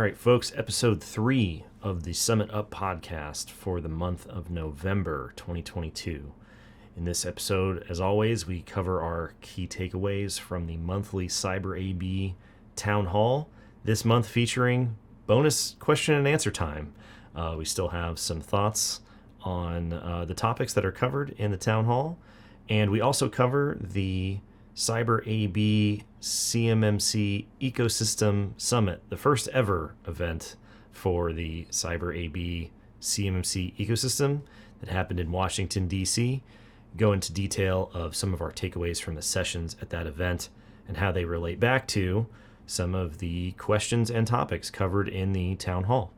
right, folks, episode 3 of the Summit Up podcast for the month of November 2022. In this episode, as always, we cover our key takeaways from the monthly Cyber AB Townhall, this month featuring bonus question and answer time. We still have some thoughts on the topics that are covered in the Town Hall, and we also cover the Cyber AB CMMC Ecosystem Summit, the first ever event for the Cyber AB CMMC ecosystem that happened in Washington, D.C. Go into detail of some of our takeaways from the sessions at that event and how they relate back to some of the questions and topics covered in the Town Hall.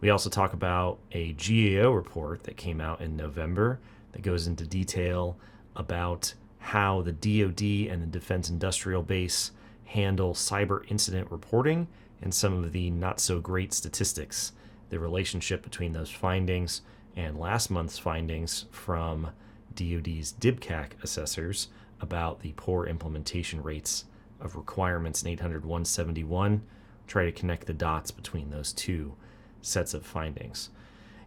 We also talk about a GAO report that came out in November that goes into detail about how the DoD and the Defense Industrial Base handle cyber incident reporting and some of the not so great statistics, the relationship between those findings and last month's findings from DoD's DIBCAC assessors about the poor implementation rates of requirements in 800-171. Try to connect the dots between those two sets of findings.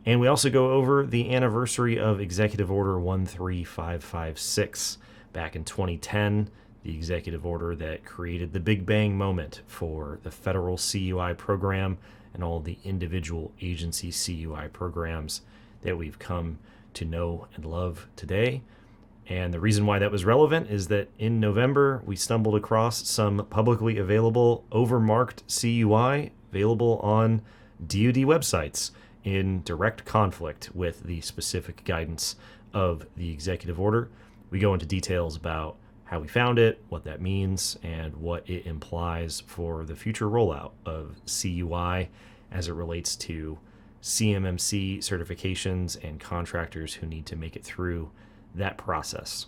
And we also go over the anniversary of Executive Order 13556. Back in 2010, the executive order that created the Big Bang moment for the federal CUI program and all the individual agency CUI programs that we've come to know and love today. And the reason why that was relevant is that in November, we stumbled across some publicly available Overmarked CUI available on DoD websites in direct conflict with the specific guidance of the executive order. We go into details about how we found it, what that means, and what it implies for the future rollout of CUI as it relates to CMMC certifications and contractors who need to make it through that process.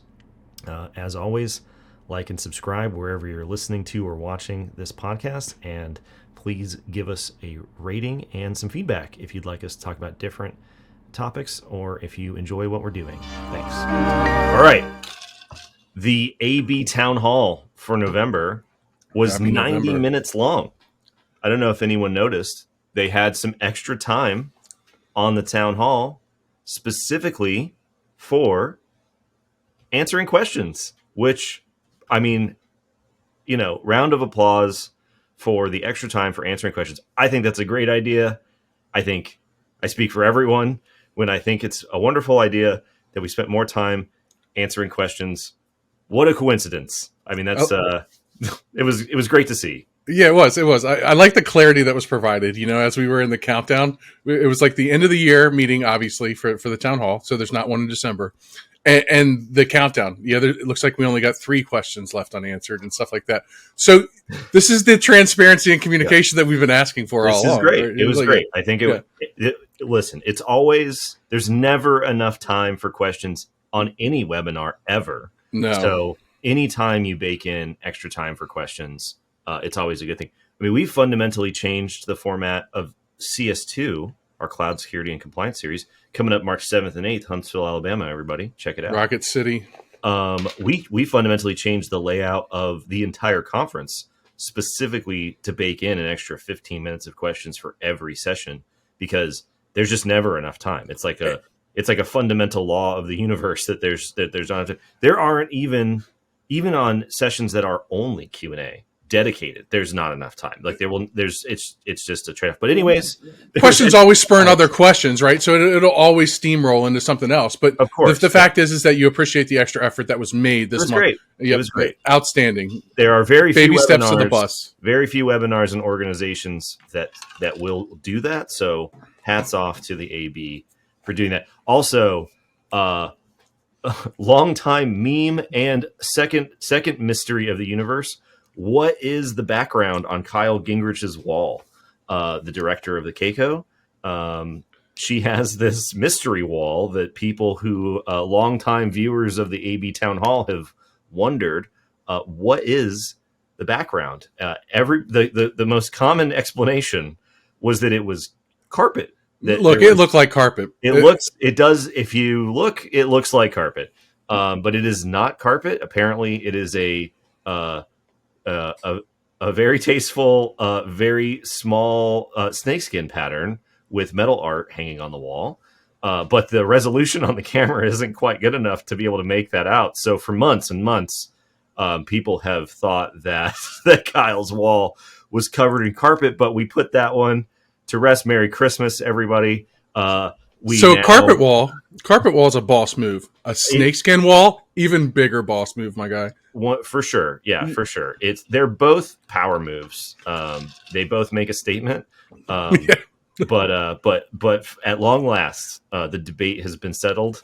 As always, like and subscribe wherever you're listening to or watching this podcast, and please give us a rating and some feedback if you'd like us to talk about different topics or if you enjoy what we're doing. Thanks. All right. The AB Town Hall for November was 90 minutes long. I don't know if anyone noticed. They had some extra time on the Town Hall specifically for answering questions, which, I mean, you know, round of applause for the extra time for answering questions. I think that's a great idea. I think I speak for everyone when I think it's a wonderful idea that we spent more time answering questions. What a coincidence. I mean, that's it was great to see. Yeah, it was. I like the clarity that was provided, you know, as we were in the countdown. It was like the end of the year meeting, obviously, for the Town Hall. So there's not one in December. And the countdown. Yeah, it looks like we only got 3 questions left unanswered and stuff like that. So this is the transparency and communication that we've been asking for all along. This is great. It was great. I think listen, it's always, there's never enough time for questions on any webinar ever. No. So anytime you bake in extra time for questions, it's always a good thing. I mean, we fundamentally changed the format of CS2, our Cloud Security and Compliance series, coming up March 7th and 8th, Huntsville, Alabama, everybody. Check it out. Rocket City. We fundamentally changed the layout of the entire conference specifically to bake in an extra 15 minutes of questions for every session because there's just never enough time. It's like a fundamental law of the universe that there's not enough. There aren't even on sessions that are only Q&A dedicated, there's not enough time. Like it's just a trade-off. But anyways, questions always spurn other questions, right? So it'll always steamroll into something else. But of course, the fact is that you appreciate the extra effort that was made this month. Great. Yep, it was great. Outstanding. There are very few steps to the bus. Very few webinars and organizations that will do that. So hats off to the AB for doing that. Also, long time meme and second mystery of the universe. What is the background on Kyle Gingrich's wall? The director of the CAO. She has this mystery wall that people who longtime viewers of the AB Town Hall have wondered. What is the background? The most common explanation was that it was carpet. It looked like carpet. It does. If you look, it looks like carpet, but it is not carpet. Apparently, it is a a very tasteful, very small snakeskin pattern with metal art hanging on the wall. But the resolution on the camera isn't quite good enough to be able to make that out. So for months and months, people have thought that that Kyle's wall was covered in carpet, but we put that one to rest. Merry Christmas, everybody. Carpet wall is a boss move. A snakeskin wall, even bigger boss move, my guy. For sure. Yeah, for sure. They're both power moves. They both make a statement. Yeah. But at long last, the debate has been settled.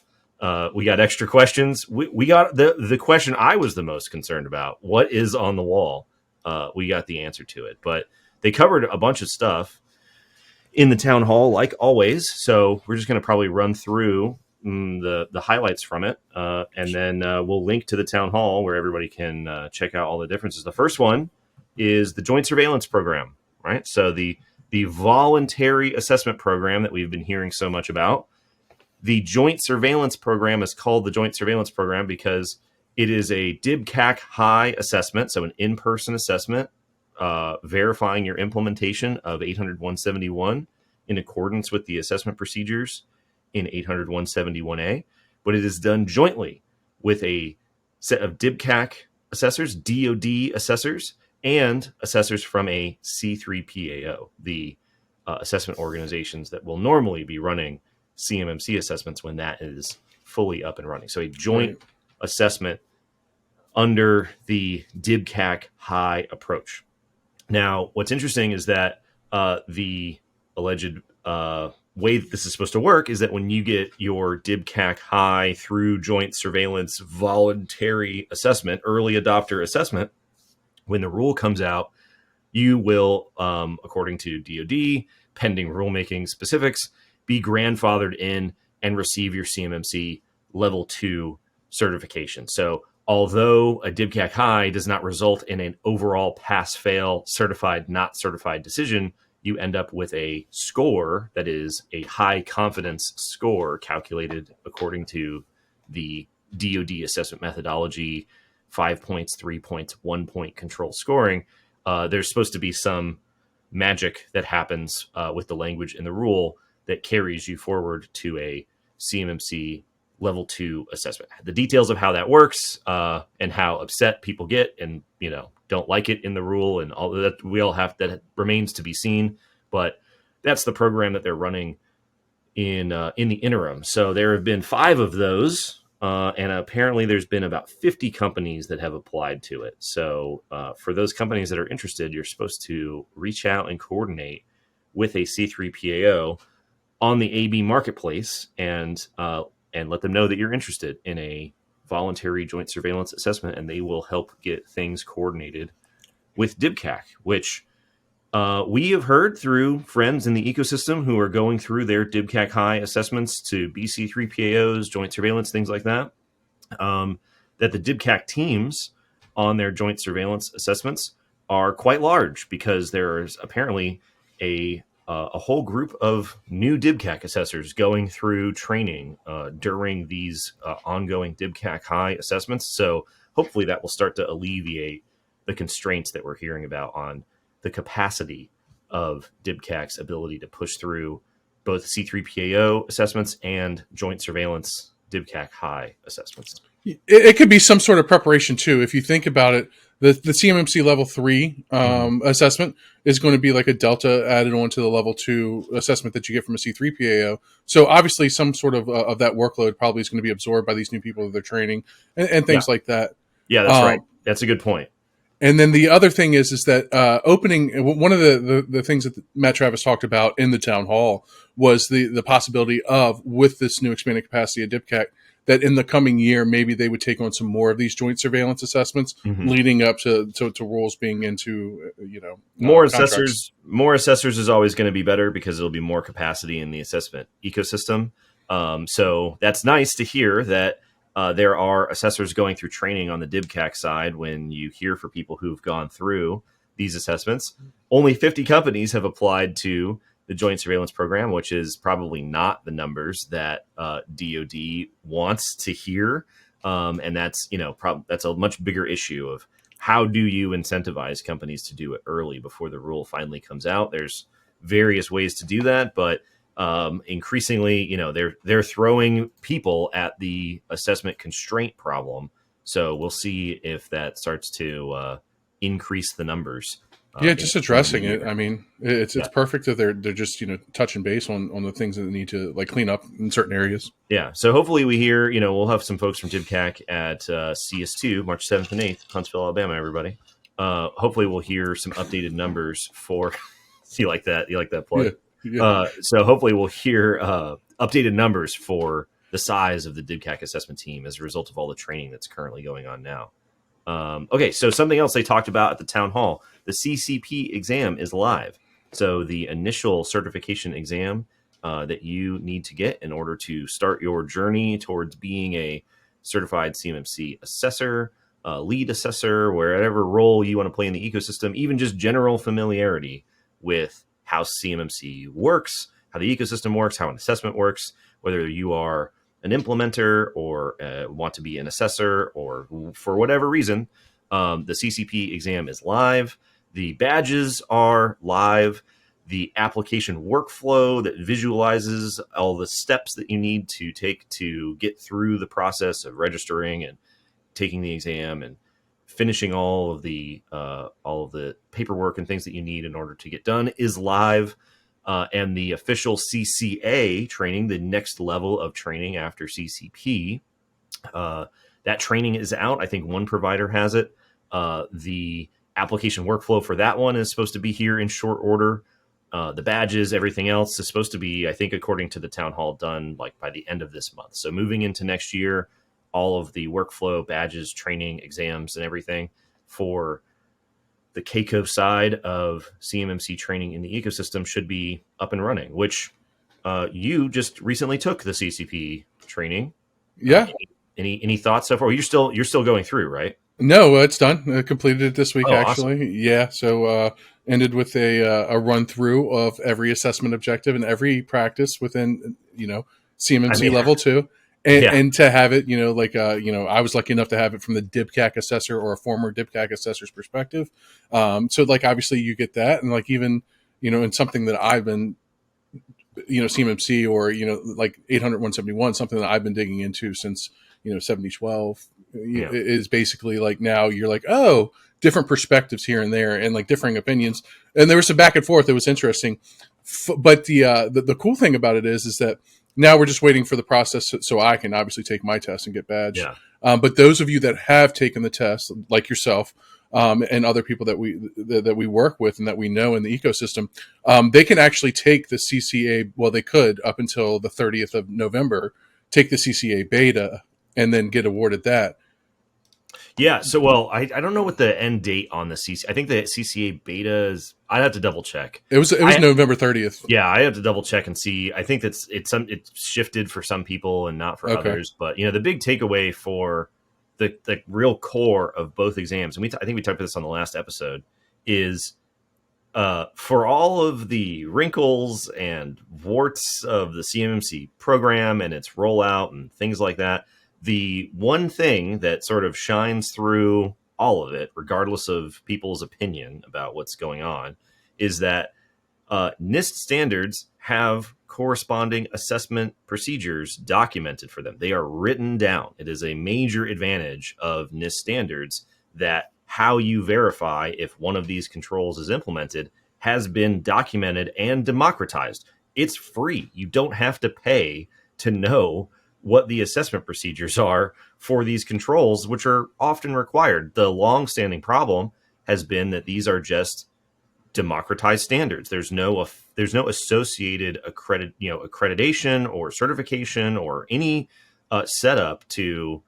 We got extra questions. We got the question I was the most concerned about. What is on the wall? We got the answer to it. But they covered a bunch of stuff in the town hall, like always. So we're just going to probably run through the highlights from it, and then we'll link to the town hall where everybody can check out all the differences. The first one is the Joint Surveillance Program, right? So the voluntary assessment program that we've been hearing so much about. The Joint Surveillance Program is called the Joint Surveillance Program because it is a DIBCAC high assessment, so an in-person assessment, verifying your implementation of 800-171 in accordance with the assessment procedures in 800-171A, but it is done jointly with a set of DIBCAC assessors, DoD assessors, and assessors from a C3PAO, the assessment organizations that will normally be running CMMC assessments when that is fully up and running. So a joint assessment under the DIBCAC high approach. Now, what's interesting is that the alleged way that this is supposed to work is that when you get your DIBCAC high through joint surveillance voluntary assessment, early adopter assessment, when the rule comes out, you will, according to DoD, pending rulemaking specifics, be grandfathered in and receive your CMMC level 2 certification. So although a DIBCAC high does not result in an overall pass-fail, certified, not certified decision, you end up with a score that is a high confidence score calculated according to the DoD assessment methodology, 5 points, 3 points, 1 point control scoring. There's supposed to be some magic that happens with the language in the rule that carries you forward to a CMMC level 2 assessment. The details of how that works and how upset people get and, don't like it in the rule and all that, that remains to be seen. But that's the program that they're running in the interim. So there have been 5 of those, and apparently there's been about 50 companies that have applied to it. So for those companies that are interested, you're supposed to reach out and coordinate with a C3PAO on the AB marketplace and let them know that you're interested in a voluntary joint surveillance assessment, and they will help get things coordinated with DIBCAC, which we have heard through friends in the ecosystem who are going through their DIBCAC high assessments to BC3PAOs, joint surveillance, things like that, that the DIBCAC teams on their joint surveillance assessments are quite large because there is apparently a whole group of new DIBCAC assessors going through training during these ongoing DIBCAC high assessments. So hopefully that will start to alleviate the constraints that we're hearing about on the capacity of DIBCAC's ability to push through both C3PAO assessments and joint surveillance DIBCAC high assessments. It could be some sort of preparation too. If you think about it, the CMMC level 3 assessment is going to be like a delta added on to the level 2 assessment that you get from a C3PAO. So obviously some sort of that workload probably is going to be absorbed by these new people that they're training and things like that. Yeah, that's right. That's a good point. And then the other thing is that opening, one of the things that Matt Travis talked about in the town hall was the possibility of, with this new expanded capacity of DIBCAC, that in the coming year, maybe they would take on some more of these joint surveillance assessments leading up to rules being into, more contracts. More assessors is always going to be better because it'll be more capacity in the assessment ecosystem. So that's nice to hear that there are assessors going through training on the DIBCAC side. When you hear from people who've gone through these assessments, only 50 companies have applied to the joint surveillance program, which is probably not the numbers that DoD wants to hear. And that's, that's a much bigger issue of how do you incentivize companies to do it early before the rule finally comes out? There's various ways to do that, but increasingly, they're throwing people at the assessment constraint problem. So we'll see if that starts to increase the numbers. Just addressing it. I mean, it's perfect that they're just touching base on the things that they need to clean up in certain areas. Yeah. So hopefully we hear we'll have some folks from DibCAC at CS2 March 7th and 8th, Huntsville, Alabama. Everybody. Hopefully we'll hear some updated numbers for. You like that? You like that plug? Yeah. So hopefully we'll hear updated numbers for the size of the DibCAC assessment team as a result of all the training that's currently going on now. Okay, so something else they talked about at the town hall, the CCP exam is live. So the initial certification exam that you need to get in order to start your journey towards being a certified CMMC assessor, lead assessor, wherever role you want to play in the ecosystem, even just general familiarity with how CMMC works, how the ecosystem works, how an assessment works, whether you are an implementer or want to be an assessor or for whatever reason, the CCP exam is live. The badges are live. The application workflow that visualizes all the steps that you need to take to get through the process of registering and taking the exam and finishing all of the paperwork and things that you need in order to get done is live. And the official CCA training, the next level of training after CCP, that training is out. I think one provider has it. The application workflow for that one is supposed to be here in short order. The badges, everything else is supposed to be, I think, according to the town hall, done like by the end of this month. So moving into next year, all of the workflow, badges, training, exams, and everything for the CAICO side of CMMC training in the ecosystem should be up and running, which you just recently took the CCP training. Yeah. Any thoughts so far? You're still going through, right? No, it's done. I completed it this week, actually. Awesome. Yeah. So ended with a run through of every assessment objective and every practice within CMMC level 2. And to have it, I was lucky enough to have it from the DibCAC assessor or a former DibCAC assessor's perspective. So obviously you get that. And even, in something that I've been, CMMC or, 800-171, something that I've been digging into since, 7012 is basically now you're oh, different perspectives here and there and differing opinions. And there was some back and forth. It was interesting. But the cool thing about it is that now we're just waiting for the process so I can obviously take my test and get badged. Yeah. But those of you that have taken the test, like yourself, and other people that we work with and that we know in the ecosystem, they can actually take the CCA. Well, they could up until the 30th of November, take the CCA beta and then get awarded that. Yeah. So, I don't know what the end date on the CCA. I think the CCA beta is. I'd have to double check. It was November 30th. Yeah, I have to double check and see. I think it's shifted for some people and not for others. But the big takeaway for the real core of both exams, and I think we talked about this on the last episode, is for all of the wrinkles and warts of the CMMC program and its rollout and things like that. The one thing that sort of shines through all of it, regardless of people's opinion about what's going on, is that NIST standards have corresponding assessment procedures documented for them. They are written down. It is a major advantage of NIST standards that how you verify if one of these controls is implemented has been documented and democratized. It's free. You don't have to pay to know what the assessment procedures are for these controls, which are often required. The long-standing problem has been that these are just democratized standards. There's no associated accreditation or certification or any setup to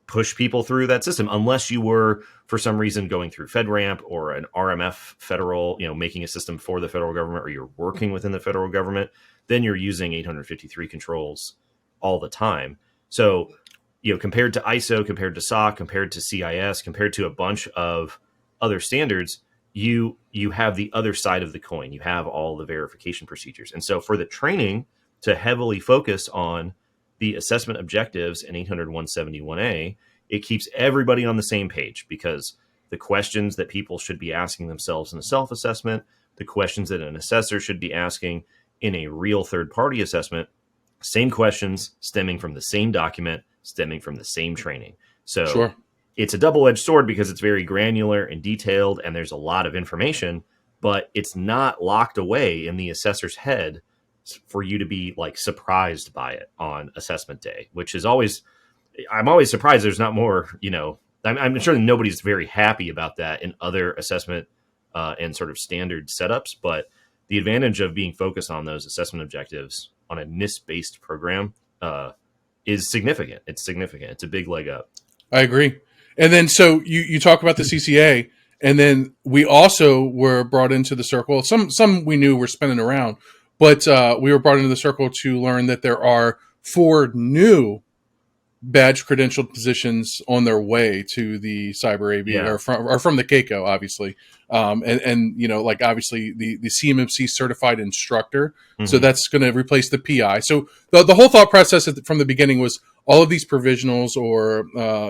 push people through that system, unless you were for some reason going through FedRAMP or an RMF federal, making a system for the federal government, or you're working within the federal government. Then you're using 853 controls all the time. So, compared to ISO, compared to SOC, compared to CIS, compared to a bunch of other standards, you have the other side of the coin. You have all the verification procedures. And so for the training to heavily focus on the assessment objectives in 800-171A, it keeps everybody on the same page, because the questions that people should be asking themselves in a self-assessment, the questions that an assessor should be asking in a real third-party assessment, same questions stemming from the same document, stemming from the same training. So Sure. it's a double-edged sword because it's very granular and detailed, and there's a lot of information, but it's not locked away in the assessor's head for you to be like surprised by it on assessment day, which is always, I'm always surprised there's not more, I'm sure nobody's very happy about that in other assessment and sort of standard setups, but the advantage of being focused on those assessment objectives on a NIST-based program is significant. It's significant. It's a big leg up. I agree. And then, so you talk about the CCA, and then we also were brought into the circle. Some we knew were spinning around, but we were brought into the circle to learn that there are 4 new badge credentialed positions on their way to the cyber AV, or from the CAO, obviously. And like obviously the CMMC certified instructor. Mm-hmm. So that's going to replace the PI. So the whole thought process from the beginning was all of these provisionals or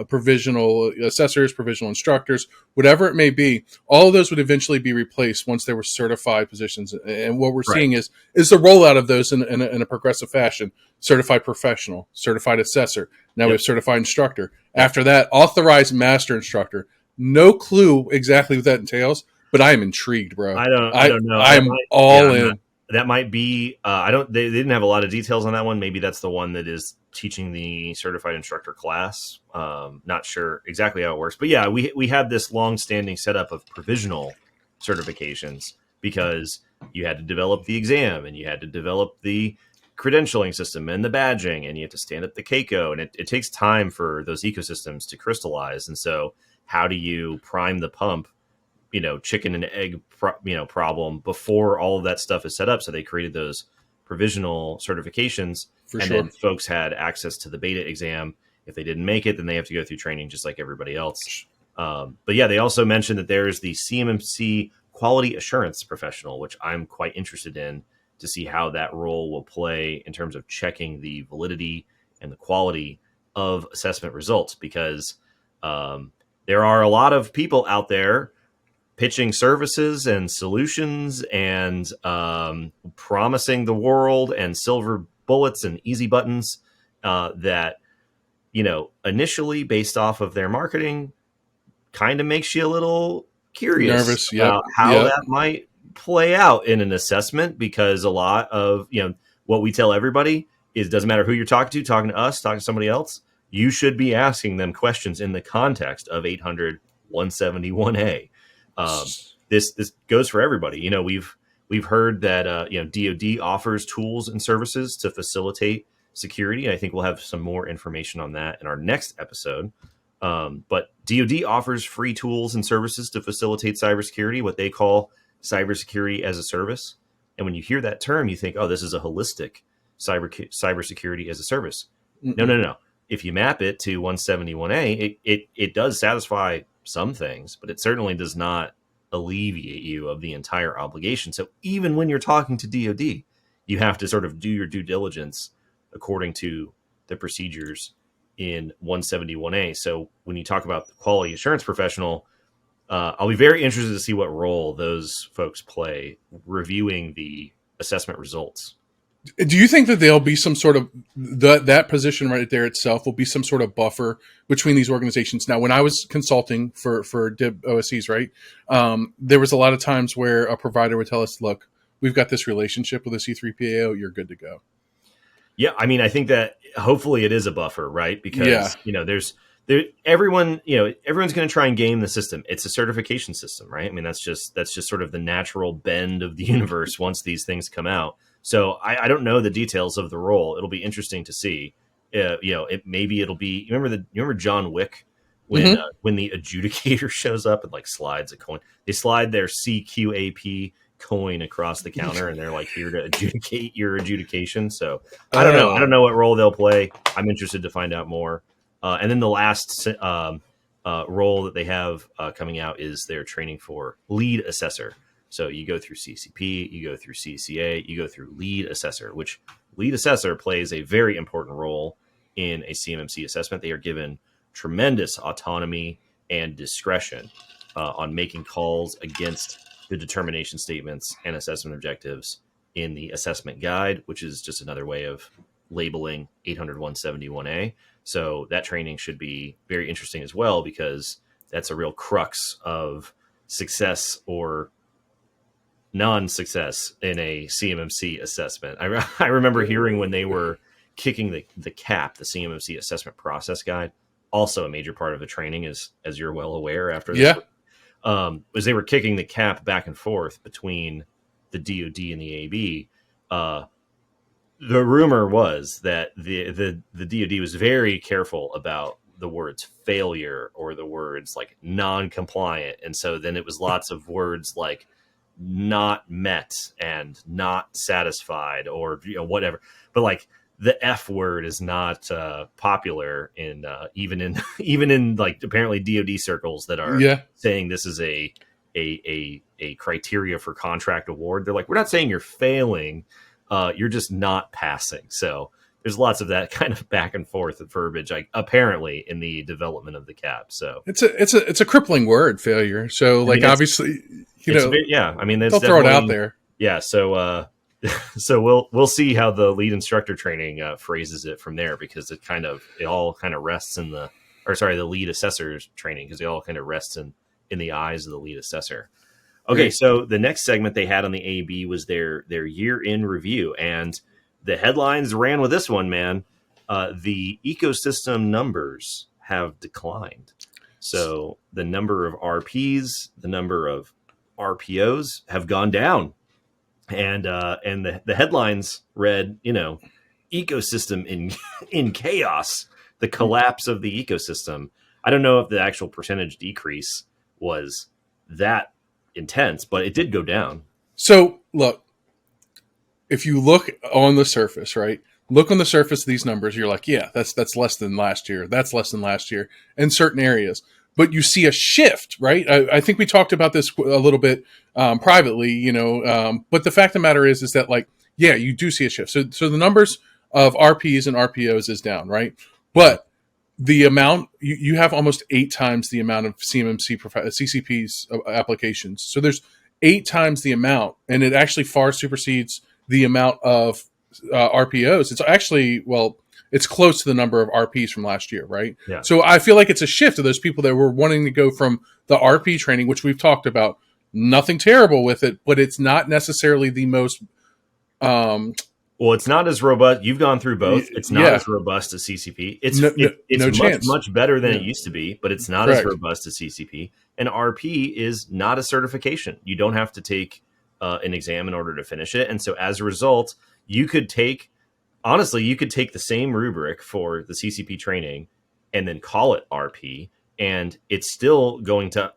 provisional assessors, provisional instructors, whatever it may be, all of those would eventually be replaced once they were certified positions. And what we're seeing is the rollout of those in a progressive fashion. Certified professional, certified assessor. Now we have certified instructor. After that, authorized master instructor. No clue exactly what that entails, but I am intrigued, bro. I don't know. I'm all in. That might be. They didn't have a lot of details on that one. Maybe that's the one that is teaching the certified instructor class. Not sure exactly how it works, but yeah, we had this long-standing setup of provisional certifications because you had to develop the exam and you had to develop the credentialing system and the badging, and you have to stand up the CAO, and it takes time for those ecosystems to crystallize. And so how do you prime the pump, chicken and egg, problem before all of that stuff is set up? So they created those provisional certifications, then folks had access to the beta exam. If they didn't make it, then they have to go through training just like everybody else. But yeah, they also mentioned that there's the CMMC quality assurance professional, which I'm quite interested in, to see how that role will play in terms of checking the validity and the quality of assessment results, because there are a lot of people out there pitching services and solutions and promising the world and silver bullets and easy buttons that, initially based off of their marketing kind of makes you a little curious, nervous, about how that might play out in an assessment, because a lot of what we tell everybody is, doesn't matter who you're talking to us, talking to somebody else, you should be asking them questions in the context of 800 171A. This goes for everybody. We've heard that DoD offers tools and services to facilitate security. I think we'll have some more information on that in our next episode. But DoD offers free tools and services to facilitate cybersecurity, what they call cybersecurity as a service. And when you hear that term, you think, oh, this is a holistic cybersecurity as a service. Mm-mm. No. If you map it to 171A, it does satisfy some things, but it certainly does not alleviate you of the entire obligation. So even when you're talking to DoD, you have to sort of do your due diligence according to the procedures in 171A. So when you talk about the quality assurance professional, I'll be very interested to see what role those folks play reviewing the assessment results. Do you think that there'll be some sort of that position right there itself will be some sort of buffer between these organizations? Now, when I was consulting for DIB OSCs, right, there was a lot of times where a provider would tell us, look, we've got this relationship with a C3PAO, you're good to go. Yeah, I mean, I think that hopefully it is a buffer, right? Because, everyone's going to try and game the system. It's a certification system, right? I mean, that's just sort of the natural bend of the universe once these things come out. So I don't know the details of the role. It'll be interesting to see. Maybe it'll be. You remember John Wick when the adjudicator shows up and like slides a coin. They slide their CQAP coin across the counter, and they're like here to adjudicate your adjudication. So I don't know. I don't know what role they'll play. I'm interested to find out more. And then the last role that they have coming out is their training for lead assessor. So you go through CCP, you go through CCA, you go through lead assessor, which lead assessor plays a very important role in a CMMC assessment. They are given tremendous autonomy and discretion on making calls against the determination statements and assessment objectives in the assessment guide, which is just another way of labeling 800-171A. So that training should be very interesting as well, because that's a real crux of success or non-success in a CMMC assessment. I remember hearing when they were kicking the CAP, the CMMC assessment process guide, also a major part of the training, as you're well aware after this, was they were kicking the CAP back and forth between the DoD and the AB. The rumor was that the DoD was very careful about the words failure or the words like non-compliant. And so then it was lots of words like not met and not satisfied, or whatever. But like the F word is not popular in even in like apparently DoD circles that are saying this is a criteria for contract award. They're like, we're not saying you're failing, you're just not passing. So there's lots of that kind of back and forth of verbiage, like, apparently in the development of the CAP. So it's a crippling word, failure. So like, obviously, I mean, they'll throw it out there. Yeah. So so we'll see how the lead instructor training phrases it from there, because it all kind of rests in the lead assessor's training, because it all kind of rests in the eyes of the lead assessor. Okay, so the next segment they had on the AB was their year-end review, and the headlines ran with this one, man. The ecosystem numbers have declined. So the number of RPs, the number of RPOs have gone down. And the headlines read, ecosystem in chaos, the collapse of the ecosystem. I don't know if the actual percentage decrease was that intense, but it did go down. So look, if you look on the surface, right? Look on the surface of these numbers, you're like, yeah, that's less than last year. That's less than last year in certain areas. But you see a shift, right? I think we talked about this a little bit privately, but the fact of the matter is that, like, yeah, you do see a shift. So the numbers of RPs and RPOs is down, right? But the amount, you have almost 8 times the amount of CCP's applications. So there's 8 times the amount, and it actually far supersedes the amount of RPOs. It's actually, it's close to the number of RPs from last year, right? Yeah. So I feel like it's a shift of those people that were wanting to go from the RP training, which we've talked about, nothing terrible with it, but it's not necessarily the most... it's not as robust. You've gone through both. It's not as robust as CCP. It's much better than it used to be, but it's not as robust as CCP. And RP is not a certification. You don't have to take an exam in order to finish it. And so as a result, you could take the same rubric for the CCP training and then call it RP, and it's still going to,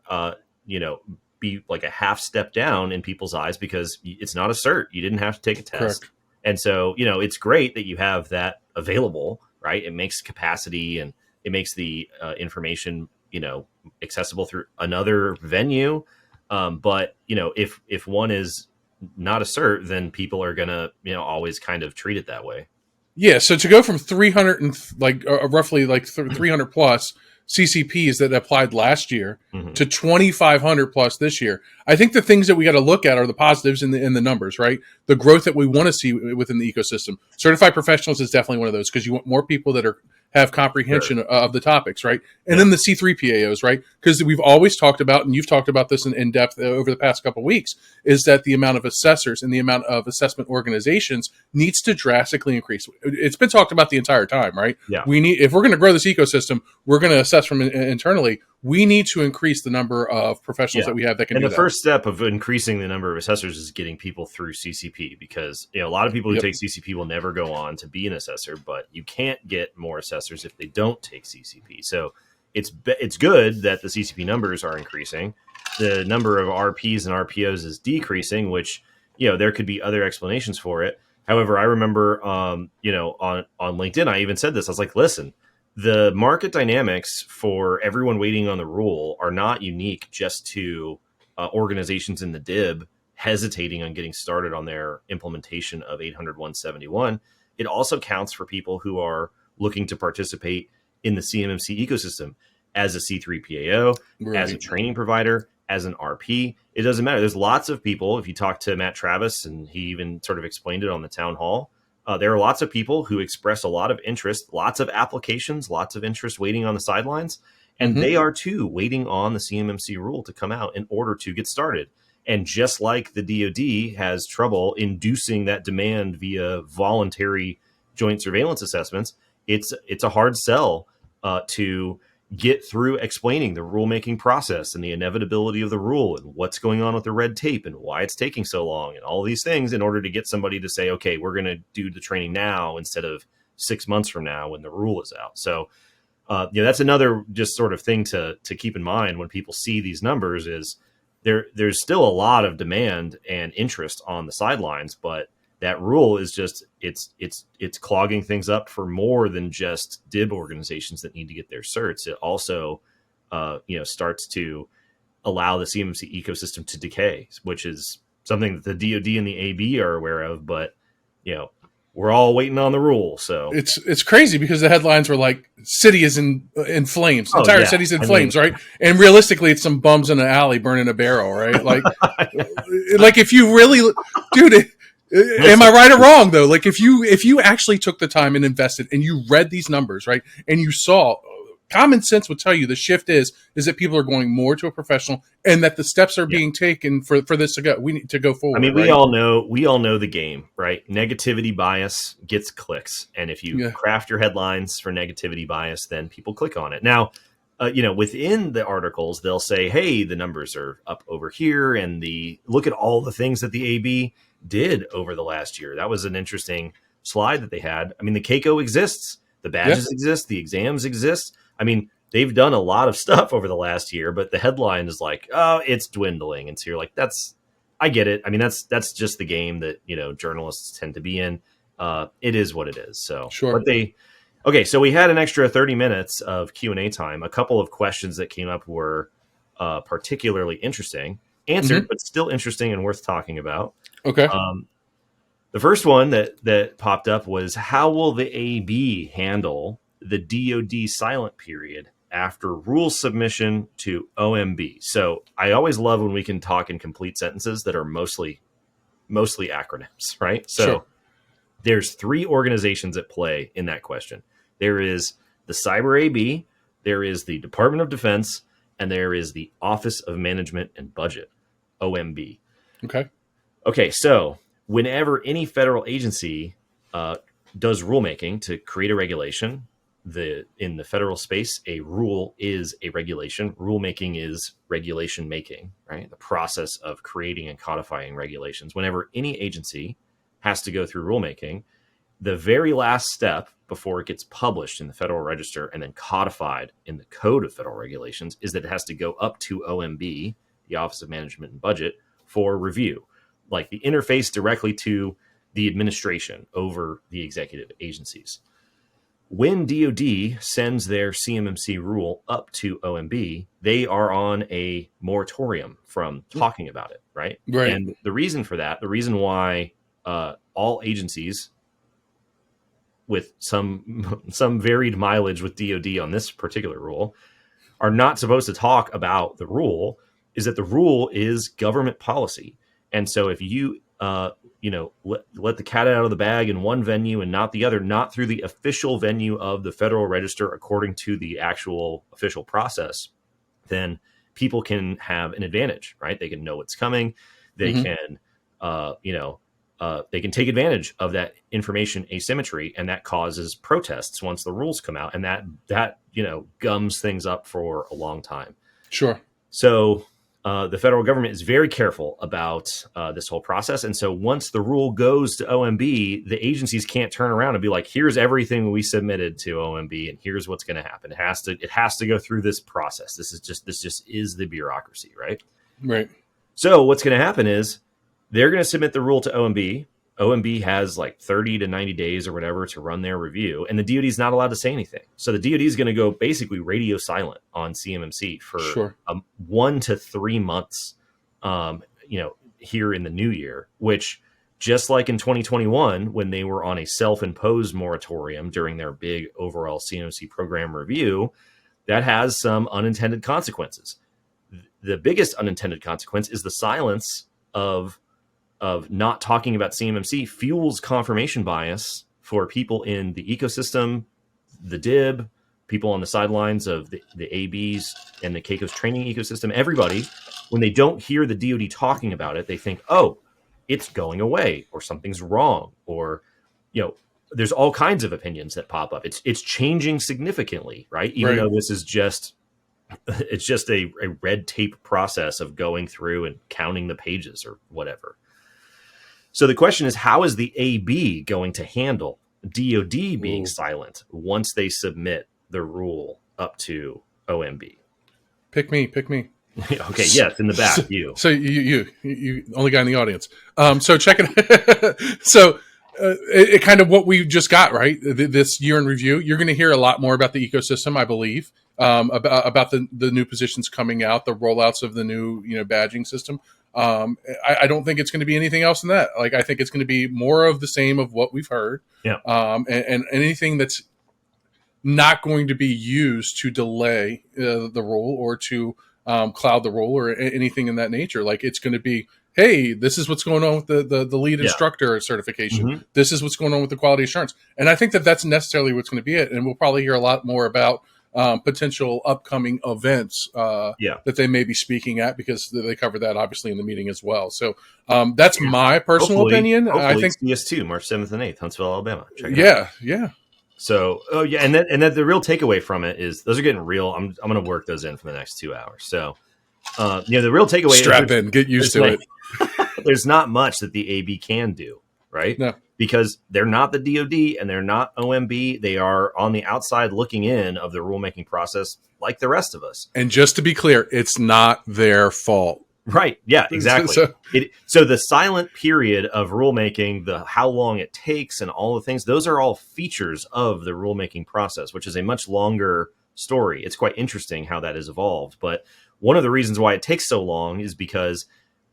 be like a half step down in people's eyes, because it's not a cert. You didn't have to take a test. Correct. And so, it's great that you have that available, right? It makes capacity, and it makes the information, accessible through another venue. But, if one is not a cert, then people are going to, always kind of treat it that way. Yeah. So to go from 300 and roughly 300 plus CCPs that applied last year to 2,500 plus this year, I think the things that we got to look at are the positives in the numbers, right? The growth that we want to see within the ecosystem. Certified professionals is definitely one of those, because you want more people that have comprehension of the topics, right? And then the C3 PAOs, right? Because we've always talked about, and you've talked about this in depth over the past couple of weeks, is that the amount of assessors and the amount of assessment organizations needs to drastically increase. It's been talked about the entire time, right? Yeah. If we're going to grow this ecosystem, we're going to assess from internally. We need to increase the number of professionals that we have that can do that. And the first step of increasing the number of assessors is getting people through CCP, because a lot of people who take CCP will never go on to be an assessor, but you can't get more assessors if they don't take CCP. So it's good that the CCP numbers are increasing. The number of RPs and RPOs is decreasing, which, there could be other explanations for it. However, I remember, on LinkedIn, I even said this. I was like, listen, the market dynamics for everyone waiting on the rule are not unique just to organizations in the DIB hesitating on getting started on their implementation of 800-171. It also counts for people who are looking to participate in the CMMC ecosystem as a C3PAO, as a training provider, as an RP. It doesn't matter. There's lots of people. If you talk to Matt Travis, and he even sort of explained it on the town hall, there are lots of people who express a lot of interest, lots of applications, lots of interest waiting on the sidelines. And they are too waiting on the CMMC rule to come out in order to get started. And just like the DoD has trouble inducing that demand via voluntary joint surveillance assessments, it's a hard sell to get through explaining the rulemaking process and the inevitability of the rule and what's going on with the red tape and why it's taking so long and all these things in order to get somebody to say, okay, we're going to do the training now instead of 6 months from now when the rule is out. So that's another just sort of thing to keep in mind when people see these numbers is there's still a lot of demand and interest on the sidelines, but that rule is just it's clogging things up for more than just DIB organizations that need to get their certs. It also starts to allow the CMMC ecosystem to decay, which is something that the DoD and the AB are aware of, but we're all waiting on the rule. So it's crazy because the headlines were like, city is in flames. Entire city's in flames, right? And realistically, it's some bums in an alley burning a barrel, right? Like, like if you really, dude, am I right or wrong though? Like if you actually took the time and invested and you read these numbers, right? And you saw, common sense would tell you the shift is that people are going more to a professional and that the steps are being taken for this to go. We need to go forward. I mean, right? we all know the game, right? Negativity bias gets clicks. And if you craft your headlines for negativity bias, then people click on it. Now, within the articles, they'll say, hey, the numbers are up over here. And look at all the things that the AB did over the last year. That was an interesting slide that they had. I mean, the CAO exists, the badges exist, the exams exist. I mean, they've done a lot of stuff over the last year, but the headline is like, oh, it's dwindling. And so you're like, I get it. I mean, that's just the game that, journalists tend to be in. It is what it is. So, sure. Okay. So we had an extra 30 minutes of Q&A time. A couple of questions that came up were particularly interesting, answered, but still interesting and worth talking about. Okay. The first one that popped up was, how will the AB handle the DoD silent period after rule submission to OMB? So I always love when we can talk in complete sentences that are mostly acronyms, right? So there's 3 organizations at play in that question. There is the Cyber AB, there is the Department of Defense, and there is the Office of Management and Budget, OMB. Okay, so whenever any federal agency does rulemaking to create a regulation, in the federal space, a rule is a regulation. Rulemaking is regulation making, right? The process of creating and codifying regulations. Whenever any agency has to go through rulemaking, the very last step before it gets published in the Federal Register and then codified in the Code of Federal Regulations is that it has to go up to OMB, the Office of Management and Budget, for review, like the interface directly to the administration over the executive agencies. When DoD sends their CMMC rule up to OMB, they are on a moratorium from talking about it, right? Right. And the reason for that, the reason why all agencies with some varied mileage with DoD on this particular rule are not supposed to talk about the rule is that the rule is government policy. And so if you let the cat out of the bag in one venue and not the other, not through the official venue of the Federal Register according to the actual official process, then people can have an advantage, right? They can know what's coming. They can, they can take advantage of that information asymmetry, and that causes protests once the rules come out, and that gums things up for a long time. Sure. So the federal government is very careful about this whole process. And so once the rule goes to OMB, the agencies can't turn around and be like, here's everything we submitted to OMB and here's what's going to happen. It has to go through this process. This just is the bureaucracy, right? Right. So what's going to happen is they're going to submit the rule to OMB. OMB has like 30 to 90 days or whatever to run their review, and the DoD is not allowed to say anything. So the DoD is going to go basically radio silent on CMMC for 1 to 3 months, here in the new year, which just like in 2021, when they were on a self-imposed moratorium during their big overall CMMC program review, that has some unintended consequences. The biggest unintended consequence is the silence of not talking about CMMC fuels confirmation bias for people in the ecosystem, the DIB, people on the sidelines of the ABs and the CAICO's training ecosystem. Everybody, when they don't hear the DoD talking about it, they think, oh, it's going away, or something's wrong, or, there's all kinds of opinions that pop up. It's changing significantly, right? Even though this is just a red tape process of going through and counting the pages or whatever. So the question is, how is the AB going to handle DoD being silent once they submit the rule up to OMB? Pick me. Okay, yes, in the back, you. So you only guy in the audience. So check it. So it kind of what we just got, right? This year in review, you're going to hear a lot more about the ecosystem, I believe, about the new positions coming out, the rollouts of the new badging system. I don't think it's going to be anything else than that. Like, I think it's going to be more of the same of what we've heard. Yeah. And anything that's not going to be used to delay the rule or to cloud the rule or anything in that nature. Like, it's going to be, hey, this is what's going on with the lead instructor certification. Mm-hmm. This is what's going on with the quality assurance. And I think that's necessarily what's going to be it. And we'll probably hear a lot more about potential upcoming events that they may be speaking at, because they cover that obviously in the meeting as well. So that's my personal opinion. Hopefully I think CS2, March 7th and 8th, Huntsville, Alabama. Check it out. Yeah. So, and then the real takeaway from it is those are getting real. I'm going to work those in for the next 2 hours. So, the real takeaway strap in, get used to it. There's not much that the AB can do, right? No. Because they're not the DoD and they're not OMB. They are on the outside looking in of the rulemaking process like the rest of us. And just to be clear, it's not their fault. Right. Yeah, exactly. So the silent period of rulemaking, the how long it takes and all the things, those are all features of the rulemaking process, which is a much longer story. It's quite interesting how that has evolved. But one of the reasons why it takes so long is because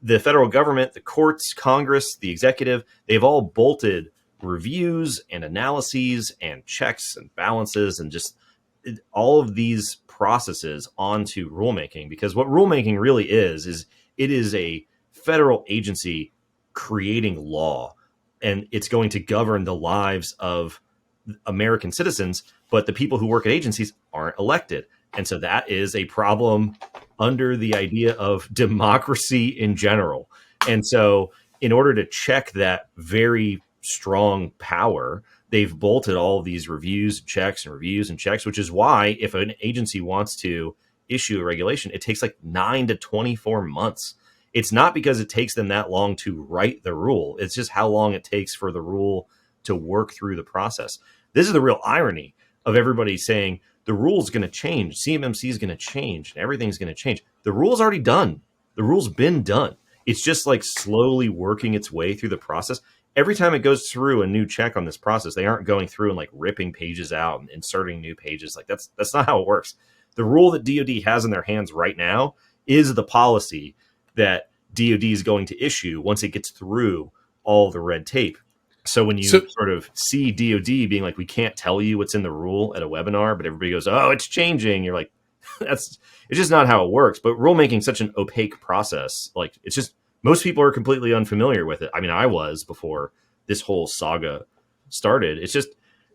the federal government, the courts, Congress, the executive, they've all bolted reviews and analyses and checks and balances and just all of these processes onto rulemaking. Because what rulemaking really is it is a federal agency creating law, and it's going to govern the lives of American citizens, but the people who work at agencies aren't elected. And so that is a problem under the idea of democracy in general. And so in order to check that very strong power, they've bolted all of these reviews, checks, which is why if an agency wants to issue a regulation, it takes like 9 to 24 months. It's not because it takes them that long to write the rule. It's just how long it takes for the rule to work through the process. This is the real irony of everybody saying the rule's going to change, CMMC is going to change, and everything's going to change. The rule's already done. The rule's been done. It's just like slowly working its way through the process. Every time it goes through a new check on this process, they aren't going through and like ripping pages out and inserting new pages. Like that's not how it works. The rule that DoD has in their hands right now is the policy that DoD is going to issue once it gets through all the red tape. So when you sort of see DoD being like, we can't tell you what's in the rule at a webinar, but everybody goes, oh, it's changing. You're like, it's just not how it works. But rulemaking is such an opaque process. Like, it's just, most people are completely unfamiliar with it. I mean, I was before this whole saga started. It's just,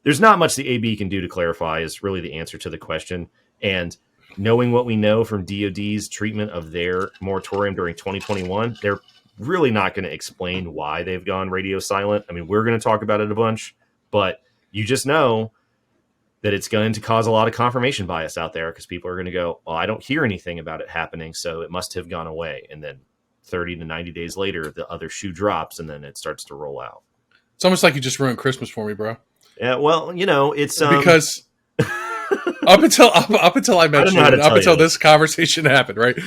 there's not much the AB can do to clarify is really the answer to the question. And knowing what we know from DoD's treatment of their moratorium during 2021, they're really not going to explain why they've gone radio silent. I mean, we're going to talk about it a bunch, but you just know that it's going to cause a lot of confirmation bias out there because people are going to go, well, I don't hear anything about it happening, so it must have gone away. And then 30 to 90 days later, the other shoe drops and then it starts to roll out. It's almost like you just ruined Christmas for me, bro. Yeah, well, it's because up until I mentioned it, up until this conversation happened, right?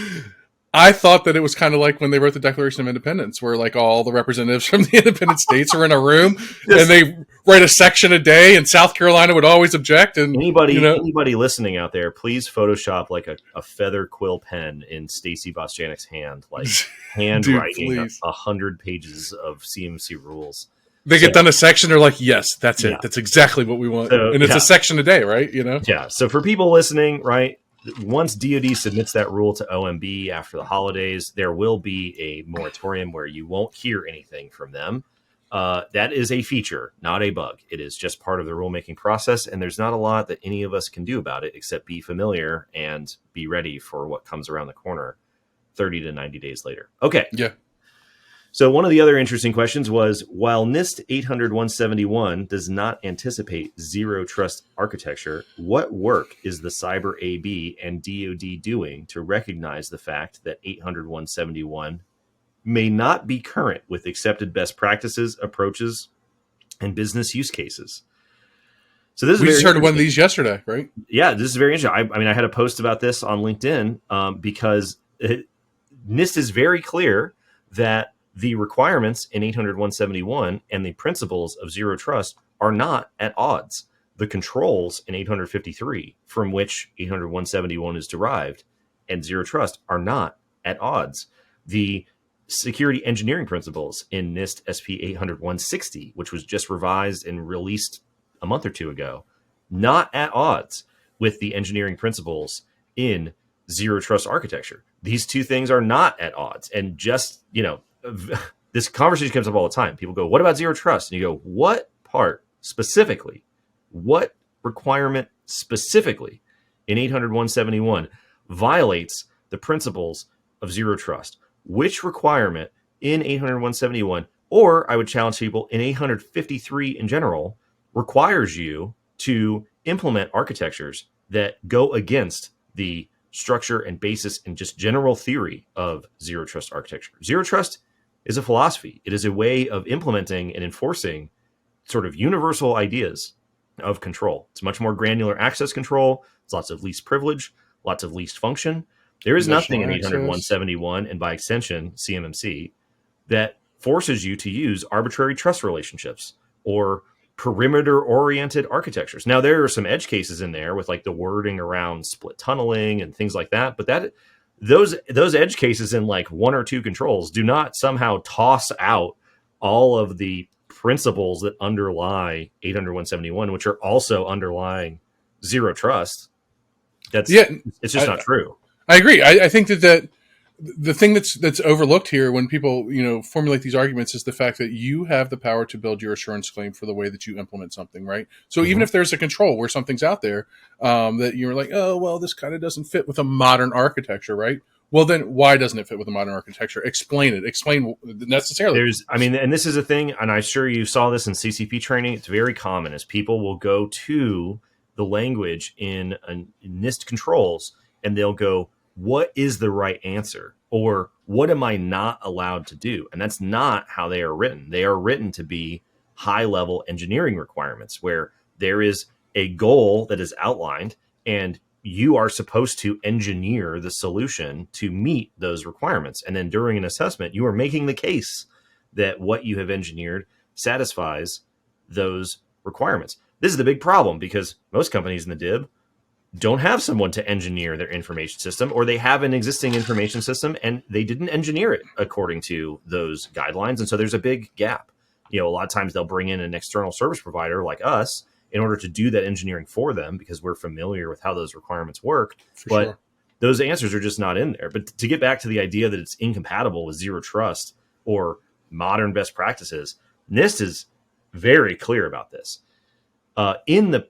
I thought that it was kind of like when they wrote the Declaration of Independence, where like all the representatives from the independent states are in a room and they write a section a day, and South Carolina would always object. And anybody listening out there, please Photoshop like a feather quill pen in Stacy Bosjanic's hand, like handwriting 100 pages of CMC rules. They get done a section, they're like, yes, that's it. Yeah. That's exactly what we want. So, and it's a section a day, right? Yeah. So for people listening, right, once DoD submits that rule to OMB after the holidays, there will be a moratorium where you won't hear anything from them. That is a feature, not a bug. It is just part of the rulemaking process, and there's not a lot that any of us can do about it except be familiar and be ready for what comes around the corner 30 to 90 days later. Okay. Yeah. So one of the other interesting questions was, while NIST 800-171 does not anticipate zero trust architecture, what work is the Cyber AB and DoD doing to recognize the fact that 800-171 may not be current with accepted best practices, approaches, and business use cases? So this is we just heard one of these yesterday, right? Yeah, this is very interesting. I mean, I had a post about this on LinkedIn because NIST is very clear that the requirements in 800-171 and the principles of zero trust are not at odds. The controls in 853, from which 800-171 is derived, and zero trust are not at odds. The security engineering principles in NIST SP 800-160, which was just revised and released a month or two ago, not at odds with the engineering principles in zero trust architecture. These two things are not at odds. And just, this conversation comes up all the time. People go, what about zero trust? And you go, what part specifically, what requirement specifically in 800-171 violates the principles of zero trust? Which requirement in 800-171, or I would challenge people in 853 in general, requires you to implement architectures that go against the structure and basis and just general theory of zero trust architecture? Zero trust is a philosophy. It is a way of implementing and enforcing sort of universal ideas of control. It's much more granular access control. It's lots of least privilege, lots of least function. There is nothing in 800-171 and by extension CMMC that forces you to use arbitrary trust relationships or perimeter-oriented architectures. Now, there are some edge cases in there with like the wording around split tunneling and things like that, but those edge cases in like one or two controls do not somehow toss out all of the principles that underlie 800-171, which are also underlying zero trust. It's just not true. I agree. I think that the thing that's overlooked here when people formulate these arguments is the fact that you have the power to build your assurance claim for the way that you implement something, right? So even if there's a control where something's out there that you're like, oh well, this kind of doesn't fit with a modern architecture, right? Well, then why doesn't it fit with a modern architecture? Explain it. Explain necessarily. And this is a thing, and I'm sure you saw this in CCP training. It's very common as people will go to the language in NIST controls and they'll go, what is the right answer? Or what am I not allowed to do? And that's not how they are written. They are written to be high-level engineering requirements where there is a goal that is outlined and you are supposed to engineer the solution to meet those requirements. And then during an assessment, you are making the case that what you have engineered satisfies those requirements. This is the big problem because most companies in the DIB don't have someone to engineer their information system, or they have an existing information system and they didn't engineer it according to those guidelines. And so there's a big gap. A lot of times they'll bring in an external service provider like us in order to do that engineering for them because we're familiar with how those requirements work. But those answers are just not in there. But to get back to the idea that it's incompatible with zero trust or modern best practices, NIST is very clear about this. In the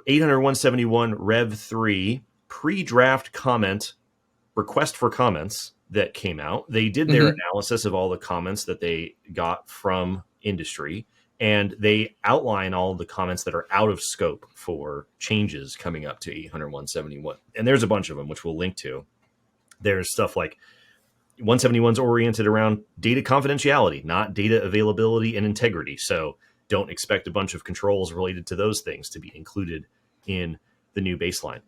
800-171 Rev 3 pre-draft comment request for comments that came out, they did their analysis of all the comments that they got from industry, and they outline all of the comments that are out of scope for changes coming up to 800-171. And there's a bunch of them, which we'll link to. There's stuff like 171's oriented around data confidentiality, not data availability and integrity. So don't expect a bunch of controls related to those things to be included in the new baseline.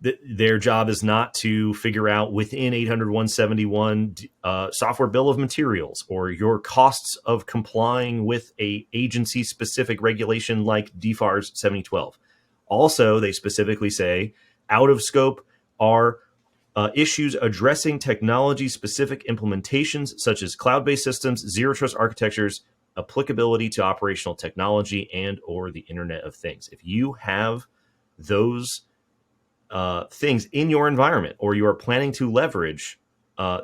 their job is not to figure out within 800.171 software bill of materials or your costs of complying with a agency specific regulation like DFARS 7012. Also, they specifically say out of scope are issues addressing technology specific implementations such as cloud-based systems, zero trust architectures, applicability to operational technology, and or the Internet of Things. If you have those things in your environment, or you are planning to leverage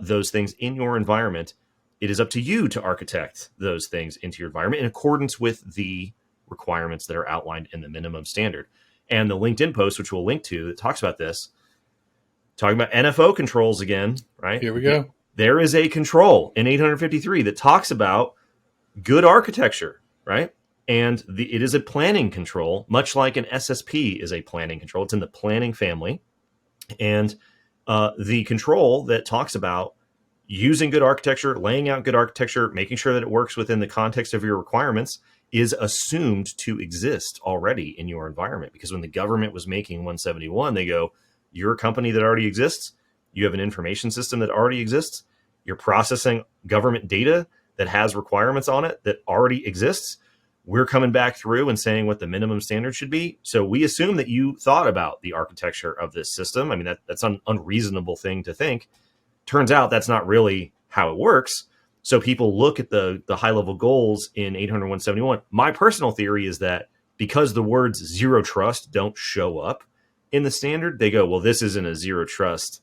those things in your environment, it is up to you to architect those things into your environment in accordance with the requirements that are outlined in the minimum standard. And the LinkedIn post, which we'll link to, that talks about this, talking about NFO controls again, right? Here we go. There is a control in 853 that talks about good architecture, right? And it is a planning control, much like an SSP is a planning control. It's in the planning family. And the control that talks about using good architecture, laying out good architecture, making sure that it works within the context of your requirements is assumed to exist already in your environment. Because when the government was making 171, they go, you're a company that already exists. You have an information system that already exists. You're processing government data that has requirements on it that already exists. We're coming back through and saying what the minimum standard should be. So we assume that you thought about the architecture of this system. I mean, that's an unreasonable thing to think. Turns out that's not really how it works. So people look at the high-level goals in 800.171. My personal theory is that because the words zero trust don't show up in the standard, they go, well, this isn't a zero trust.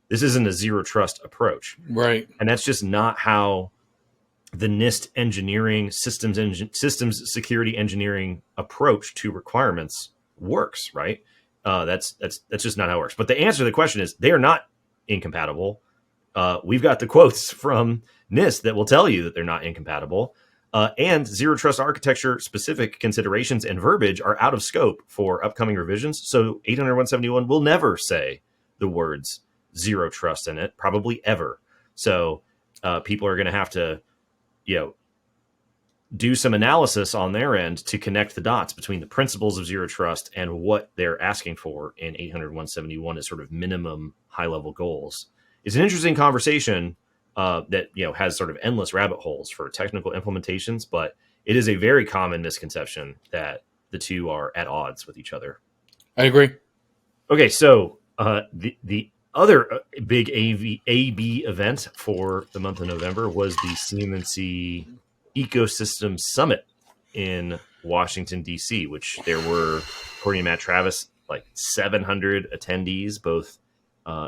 This isn't a zero trust approach. Right. And that's just not how the NIST engineering systems security engineering approach to requirements works, right? That's just not how it works. But the answer to the question is they are not incompatible. We've got the quotes from NIST that will tell you that they're not incompatible. And zero trust architecture specific considerations and verbiage are out of scope for upcoming revisions. So 800.171 will never say the words zero trust in it, probably ever. So people are going to have to, do some analysis on their end to connect the dots between the principles of zero trust and what they're asking for in 800.171 as sort of minimum high-level goals. It's an interesting conversation that has sort of endless rabbit holes for technical implementations, but it is a very common misconception that the two are at odds with each other. I agree. Okay, so the other big AB event for the month of November was the CMMC Ecosystem Summit in Washington, D.C., which there were, according to Matt Travis, like 700 attendees, both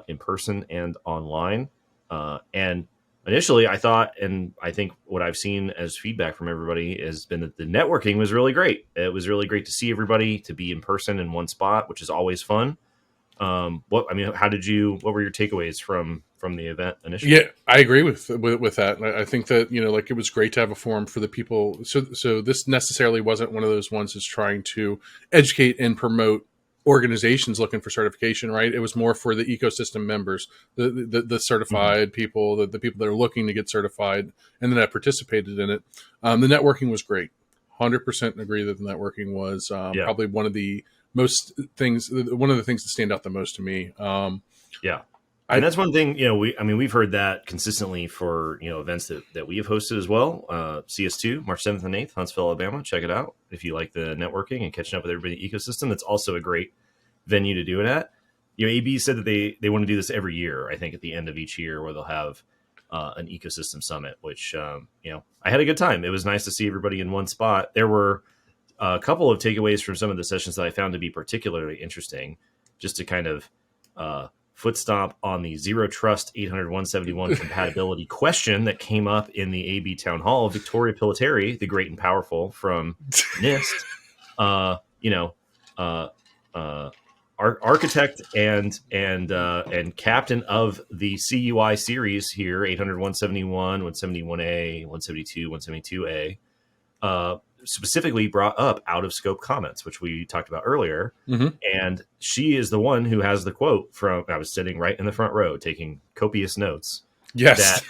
in person and online. And initially I thought, and I think what I've seen as feedback from everybody has been that the networking was really great. It was really great to see everybody, to be in person in one spot, which is always fun. What were your takeaways from the event initially? Yeah, I agree with that. I think that, it was great to have a forum for the people. So this necessarily wasn't one of those ones that's trying to educate and promote organizations looking for certification, right? It was more for the ecosystem members, the certified people, the people that are looking to get certified and that participated in it. The networking was great. 100% agree that the networking was probably one of the things that stand out the most to me. And that's one thing, we've heard that consistently for, events that we have hosted as well. CS2, March 7th and 8th, Huntsville, Alabama. Check it out if you like the networking and catching up with everybody in the ecosystem. That's also a great venue to do it at. AB said that they want to do this every year, I think at the end of each year, where they'll have an ecosystem summit, which, I had a good time. It was nice to see everybody in one spot. There were a couple of takeaways from some of the sessions that I found to be particularly interesting, just to kind of foot stomp on the zero trust 800.171 compatibility question that came up in the AB town hall. Victoria Pilateri, the great and powerful from NIST, architect and captain of the CUI series here, 800.171, 171A, 172, 172A, specifically brought up out of scope comments, which we talked about earlier. And she is the one who has the quote from, I was sitting right in the front row taking copious notes. Yes.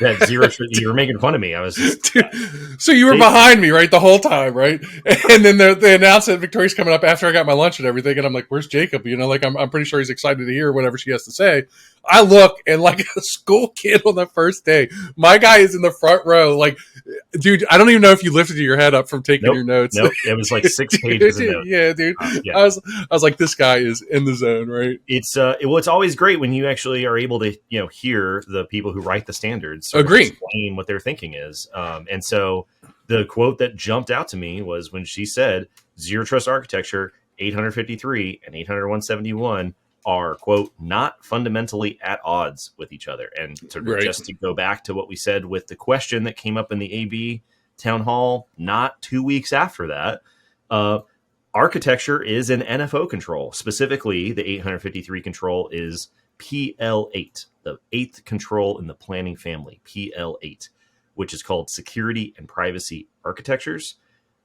that you were making fun of me. I was just, Dude, so you were behind me, right, the whole time, right? And then they announced that Victoria's coming up after I got my lunch and everything, and I'm like, "Where's Jacob?" You know, like I'm pretty sure he's excited to hear whatever she has to say. I look, and like a school kid on the first day, my guy is in the front row. Like, dude, I don't even know if you lifted your head up from taking your notes. Nope, it was like 6 pages of notes. Yeah, dude. Yeah. I was like, this guy is in the zone, right? It's always great when you actually are able to hear the people who write the standards explain what their thinking is. And so the quote that jumped out to me was when she said zero trust architecture 853 and 80171 are, quote, not fundamentally at odds with each other. And sort of just to go back to what we said with the question that came up in the AB town hall not 2 weeks after that, architecture is an NFO control. Specifically, the 853 control is PL8, the eighth control in the planning family, PL8, which is called Security and Privacy Architectures,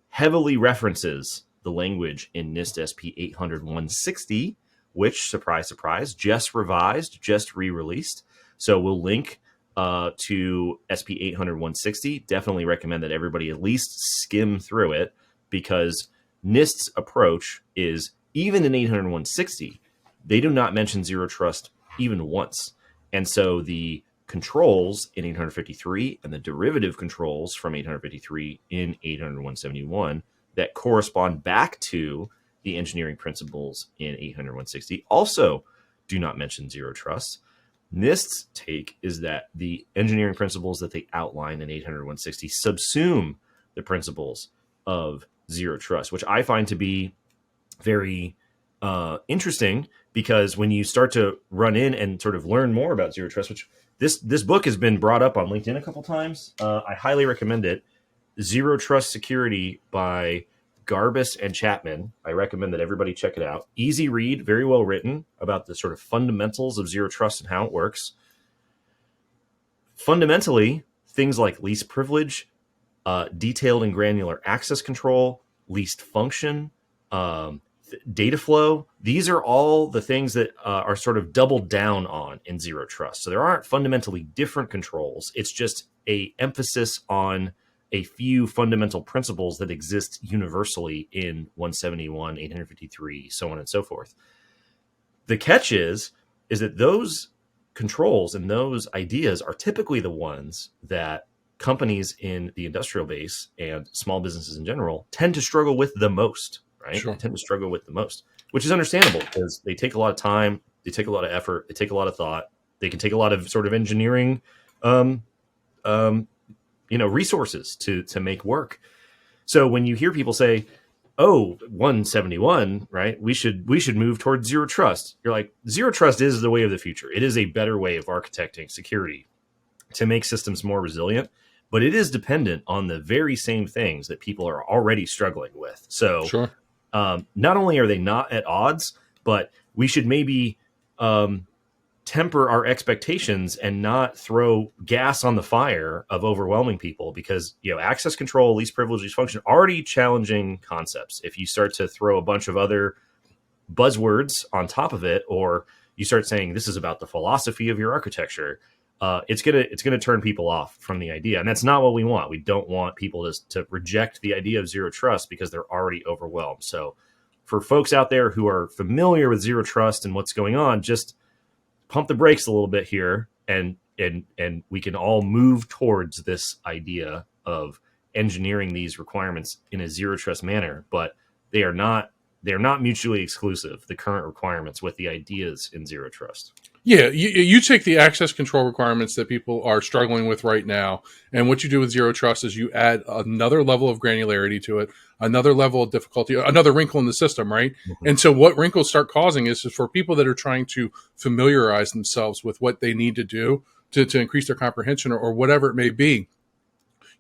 heavily references the language in NIST SP 800-160, which, surprise, surprise, just revised, just re-released. So we'll link to SP 800-160. Definitely recommend that everybody at least skim through it, because NIST's approach is, even in 800-160, they do not mention zero trust even once. And so the controls in 853 and the derivative controls from 853 in 800-171 that correspond back to the engineering principles in 800-160 also do not mention zero trust. NIST's take is that the engineering principles that they outline in 800-160 subsume the principles of zero trust, which I find to be very interesting, because when you start to run in and sort of learn more about zero trust, which this book has been brought up on LinkedIn a couple times, I highly recommend it. Zero Trust Security by Garbus and Chapman. I recommend that everybody check it out. Easy read, very well written about the sort of fundamentals of zero trust and how it works. Fundamentally, things like least privilege, detailed and granular access control, least function, data flow. These are all the things that are sort of doubled down on in zero trust. So there aren't fundamentally different controls. It's just a emphasis on a few fundamental principles that exist universally in 171, 853, so on and so forth. The catch is that those controls and those ideas are typically the ones that companies in the industrial base and small businesses in general tend to struggle with the most, right? Sure. They tend to struggle with the most, which is understandable, because they take a lot of time, they take a lot of effort, they take a lot of thought, they can take a lot of sort of engineering resources to make work. So when you hear people say, "Oh, 171, right? We should move towards zero trust," you're like, zero trust is the way of the future. It is a better way of architecting security to make systems more resilient, but it is dependent on the very same things that people are already struggling with. So Sure. Not only are they not at odds, but we should maybe temper our expectations and not throw gas on the fire of overwhelming people, because access control, least privilege, least function, already challenging concepts. If you start to throw a bunch of other buzzwords on top of it, or you start saying this is about the philosophy of your architecture, it's gonna turn people off from the idea, and that's not what we want. We don't want people to reject the idea of zero trust because they're already overwhelmed. So for folks out there who are familiar with zero trust and what's going on, just pump the brakes a little bit here, and we can all move towards this idea of engineering these requirements in a zero trust manner. But they're not mutually exclusive, the current requirements with the ideas in zero trust. Yeah, you take the access control requirements that people are struggling with right now, and what you do with zero trust is you add another level of granularity to it, another level of difficulty, another wrinkle in the system, right? Mm-hmm. And so what wrinkles start causing is for people that are trying to familiarize themselves with what they need to do to increase their comprehension or whatever it may be,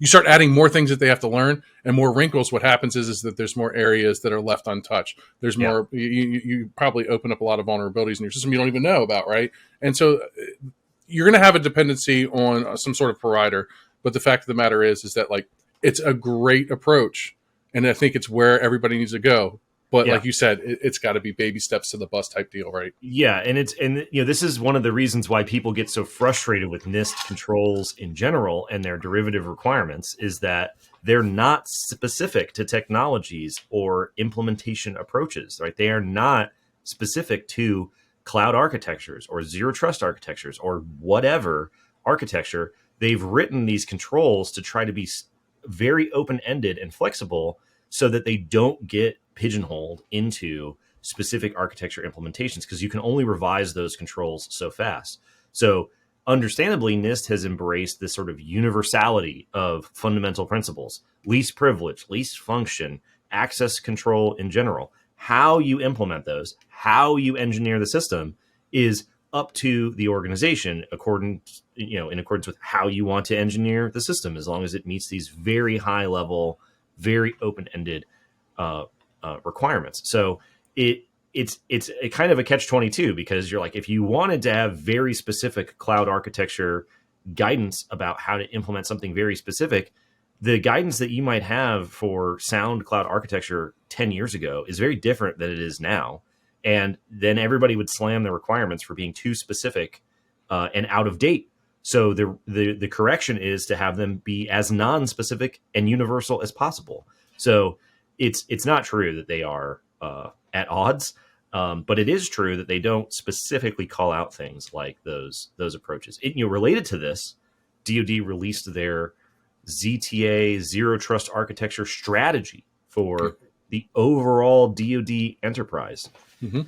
you start adding more things that they have to learn and more wrinkles. What happens is that there's more areas that are left untouched. There's more, you probably open up a lot of vulnerabilities in your system you don't even know about, right? And so you're going to have a dependency on some sort of provider. But the fact of the matter is that, like, it's a great approach. And I think it's where everybody needs to go. But Yeah. like you said, it's got to be baby steps to the bus type deal, right? Yeah, and this is one of the reasons why people get so frustrated with NIST controls in general and their derivative requirements is that they're not specific to technologies or implementation approaches, right? They are not specific to cloud architectures or zero trust architectures or whatever architecture. They've written these controls to try to be very open-ended and flexible so that they don't get pigeonholed into specific architecture implementations, because you can only revise those controls so fast. So understandably, NIST has embraced this sort of universality of fundamental principles: least privilege, least function, access control in general. How you implement those, how you engineer the system is up to the organization in accordance with how you want to engineer the system, as long as it meets these very high level, very open-ended requirements. So it's a kind of a catch-22, because you're like, if you wanted to have very specific cloud architecture guidance about how to implement something very specific, the guidance that you might have for sound cloud architecture 10 years ago is very different than it is now. And then everybody would slam the requirements for being too specific and out of date. So the correction is to have them be as non-specific and universal as possible. So it's not true that they are at odds, but it is true that they don't specifically call out things like those approaches. Related to this, DoD released their ZTA, Zero Trust Architecture strategy for the overall DoD enterprise. Mm-hmm.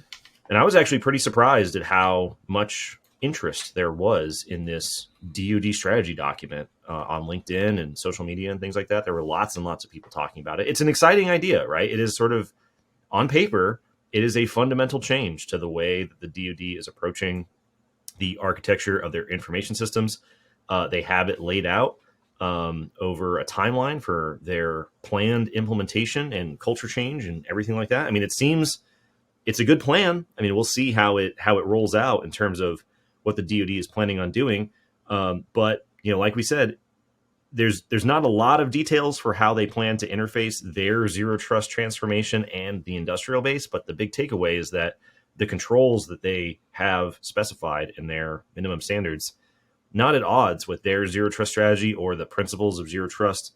And I was actually pretty surprised at how much interest there was in this DoD strategy document on LinkedIn and social media and things like that. There were lots and lots of people talking about it. It's an exciting idea, right? It is sort of, on paper, it is a fundamental change to the way that the DoD is approaching the architecture of their information systems. They have it laid out over a timeline for their planned implementation and culture change and everything like that. I mean, it seems it's a good plan. I mean, we'll see how it rolls out in terms of what the DoD is planning on doing. But like we said, there's not a lot of details for how they plan to interface their zero trust transformation and the industrial base. But the big takeaway is that the controls that they have specified in their minimum standards, not at odds with their zero trust strategy or the principles of zero trust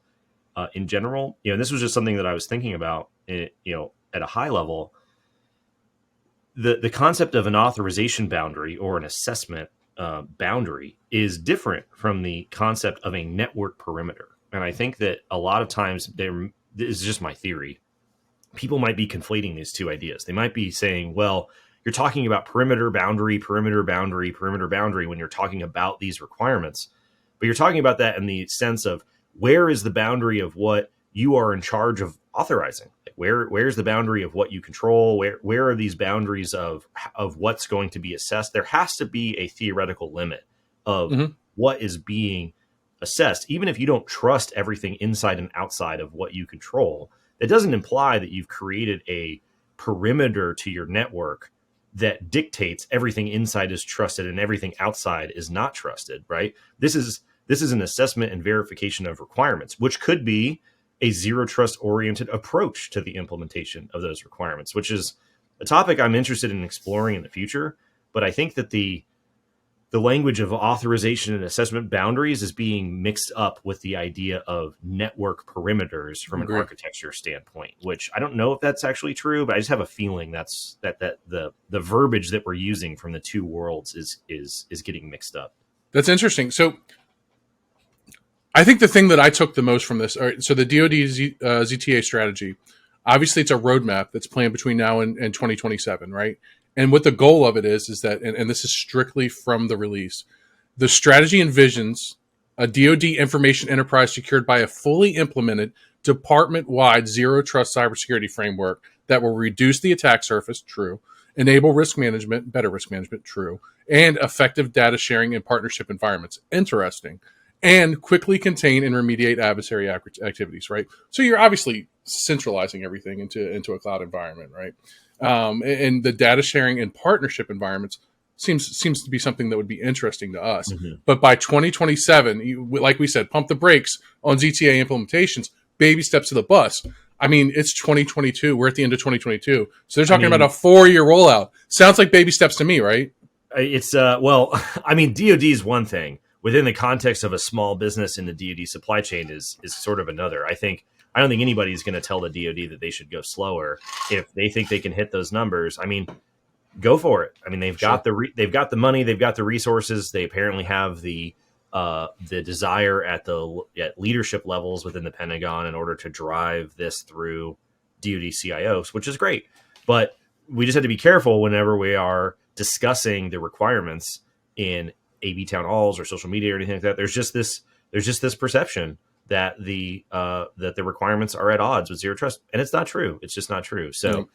in general. This was just something that I was thinking about, at a high level. The concept of an authorization boundary or an assessment boundary is different from the concept of a network perimeter. And I think that a lot of times, this is just my theory, people might be conflating these two ideas. They might be saying, well, you're talking about perimeter boundary when you're talking about these requirements. But you're talking about that in the sense of, where is the boundary of what you are in charge of authorizing? Where's the boundary of what you control? Where are these boundaries of what's going to be assessed? There has to be a theoretical limit of what is being assessed. Even if you don't trust everything inside and outside of what you control, that doesn't imply that you've created a perimeter to your network that dictates everything inside is trusted and everything outside is not trusted, right? This is an assessment and verification of requirements, which could be a zero trust oriented approach to the implementation of those requirements, which is a topic I'm interested in exploring in the future. But I think that the language of authorization and assessment boundaries is being mixed up with the idea of network perimeters from an architecture standpoint, which I don't know if that's actually true, but I just have a feeling that the verbiage that we're using from the two worlds is getting mixed up. That's interesting. So I think the thing that I took the most from this, all right, so the DoD ZTA strategy, obviously it's a roadmap that's planned between now and 2027, right? And what the goal of it is that, and this is strictly from the release, the strategy envisions a DoD information enterprise secured by a fully implemented department-wide zero trust cybersecurity framework that will reduce the attack surface, true, enable risk management, better risk management, true, and effective data sharing and partnership environments, interesting, and quickly contain and remediate adversary activities, right? So you're obviously centralizing everything into a cloud environment, right? And the data sharing and partnership environments seems to be something that would be interesting to us. Mm-hmm. But by 2027, like we said, pump the brakes on ZTA implementations, baby steps to the bus. I mean, it's 2022. We're at the end of 2022. So they're talking about a 4-year rollout. Sounds like baby steps to me, right? It's well, I mean, DoD is one thing. Within the context of a small business in the DoD supply chain is sort of another. I don't think anybody's going to tell the DoD that they should go slower if they think they can hit those numbers. I mean, go for it. I mean, they've got they've got the money, they've got the resources. They apparently have the desire at leadership levels within the Pentagon in order to drive this through DoD CIOs, which is great. But we just have to be careful whenever we are discussing the requirements in AB town halls or social media or anything like that. There's just this perception that the requirements are at odds with zero trust, and it's not true. It's just not true. So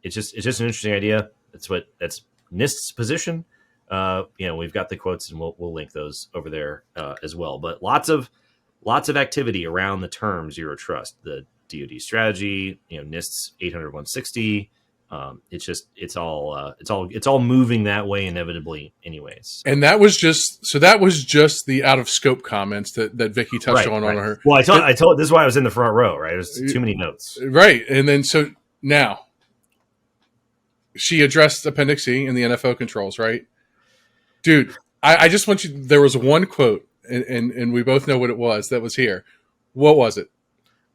it's just an interesting idea. That's NIST's position. We've got the quotes, and we'll link those over there as well. But lots of activity around the term zero trust, the DoD strategy, NIST's 800-160. It's all moving that way inevitably anyways. And that was just the out of scope comments that Vicky touched on her. Well, I told this is why I was in the front row, right? There's too many notes. Right. And then so now she addressed Appendix E and the NFO controls, right? Dude, I just want you, there was one quote and we both know what it was that was here. What was it?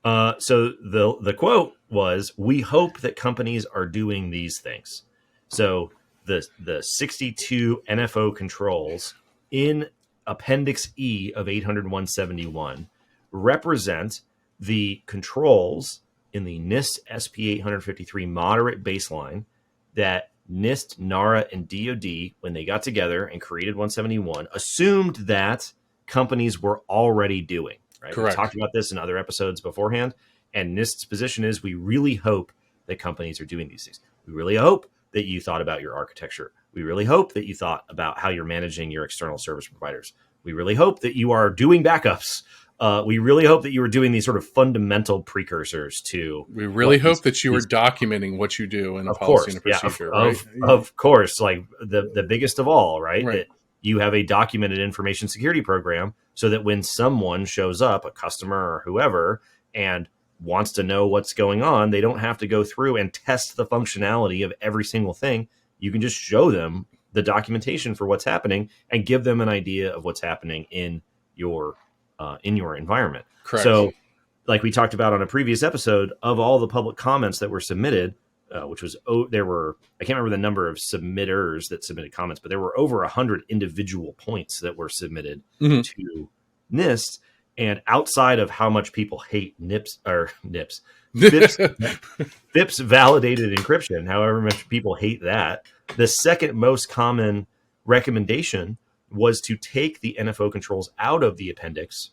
So the quote was, "We hope that companies are doing these things." So the 62 NFO controls in Appendix E of 800-171 represent the controls in the NIST SP 853 moderate baseline that NIST, NARA, and DoD, when they got together and created 171, assumed that companies were already doing. Right? Correct. We talked about this in other episodes beforehand, and NIST's position is we really hope that companies are doing these things. We really hope that you thought about your architecture. We really hope that you thought about how you're managing your external service providers. We really hope that you are doing backups. We really hope that you are doing these sort of fundamental precursors to. We really hope that you are documenting what you do in a policy and a procedure. Of course, like the biggest of all, right? That you have a documented information security program so that when someone shows up, a customer or whoever, and wants to know what's going on, they don't have to go through and test the functionality of every single thing. You can just show them the documentation for what's happening and give them an idea of what's happening in your environment. Correct. So, like we talked about on a previous episode, of all the public comments that were submitted, which was there were, I can't remember the number of submitters that submitted comments, but there were over 100 individual points that were submitted to NIST. And outside of how much people hate FIPS validated encryption, however much people hate that, the second most common recommendation was to take the NFO controls out of the appendix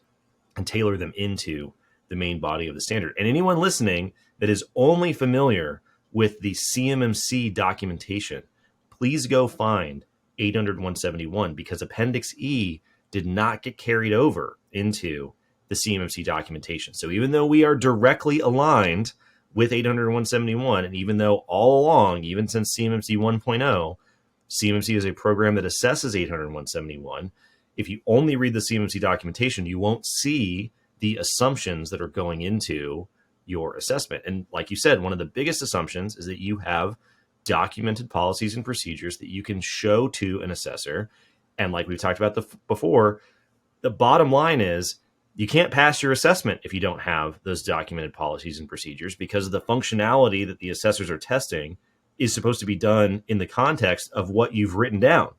and tailor them into the main body of the standard. And anyone listening that is only familiar with the CMMC documentation, please go find 800-171, because Appendix E did not get carried over into the CMMC documentation. So even though we are directly aligned with 800-171, and even though all along, even since CMMC 1.0, CMMC is a program that assesses 800-171, if you only read the CMMC documentation, you won't see the assumptions that are going into your assessment. And like you said, one of the biggest assumptions is that you have documented policies and procedures that you can show to an assessor. And like we've talked about before, the bottom line is you can't pass your assessment if you don't have those documented policies and procedures, because of the functionality that the assessors are testing is supposed to be done in the context of what you've written down.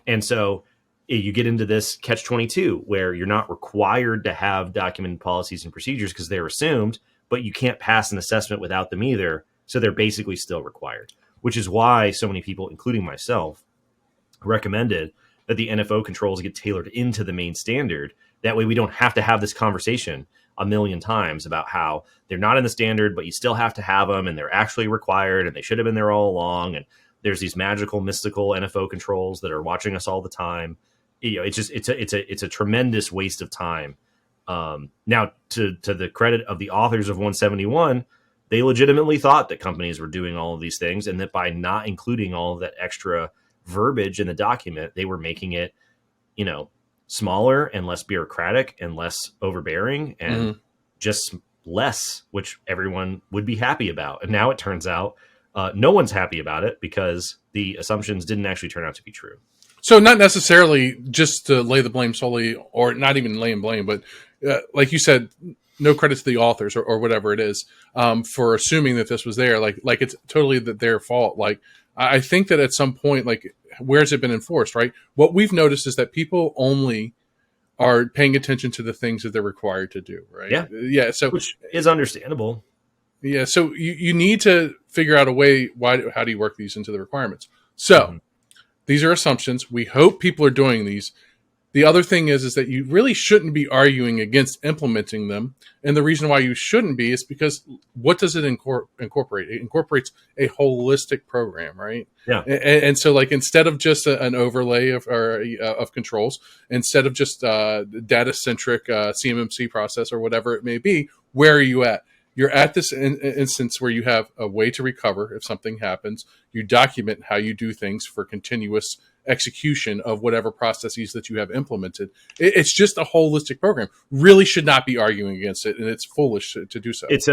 And so you get into this catch-22 where you're not required to have documented policies and procedures because they're assumed, but you can't pass an assessment without them either. So they're basically still required, which is why so many people, including myself, recommended that the NFO controls get tailored into the main standard. That way we don't have to have this conversation a million times about how they're not in the standard, but you still have to have them, and they're actually required, and they should have been there all along. And there's these magical, mystical NFO controls that are watching us all the time. It's a tremendous waste of time. Now, to the credit of the authors of 171, they legitimately thought that companies were doing all of these things, and that by not including all of that extra verbiage in the document, they were making it, smaller and less bureaucratic and less overbearing and just less, which everyone would be happy about. And now it turns out no one's happy about it because the assumptions didn't actually turn out to be true. So not necessarily just to lay the blame solely, or not even laying blame, but like you said, no credit to the authors or whatever it is for assuming that this was there. Like it's totally their fault. Like I think that at some point, like where's it been enforced, right? What we've noticed is that people only are paying attention to the things that they're required to do, right? Yeah. So which is understandable. Yeah. So you need to figure out a way. How do you work these into the requirements? So these are assumptions. We hope people are doing these. The other thing is that you really shouldn't be arguing against implementing them. And the reason why you shouldn't be is because what does it incorporate? It incorporates a holistic program, right? Yeah. And so like, instead of just an overlay of controls, instead of just data centric CMMC process or whatever it may be, where are you at? You're at this instance where you have a way to recover if something happens. You document how you do things for continuous execution of whatever processes that you have implemented. It's just a holistic program. Really should not be arguing against it, and it's foolish to do so. It's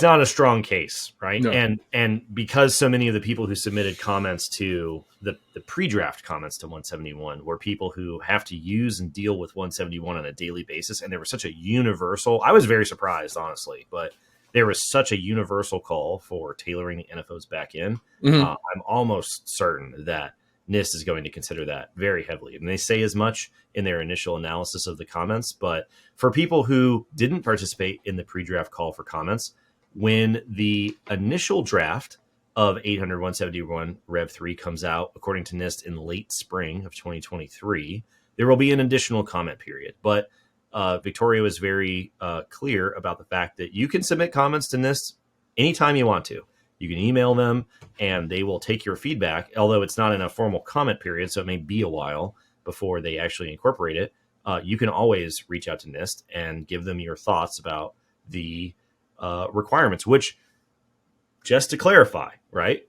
not a strong case, right? No. And because so many of the people who submitted comments to the pre-draft comments to 171 were people who have to use and deal with 171 on a daily basis, and there was such a universal, I was very surprised, honestly, but there was such a universal call for tailoring the NFOs back in. I'm almost certain that NIST is going to consider that very heavily. And they say as much in their initial analysis of the comments. But for people who didn't participate in the pre-draft call for comments, when the initial draft of 800.171 Rev 3 comes out, according to NIST, in late spring of 2023, there will be an additional comment period. But Victoria was very clear about the fact that you can submit comments to NIST anytime you want to. You can email them and they will take your feedback, although it's not in a formal comment period, so it may be a while before they actually incorporate it. You can always reach out to NIST and give them your thoughts about the requirements, which, just to clarify, right,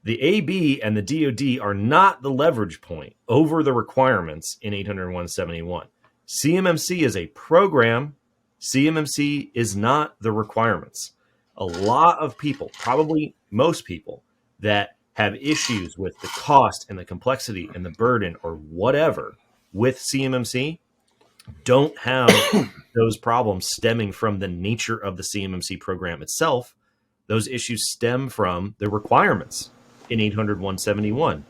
the AB and the DoD are not the leverage point over the requirements in 800.171. CMMC is a program. CMMC is not the requirements. A lot of people, probably most people, that have issues with the cost and the complexity and the burden or whatever with CMMC don't have those problems stemming from the nature of the CMMC program itself. Those issues stem from the requirements in 800.171.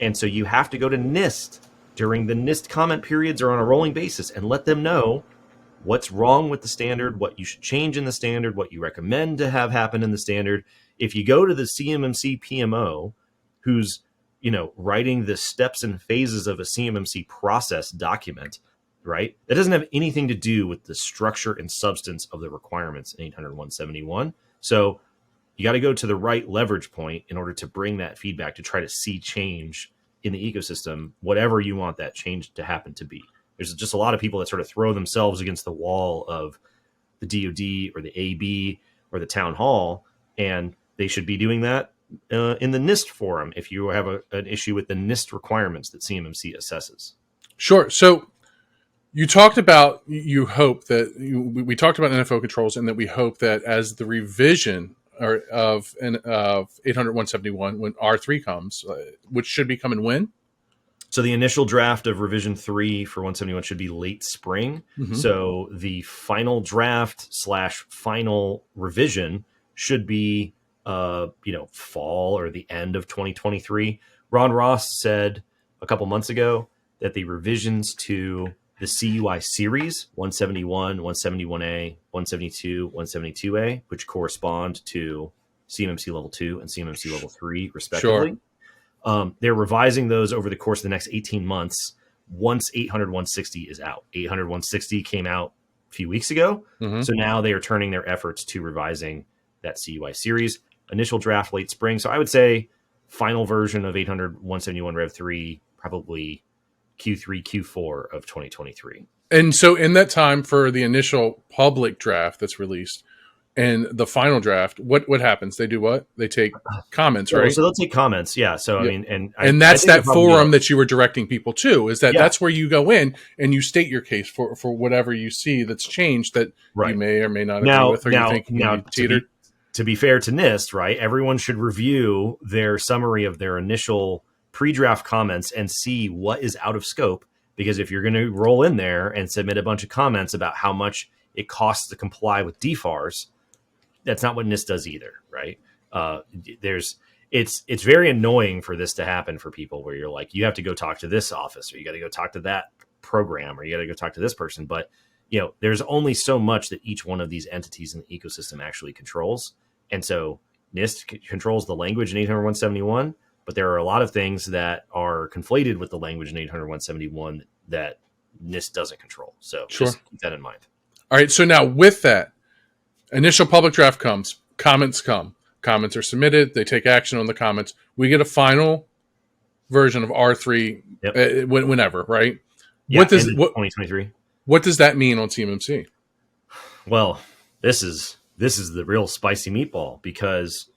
And so you have to go to NIST during the NIST comment periods or on a rolling basis and let them know what's wrong with the standard, what you should change in the standard, what you recommend to have happen in the standard. If you go to the CMMC PMO, who's, writing the steps and phases of a CMMC process document, right? That doesn't have anything to do with the structure and substance of the requirements in 800.171. So you got to go to the right leverage point in order to bring that feedback to try to see change in the ecosystem, whatever you want that change to happen to be. There's just a lot of people that sort of throw themselves against the wall of the DoD or the AB or the Townhall, and they should be doing that in the NIST forum if you have an issue with the NIST requirements that CMMC assesses. Sure. So you talked about, we talked about NFO controls, and that we hope that as the revision of 800.171, when R3 comes, which should be coming when? So the initial draft of revision 3 for 171 should be late spring. Mm-hmm. So the final draft / final revision should be, fall or the end of 2023. Ron Ross said a couple months ago that the revisions to the CUI series, 171, 171A, 172, 172A, which correspond to CMMC Level 2 and CMMC Level 3, respectively. Sure. They're revising those over the course of the next 18 months once 800.160 is out. 800.160 came out a few weeks ago. Mm-hmm. So now they are turning their efforts to revising that CUI series. Initial draft late spring. So I would say final version of 800.171 Rev 3, probably Q3, Q4 of 2023. And so in that time for the initial public draft that's released, And the final draft, what happens? They do what? They take comments, right? So they'll take comments. Yeah. So, I Yeah. mean, and that's I think that forum that you were directing people to, is that Yeah. that's where you go in and you state your case for whatever you see that's changed that you may or may not agree with, or you think can be teetered. To be fair to NIST, right? Everyone should review their summary of their initial pre-draft comments and see what is out of scope. Because if you're going to roll in there and submit a bunch of comments about how much it costs to comply with DFARS, that's not what NIST does either, right? It's very annoying for this to happen for people, where you're like, you have to go talk to this office, or you got to go talk to that program, or you got to go talk to this person. But there's only so much that each one of these entities in the ecosystem actually controls. And so NIST controls the language in 800.171, but there are a lot of things that are conflated with the language in 800.171 that NIST doesn't control. So just keep that in mind. All right. So now with that, initial public draft comes, comments come. Comments are submitted. They take action on the comments. We get a final version of R3 whenever, right? Yeah, what does 2023? What does that mean on CMMC? Well, this is the real spicy meatball, because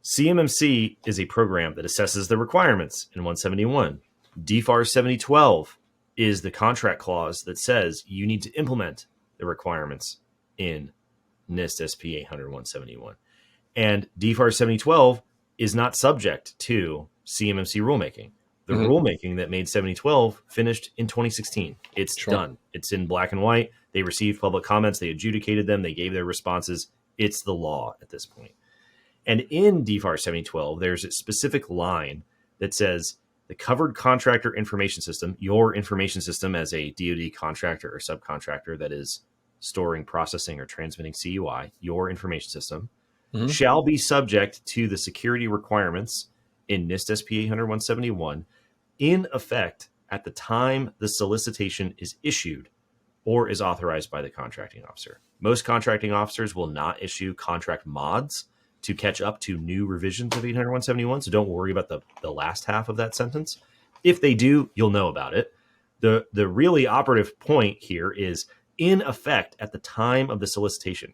CMMC is a program that assesses the requirements in 171. DFARS 7012 is the contract clause that says you need to implement the requirements in NIST SP 800.171. And DFARS 7012 is not subject to CMMC rulemaking. The rulemaking that made 7012 finished in 2016. It's done. It's in black and white. They received public comments. They adjudicated them. They gave their responses. It's the law at this point. And in DFARS 7012, there's a specific line that says the covered contractor information system, your information system as a DoD contractor or subcontractor that is storing, processing, or transmitting CUI, your information system, shall be subject to the security requirements in NIST SP 800.171 in effect at the time the solicitation is issued or is authorized by the contracting officer. Most contracting officers will not issue contract mods to catch up to new revisions of 800.171, so don't worry about the last half of that sentence. If they do, you'll know about it. The really operative point here is in effect at the time of the solicitation.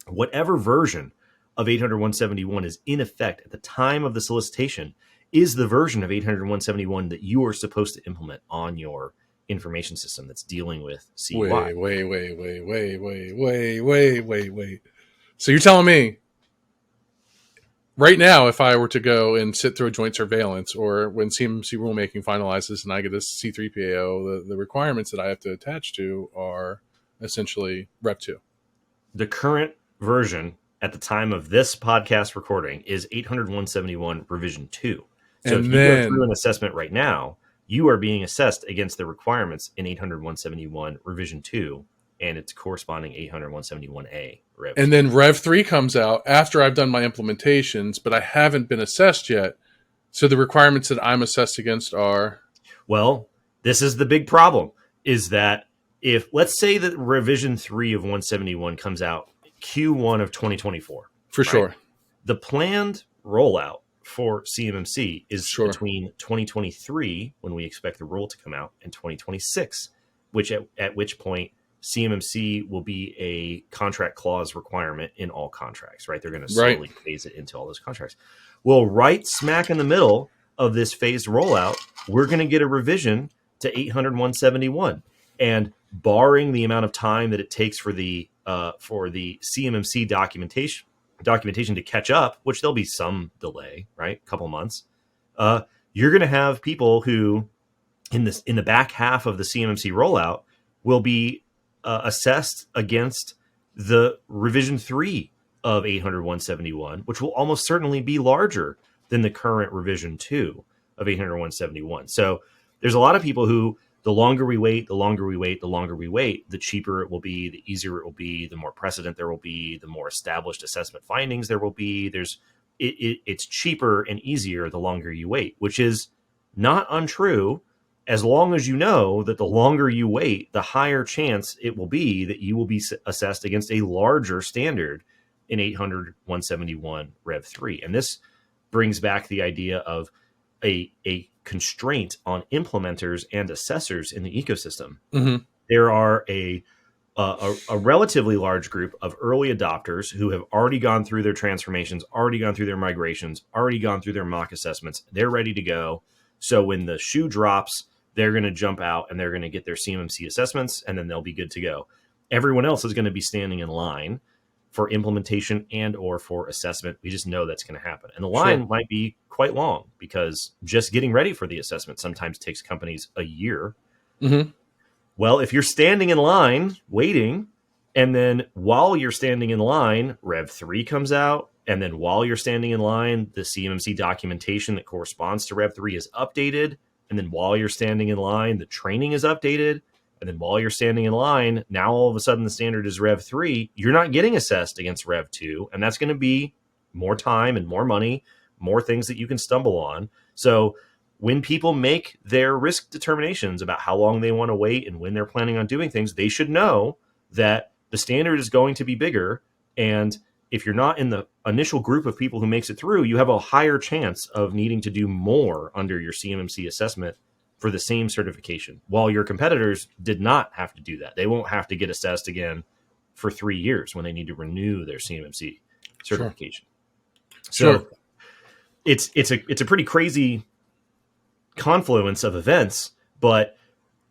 Whatever version of 800.171 is in effect at the time of the solicitation is the version of 800.171 that you are supposed to implement on your information system that's dealing with CUI. Wait. So you're telling me right now, if I were to go and sit through a joint surveillance, or when CMMC rulemaking finalizes and I get a C3PAO, the requirements that I have to attach to are essentially Rep 2. The current version at the time of this podcast recording is 800.171 revision 2. So if you go through an assessment right now, you are being assessed against the requirements in 800.171 revision 2 and its corresponding 800.171A. Rev 2. And then Rev 3 comes out after I've done my implementations, but I haven't been assessed yet. So the requirements that I'm assessed against are? Well, this is the big problem, is that if, let's say that revision 3 of 171 comes out Q1 of 2024. For sure. The planned rollout for CMMC is between 2023, when we expect the rule to come out, and 2026, at which point CMMC will be a contract clause requirement in all contracts, right? They're going to slowly phase it into all those contracts. Well, right smack in the middle of this phased rollout, we're going to get a revision to 800.171. And barring the amount of time that it takes for the CMMC documentation to catch up, which there'll be some delay, right? A couple months. You're going to have people who, in the back half of the CMMC rollout, will be assessed against the revision 3 of 800.171, which will almost certainly be larger than the current revision 2 of 800.171. So there's a lot of people who, the longer we wait, the cheaper it will be, the easier it will be, the more precedent there will be, the more established assessment findings there will be. It's cheaper and easier the longer you wait, which is not untrue, as long as you know that the longer you wait, the higher chance it will be that you will be assessed against a larger standard in 800.171 Rev 3. And this brings back the idea of a constraint on implementers and assessors in the ecosystem. There are a a relatively large group of early adopters who have already gone through their transformations, already gone through their migrations, already gone through their mock assessments. They're ready to go. So when the shoe drops, they're going to jump out and they're going to get their CMMC assessments, and then they'll be good to go. Everyone else is going to be standing in line for implementation and or for assessment. We just know that's going to happen. And the line might be quite long because just getting ready for the assessment sometimes takes companies a year. Mm-hmm. Well, if you're standing in line waiting, and then while you're standing in line, Rev 3 comes out, and then while you're standing in line, the CMMC documentation that corresponds to Rev 3 is updated, and then while you're standing in line, the training is updated, and then while you're standing in line, now all of a sudden the standard is Rev 3, you're not getting assessed against Rev 2, and that's going to be more time and more money, more things that you can stumble on. So when people make their risk determinations about how long they want to wait and when they're planning on doing things, they should know that the standard is going to be bigger. And if you're not in the initial group of people who makes it through, you have a higher chance of needing to do more under your CMMC assessment for the same certification, while your competitors did not have to do that. They won't have to get assessed again for 3 years when they need to renew their CMMC certification. So it's a pretty crazy confluence of events, but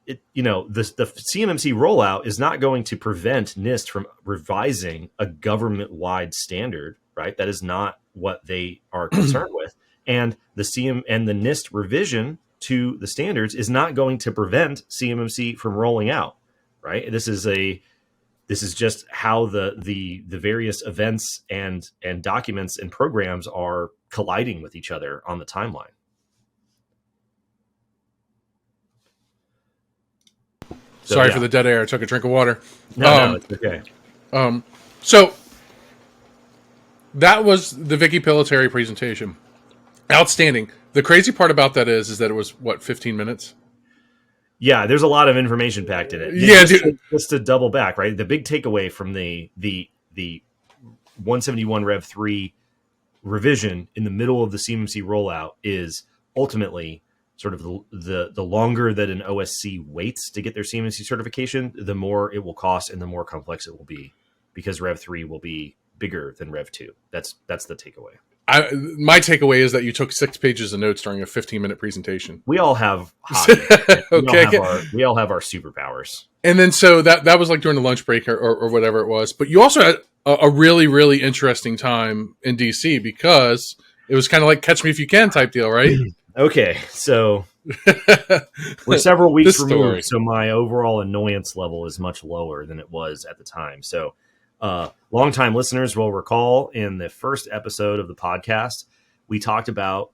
the CMMC rollout is not going to prevent NIST from revising a government-wide standard, right? That is not what they are concerned with. And the NIST revision to the standards is not going to prevent CMMC from rolling out, right? This is just how the various events and documents and programs are colliding with each other on the timeline. Sorry for the dead air. I took a drink of water. No, it's okay. So that was the Vicky Pilitary presentation. Outstanding. The crazy part about that is that it was, 15 minutes? Yeah, there's a lot of information packed in it. Yeah, just to double back, right? The big takeaway from the 171 Rev 3 revision in the middle of the CMMC rollout is ultimately sort of the longer that an OSC waits to get their CMMC certification, the more it will cost and the more complex it will be, because Rev 3 will be bigger than Rev 2. That's the takeaway. My takeaway is that you took 6 pages of notes during a 15-minute presentation. We all have hobbies. We all have our superpowers. And then so that was like during the lunch break or whatever it was. But you also had a really, really interesting time in DC because it was kind of like Catch Me If You Can type deal, right? Okay, so we're several weeks removed, so my overall annoyance level is much lower than it was at the time. So longtime listeners will recall in the first episode of the podcast, we talked about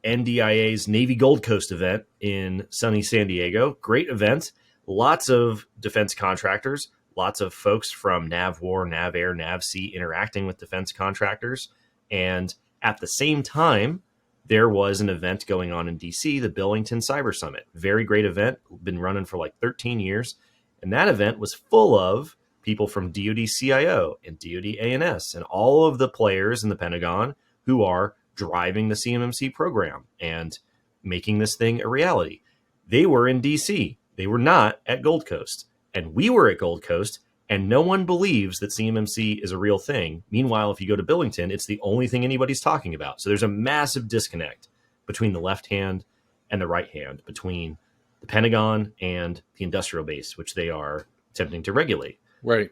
NDIA's Navy Gold Coast event in sunny San Diego. Great event. Lots of defense contractors, lots of folks from NavWar, NavAir, NavSea interacting with defense contractors. And at the same time, there was an event going on in DC, the Billington Cyber Summit. Very great event, been running for like 13 years. And that event was full of people from DoD CIO and DoD ANS and all of the players in the Pentagon who are driving the CMMC program and making this thing a reality. They were in DC. They were not at Gold Coast. And we were at Gold Coast, and no one believes that CMMC is a real thing. Meanwhile, if you go to Billington, it's the only thing anybody's talking about. So there's a massive disconnect between the left hand and the right hand, between the Pentagon and the industrial base, which they are attempting to regulate. Right.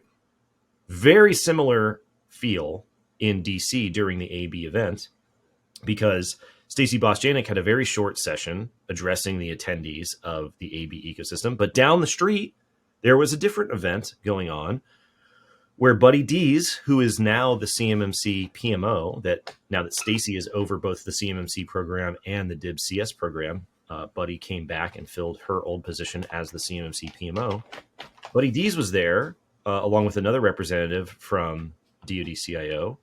Very similar feel in DC during the AB event, because Stacy Bosjanek had a very short session addressing the attendees of the AB ecosystem. But down the street, there was a different event going on where Buddy Dees, who is now the CMMC PMO, that now that Stacy is over both the CMMC program and the DIB CS program, Buddy came back and filled her old position as the CMMC PMO. Buddy Dees was there along with another representative from DoD CIO,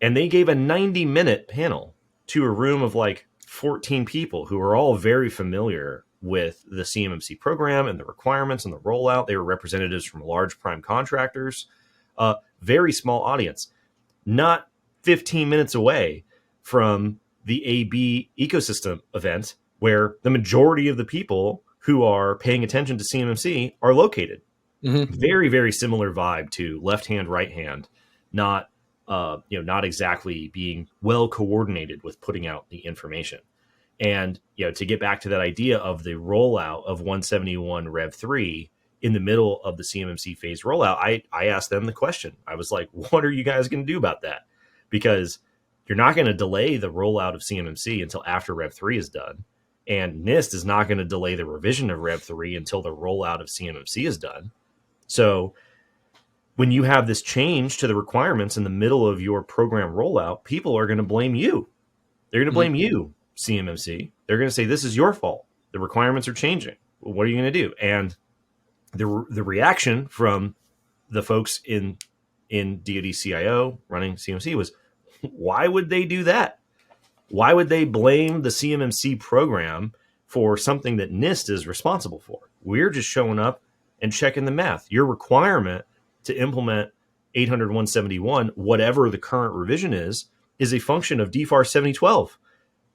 and they gave a 90-minute panel to a room of like 14 people who are all very familiar with the CMMC program and the requirements and the rollout. They were representatives from large prime contractors, very small audience, not 15 minutes away from the AB ecosystem event where the majority of the people who are paying attention to CMMC are located. Mm-hmm. Very, very similar vibe to left hand, right hand, not not exactly being well coordinated with putting out the information. And to get back to that idea of the rollout of 171 Rev 3 in the middle of the CMMC phase rollout, I asked them the question. I was like, what are you guys going to do about that? Because you're not going to delay the rollout of CMMC until after Rev 3 is done. And NIST is not going to delay the revision of Rev 3 until the rollout of CMMC is done. So when you have this change to the requirements in the middle of your program rollout, people are going to blame you. They're going to blame you, CMMC. They're going to say, this is your fault. The requirements are changing. Well, what are you going to do? And the reaction from the folks in DoD CIO running CMMC was, why would they do that? Why would they blame the CMMC program for something that NIST is responsible for? We're just showing up and checking the math. Your requirement to implement 800.171, whatever the current revision is a function of DFARS 7012.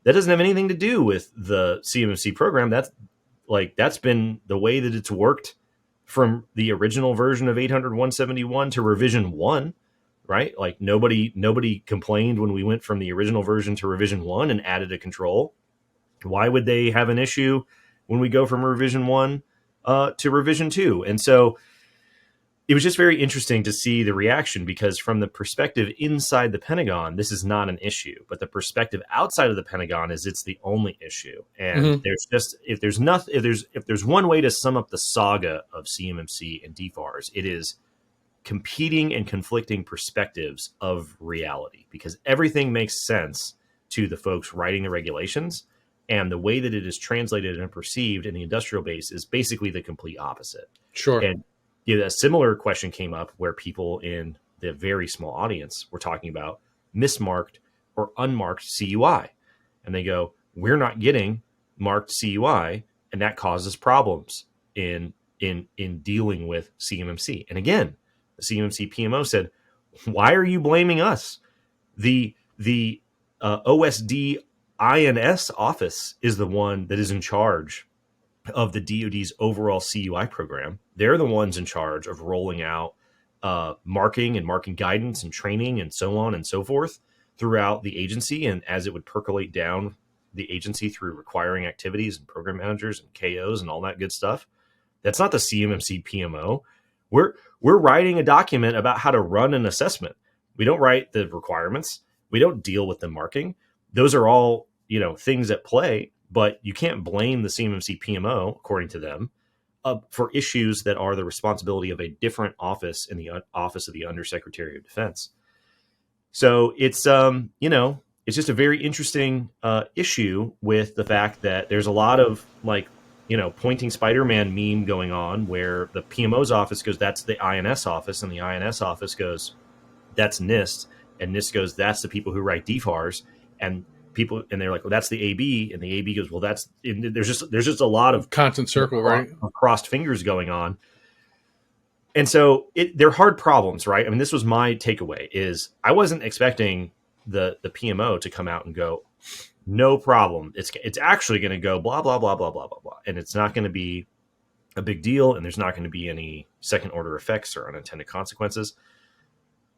That doesn't have anything to do with the CMMC program. That's been the way that it's worked from the original version of 800.171 to revision 1, right? Like nobody complained when we went from the original version to revision 1 and added a control. Why would they have an issue when we go from revision 1 to revision 2? And so it was just very interesting to see the reaction, because from the perspective inside the Pentagon, this is not an issue, but the perspective outside of the Pentagon is it's the only issue. And there's just, if there's one way to sum up the saga of CMMC and DFARS, it is competing and conflicting perspectives of reality, because everything makes sense to the folks writing the regulations, and the way that it is translated and perceived in the industrial base is basically the complete opposite. Sure. And a similar question came up where people in the very small audience were talking about mismarked or unmarked CUI. And they go, we're not getting marked CUI, and that causes problems in dealing with CMMC. And again, the CMMC PMO said, why are you blaming us? The OSD INS office is the one that is in charge of the DoD's overall CUI program. They're the ones in charge of rolling out marking and marking guidance and training and so on and so forth throughout the agency, and as it would percolate down the agency through requiring activities and program managers and KOs and all that good stuff. That's not the CMMC PMO. We're writing a document about how to run an assessment. We don't write the requirements. We don't deal with the marking. Those are all things at play. But you can't blame the CMMC PMO, according to them, for issues that are the responsibility of a different office in the Office of the Undersecretary of Defense. So it's just a very interesting issue with the fact that there's a lot of pointing Spider-Man meme going on, where the PMO's office goes, that's the INS office, and the INS office goes, that's NIST, and NIST goes, that's the people who write DFARS, and they're like, well, that's the AB, and the AB goes, well, there's just a lot of constant circle, right? Crossed fingers going on. And so they're hard problems, right? I mean, this was my takeaway, is I wasn't expecting the PMO to come out and go, no problem. It's actually going to go blah, blah, blah, blah, blah, blah, blah. And it's not going to be a big deal. And there's not going to be any second order effects or unintended consequences.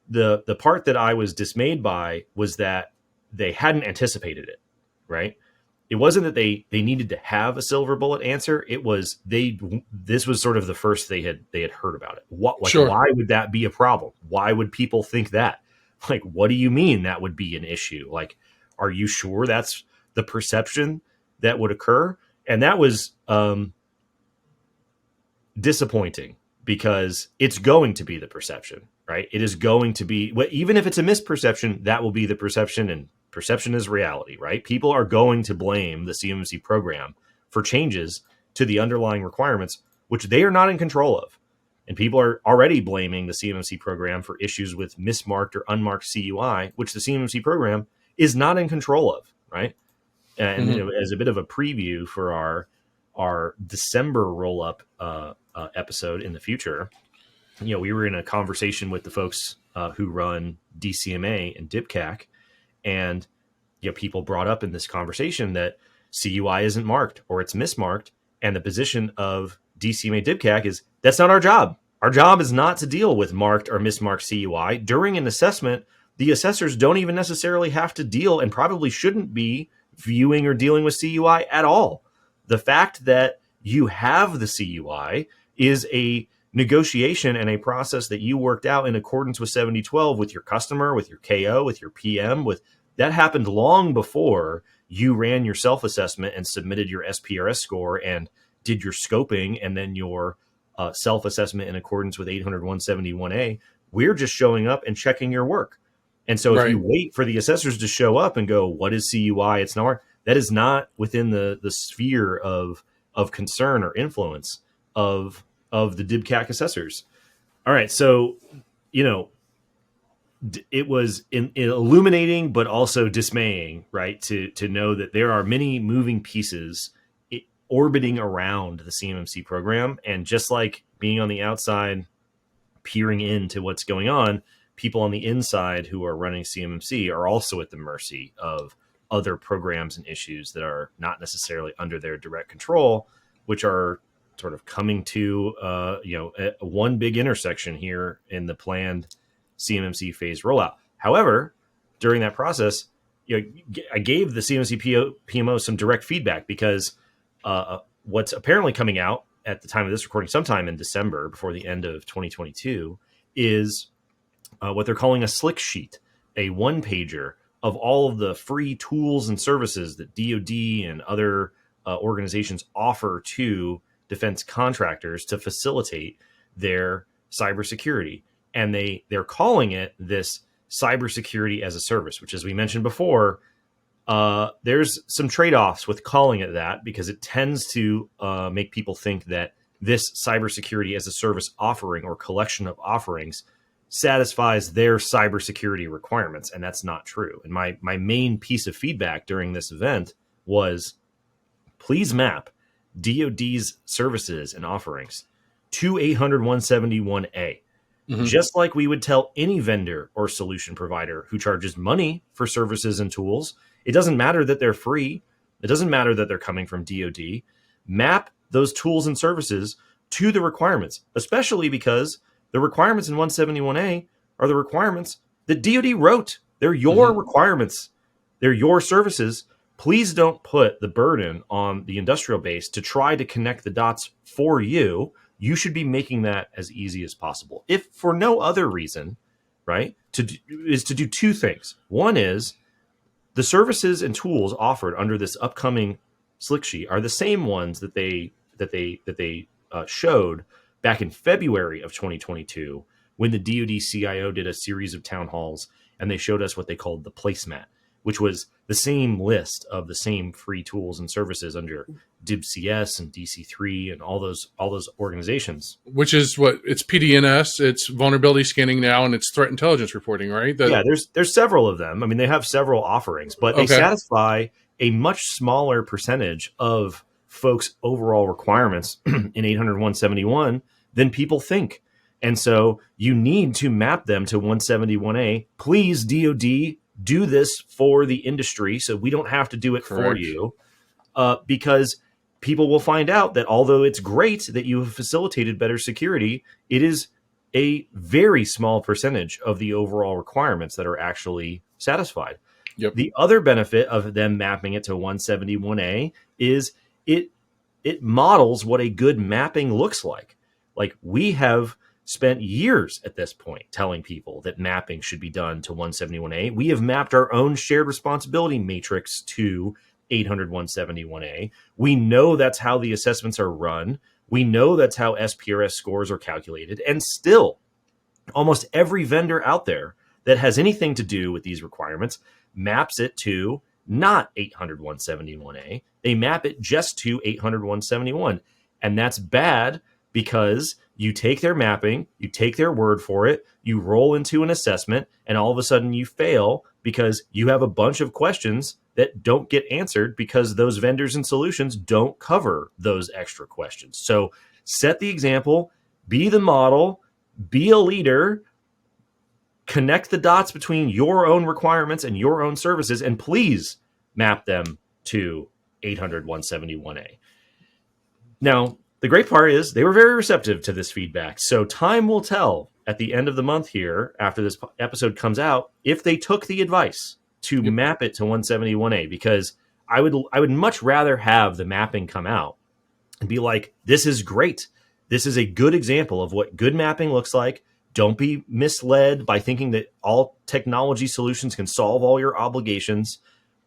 The part that I was dismayed by was that they hadn't anticipated it, right? It wasn't that they needed to have a silver bullet answer. It was this was sort of the first they had heard about it. Sure. Why would that be a problem? Why would people think that? Like, what do you mean that would be an issue? Like, are you sure that's the perception that would occur? And that was disappointing, because it's going to be the perception, right? It is going to be, even if it's a misperception, that will be the perception, and perception is reality, right? People are going to blame the CMMC program for changes to the underlying requirements, which they are not in control of. And people are already blaming the CMMC program for issues with mismarked or unmarked CUI, which the CMMC program is not in control of, right? And as a bit of a preview for our December roll-up episode in the future, we were in a conversation with the folks who run DCMA and DIPCAC, and people brought up in this conversation that CUI isn't marked or it's mismarked, and the position of DCMA DIPCAC is, that's not our job. Our job is not to deal with marked or mismarked CUI. During an assessment, the assessors don't even necessarily have to deal and probably shouldn't be viewing or dealing with CUI at all. The fact that you have the CUI is a negotiation and a process that you worked out in accordance with 7012 with your customer, with your KO, with your PM, with that happened long before you ran your self-assessment and submitted your SPRS score and did your scoping and then your self-assessment in accordance with 800-171A. We're just showing up and checking your work. And so if Right. you wait for the assessors to show up and go, what is CUI? It's not, that is not within the sphere of concern or influence of the DIBCAC assessors. All right. So, it was illuminating, but also dismaying, right? To know that there are many moving pieces orbiting around the CMMC program. And just like being on the outside, peering into what's going on, people on the inside who are running CMMC are also at the mercy of other programs and issues that are not necessarily under their direct control, which are sort of coming to one big intersection here in the planned CMMC phase rollout. However, during that process, I gave the CMMC PMO some direct feedback because what's apparently coming out at the time of this recording, sometime in December before the end of 2022, is what they're calling a slick sheet, a one-pager of all of the free tools and services that DoD and other organizations offer to defense contractors to facilitate their cybersecurity. And they're calling it this cybersecurity as a service, which, as we mentioned before, there's some trade-offs with calling it that because it tends to make people think that this cybersecurity as a service offering or collection of offerings satisfies their cybersecurity requirements, and that's not true. And my main piece of feedback during this event was, please map DoD's services and offerings to 800-171A. Mm-hmm. Just like we would tell any vendor or solution provider who charges money for services and tools, it doesn't matter that they're free. It doesn't matter that they're coming from DoD. Map those tools and services to the requirements, especially because the requirements in 171A are the requirements that DoD wrote. They're your requirements. They're your services. Please don't put the burden on the industrial base to try to connect the dots for you. You should be making that as easy as possible. If for no other reason, right, to do two things. One is the services and tools offered under this upcoming slick sheet are the same ones that they showed back in February of 2022 when the DoD CIO did a series of town halls and they showed us what they called the placemat, which was the same list of the same free tools and services under DIBCS and DC3 and all those organizations. Which is what it's PDNS, it's vulnerability scanning now, and it's threat intelligence reporting, right? Yeah, there's several of them. I mean, they have several offerings, but they satisfy a much smaller percentage of folks' overall requirements in 800-171 than people think. And so you need to map them to 171A. Please, DoD, do this for the industry so we don't have to do it for you, because people will find out that although it's great that you have facilitated better security, it is a very small percentage of the overall requirements that are actually satisfied. Yep. The other benefit of them mapping it to 171A is it models what a good mapping looks like. Like, we have spent years at this point telling people that mapping should be done to 171A. We have mapped our own shared responsibility matrix to 800-171A. We know that's how the assessments are run. We know that's how SPRS scores are calculated. And still, almost every vendor out there that has anything to do with these requirements maps it to not 800-171A. They map it just to 800-171. And that's bad because you take their mapping, you take their word for it, you roll into an assessment, and all of a sudden you fail because you have a bunch of questions that don't get answered because those vendors and solutions don't cover those extra questions. So set the example, be the model, be a leader, connect the dots between your own requirements and your own services, and please map them to 800-171A. Now, the great part is they were very receptive to this feedback. So time will tell at the end of the month here, after this episode comes out, if they took the advice to Yep. map it to 171A, because I would much rather have the mapping come out and be like, this is great. This is a good example of what good mapping looks like. Don't be misled by thinking that all technology solutions can solve all your obligations,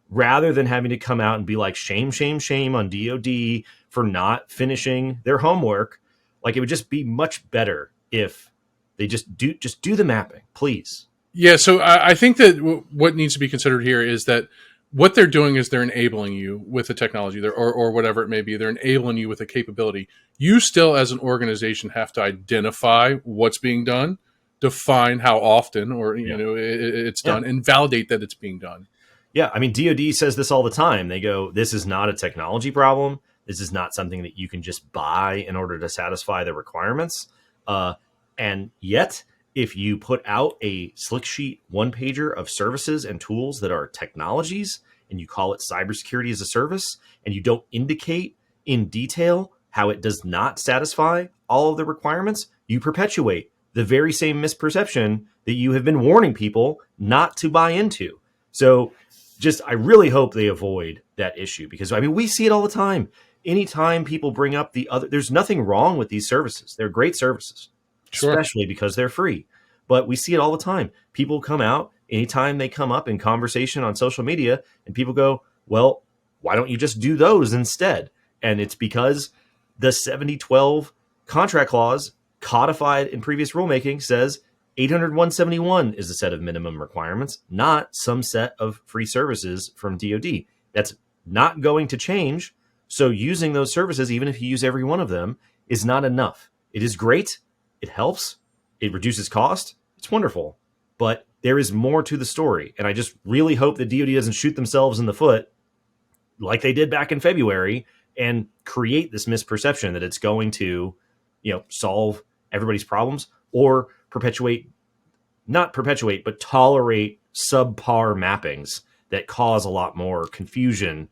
rather than having to come out and be like, shame, shame, shame on DoD for not finishing their homework. Like, it would just be much better if they just do the mapping, please. Yeah, so I think that what needs to be considered here is that what they're doing is they're enabling you with the technology or whatever it may be. They're enabling you with a capability. You still, as an organization, have to identify what's being done, define how often or it's done, and validate that it's being done. Yeah, I mean, DoD says this all the time. They go, this is not a technology problem. This is not something that you can just buy in order to satisfy the requirements. And yet, if you put out a slick sheet one-pager of services and tools that are technologies, and you call it cybersecurity as a service, and you don't indicate in detail how it does not satisfy all of the requirements, you perpetuate the very same misperception that you have been warning people not to buy into. So I really hope they avoid that issue, because I mean, we see it all the time. Anytime people bring up there's nothing wrong with these services. They're great services, Sure. especially because they're free. But we see it all the time. People come out anytime they come up in conversation on social media, and people go, well, why don't you just do those instead? And it's because the 7012 contract clause codified in previous rulemaking says 800-171 is a set of minimum requirements, not some set of free services from DoD. That's not going to change. So using those services, even if you use every one of them, is not enough. It is great. It helps. It reduces cost. It's wonderful. But there is more to the story. And I just really hope that DoD doesn't shoot themselves in the foot like they did back in February and create this misperception that it's going to, solve everybody's problems, or not perpetuate, but tolerate subpar mappings that cause a lot more confusion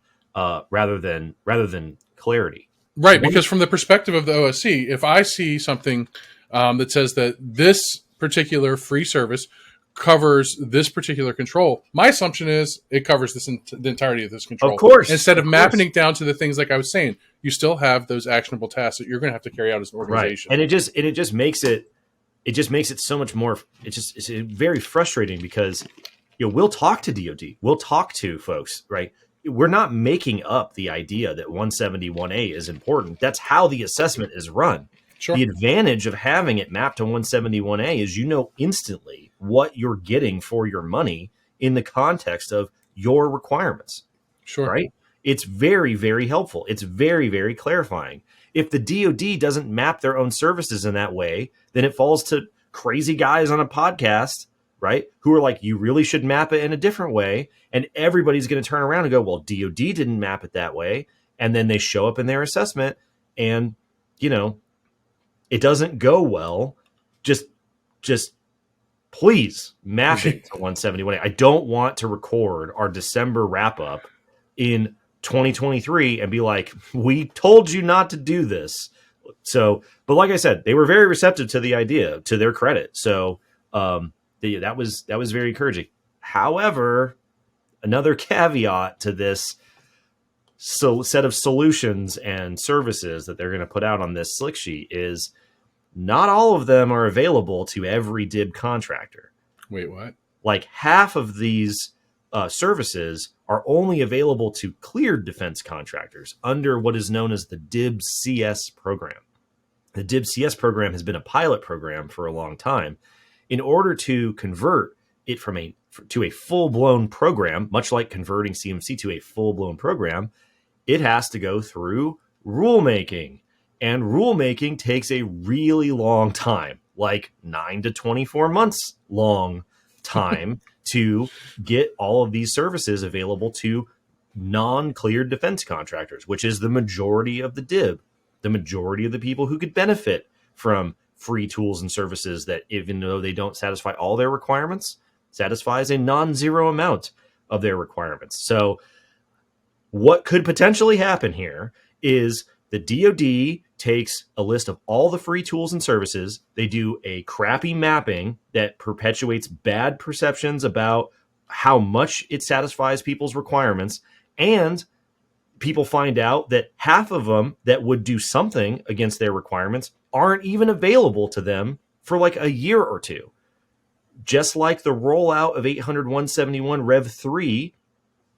rather than clarity. Right, because from the perspective of the OSC, if I see something that says that this particular free service covers this particular control, my assumption is it covers the entirety of this control. Of course. Instead of mapping it down to the things like I was saying, you still have those actionable tasks that you're going to have to carry out as an organization. Right. And it just makes it so much more. It's very frustrating because we'll talk to DoD, we'll talk to folks, right? We're not making up the idea that 171A is important. That's how the assessment is run. Sure. The advantage of having it mapped to 171A is instantly what you're getting for your money in the context of your requirements. Sure. Right? It's very, very helpful. It's very, very clarifying. If the DoD doesn't map their own services in that way, then it falls to crazy guys on a podcast, right, who are like, you really should map it in a different way. And everybody's going to turn around and go, well, DoD didn't map it that way. And then they show up in their assessment and, it doesn't go well. Just please map it to 171A. I don't want to record our December wrap up in 2023 and be like, we told you not to do this. So, but like I said, they were very receptive to the idea, to their credit. So that was very encouraging. However, another caveat to this set of solutions and services that they're going to put out on this slick sheet is not all of them are available to every DIB contractor. Wait, what? Like half of these services are only available to cleared defense contractors under what is known as the DIB CS program. The DIB CS program has been a pilot program for a long time. In order to convert it to a full-blown program, much like converting CMC to a full-blown program, it has to go through rulemaking. And rulemaking takes a really long time, like 9 to 24 months long time to get all of these services available to non-cleared defense contractors, which is the majority of the DIB, the majority of the people who could benefit from free tools and services that, even though they don't satisfy all their requirements, satisfies a non-zero amount of their requirements. So what could potentially happen here is the DoD takes a list of all the free tools and services. They do a crappy mapping that perpetuates bad perceptions about how much it satisfies people's requirements. And people find out that half of them that would do something against their requirements aren't even available to them for like a year or two. Just like the rollout of 800.171 Rev 3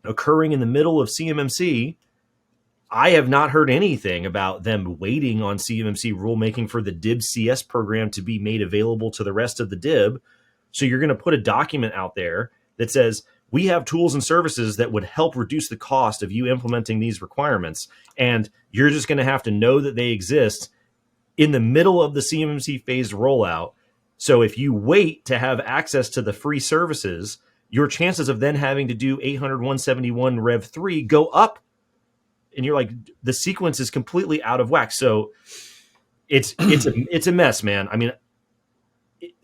occurring in the middle of CMMC, I have not heard anything about them waiting on CMMC rulemaking for the DIB CS program to be made available to the rest of the DIB. So you're going to put a document out there that says, we have tools and services that would help reduce the cost of you implementing these requirements. And you're just going to have to know that they exist in the middle of the CMMC phased rollout. So if you wait to have access to the free services, your chances of then having to do 800.171 Rev 3 go up. And you're like, the sequence is completely out of whack. So it's a mess, man. I mean,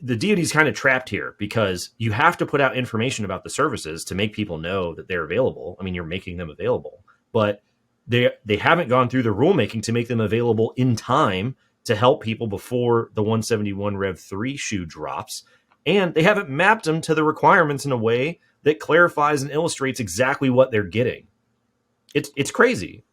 the DoD is kind of trapped here because you have to put out information about the services to make people know that they're available. I mean, you're making them available, but they haven't gone through the rulemaking to make them available in time to help people before the 171 Rev 3 shoe drops. And they haven't mapped them to the requirements in a way that clarifies and illustrates exactly what they're getting. It's crazy.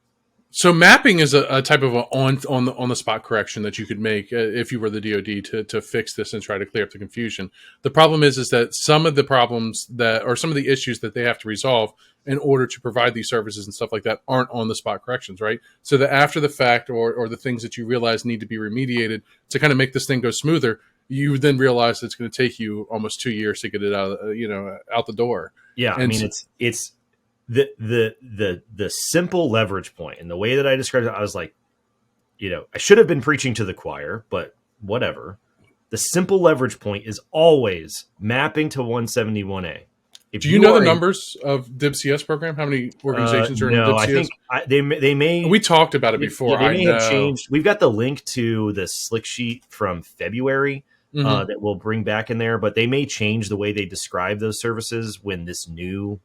So mapping is a type of on the spot correction that you could make if you were the DoD to fix this and try to clear up the confusion. The problem is that some of the problems or some of the issues that they have to resolve in order to provide these services and stuff like that aren't on the spot corrections, right? So that after the fact or the things that you realize need to be remediated to kind of make this thing go smoother, you then realize it's going to take you almost 2 years to get it out the door. Yeah, and I mean it's the simple leverage point, and the way that I described it, I was like, I should have been preaching to the choir, but whatever. The simple leverage point is always mapping to 171A. Do you know the numbers of DibCS program? How many organizations are in DibCS? I think they may. We talked about it before. They may have changed. We've got the link to the slick sheet from February that we'll bring back in there, but they may change the way they describe those services when this new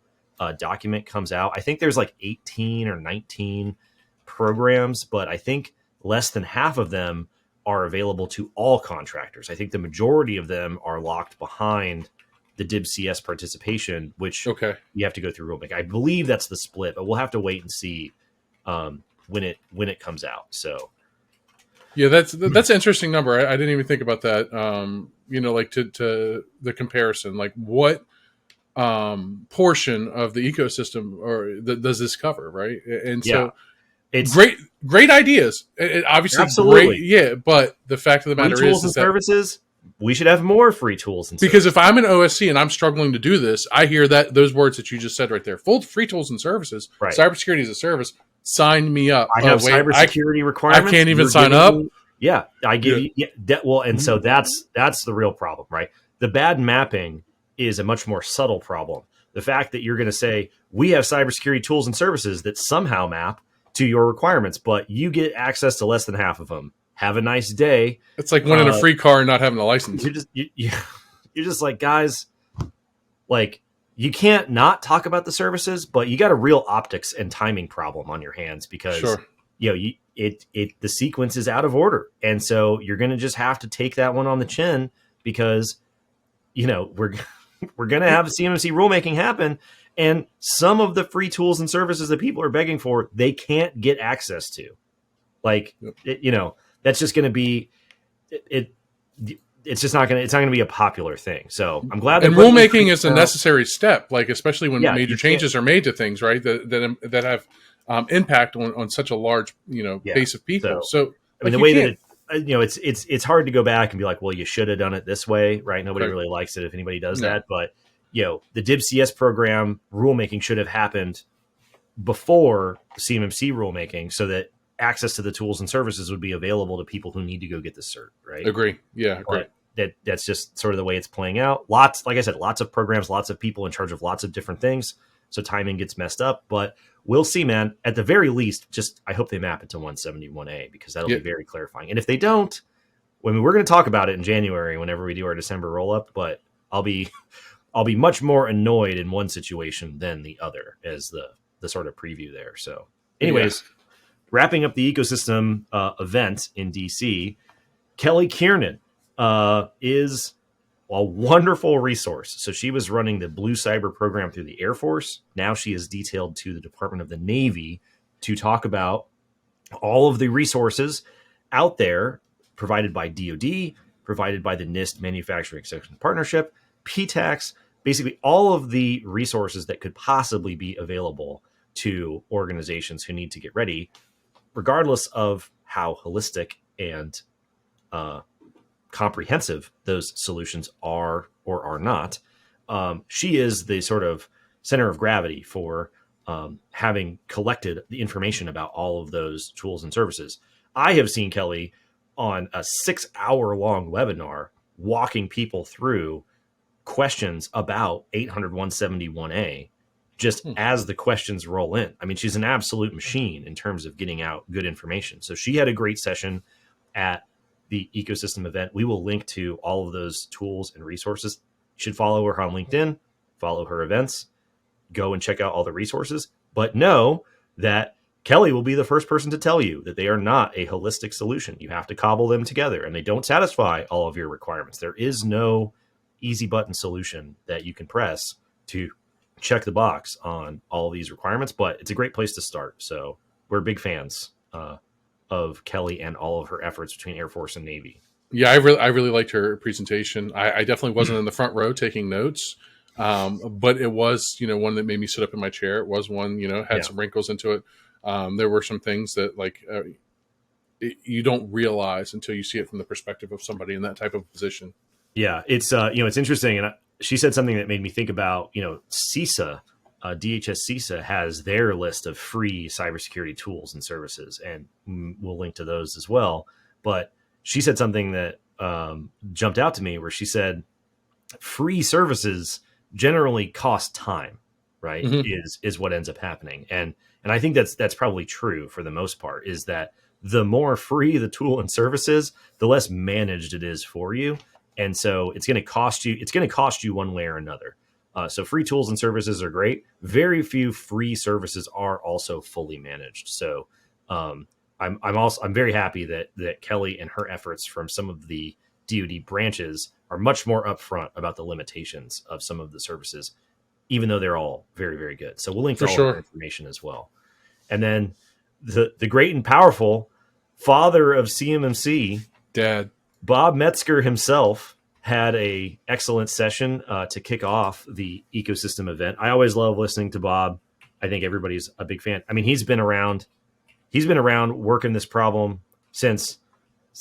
document comes out. I think there's like 18 or 19 programs, but I think less than half of them are available to all contractors. I think the majority of them are locked behind the DibCS participation, which you have to go through rulemaking. I believe that's the split, but we'll have to wait and see when it comes out. So yeah, that's an interesting number. I didn't even think about that. Like to the comparison, like what portion of the ecosystem does this cover, right? And so it's great ideas. It obviously absolutely great, but the fact of the matter tools and services, we should have more free tools and because if I'm an OSC and I'm struggling to do this, I hear those words that you just said right there: full free tools and services, right. Cybersecurity as a service. Sign me up. I have cybersecurity requirements. I can't even sign up. I give you that. Well, and so that's the real problem, right? The bad mapping is a much more subtle problem. The fact that you're going to say, we have cybersecurity tools and services that somehow map to your requirements, but you get access to less than half of them. Have a nice day. It's like winning a free car and not having a license. You're just like, guys, like you can't not talk about the services, but you got a real optics and timing problem on your hands because the sequence is out of order. And so you're going to just have to take that one on the chin because, we're going to have a CMMC rulemaking happen, and some of the free tools and services that people are begging for, they can't get access to. Like, that's just going to be it's not going to be a popular thing. So I'm glad. And rulemaking is a necessary step, like especially when major changes are made to things, right? That have impact on such a large base of people. So I mean, the way that it's hard to go back and be like, well, you should have done it this way, right? Nobody really likes it if anybody does that. But, the DibCS program rulemaking should have happened before CMMC rulemaking so that access to the tools and services would be available to people who need to go get the cert, right? Agree. Yeah, agree. That's just sort of the way it's playing out. Like I said, lots of programs, lots of people in charge of lots of different things. So timing gets messed up, but we'll see, man. At the very least, I hope they map it to 171A because that'll be very clarifying. And if they don't, we're going to talk about it in January whenever we do our December roll up. But I'll be much more annoyed in one situation than the other as the sort of preview there. So, anyways, wrapping up the ecosystem event in DC, Kelly Kiernan is a wonderful resource. So she was running the Blue Cyber program through the Air Force. Now she is detailed to the Department of the Navy to talk about all of the resources out there provided by DoD, provided by the NIST Manufacturing Extension Partnership, PTAX, basically all of the resources that could possibly be available to organizations who need to get ready, regardless of how holistic and comprehensive those solutions are or are not. She is the sort of center of gravity for having collected the information about all of those tools and services. I have seen Kelly on a 6-hour-long webinar walking people through questions about 800-171A just as the questions roll in. I mean, she's an absolute machine in terms of getting out good information. So she had a great session at the ecosystem event. We will link to all of those tools and resources. You should follow her on LinkedIn, follow her events, go and check out all the resources, but know that Kelly will be the first person to tell you that they are not a holistic solution. You have to cobble them together, and they don't satisfy all of your requirements. There is no easy button solution that you can press to check the box on all of these requirements, but it's a great place to start. So we're big fans of Kelly and all of her efforts between Air Force and Navy. Yeah, I really liked her presentation. I definitely wasn't in the front row taking notes, but it was, one that made me sit up in my chair. It was one, had some wrinkles into it. There were some things that you don't realize until you see it from the perspective of somebody in that type of position. Yeah, it's it's interesting, and she said something that made me think about CISA. DHS CISA has their list of free cybersecurity tools and services, and we'll link to those as well. But she said something that jumped out to me, where she said free services generally cost time, right? Is what ends up happening, and I think that's probably true for the most part. Is that the more free the tool and service is, the less managed it is for you. And so it's going to cost you. It's going to cost you one way or another. So free tools and services are great. Very few free services are also fully managed. So I'm very happy that Kelly and her efforts from some of the DoD branches are much more upfront about the limitations of some of the services, even though they're all very, very good. So we'll link to all that information as well. And then the great and powerful father of CMMC, Dad Bob Metzger himself, had a excellent session to kick off the ecosystem event. I always love listening to Bob. I think everybody's a big fan. I mean, he's been around working this problem since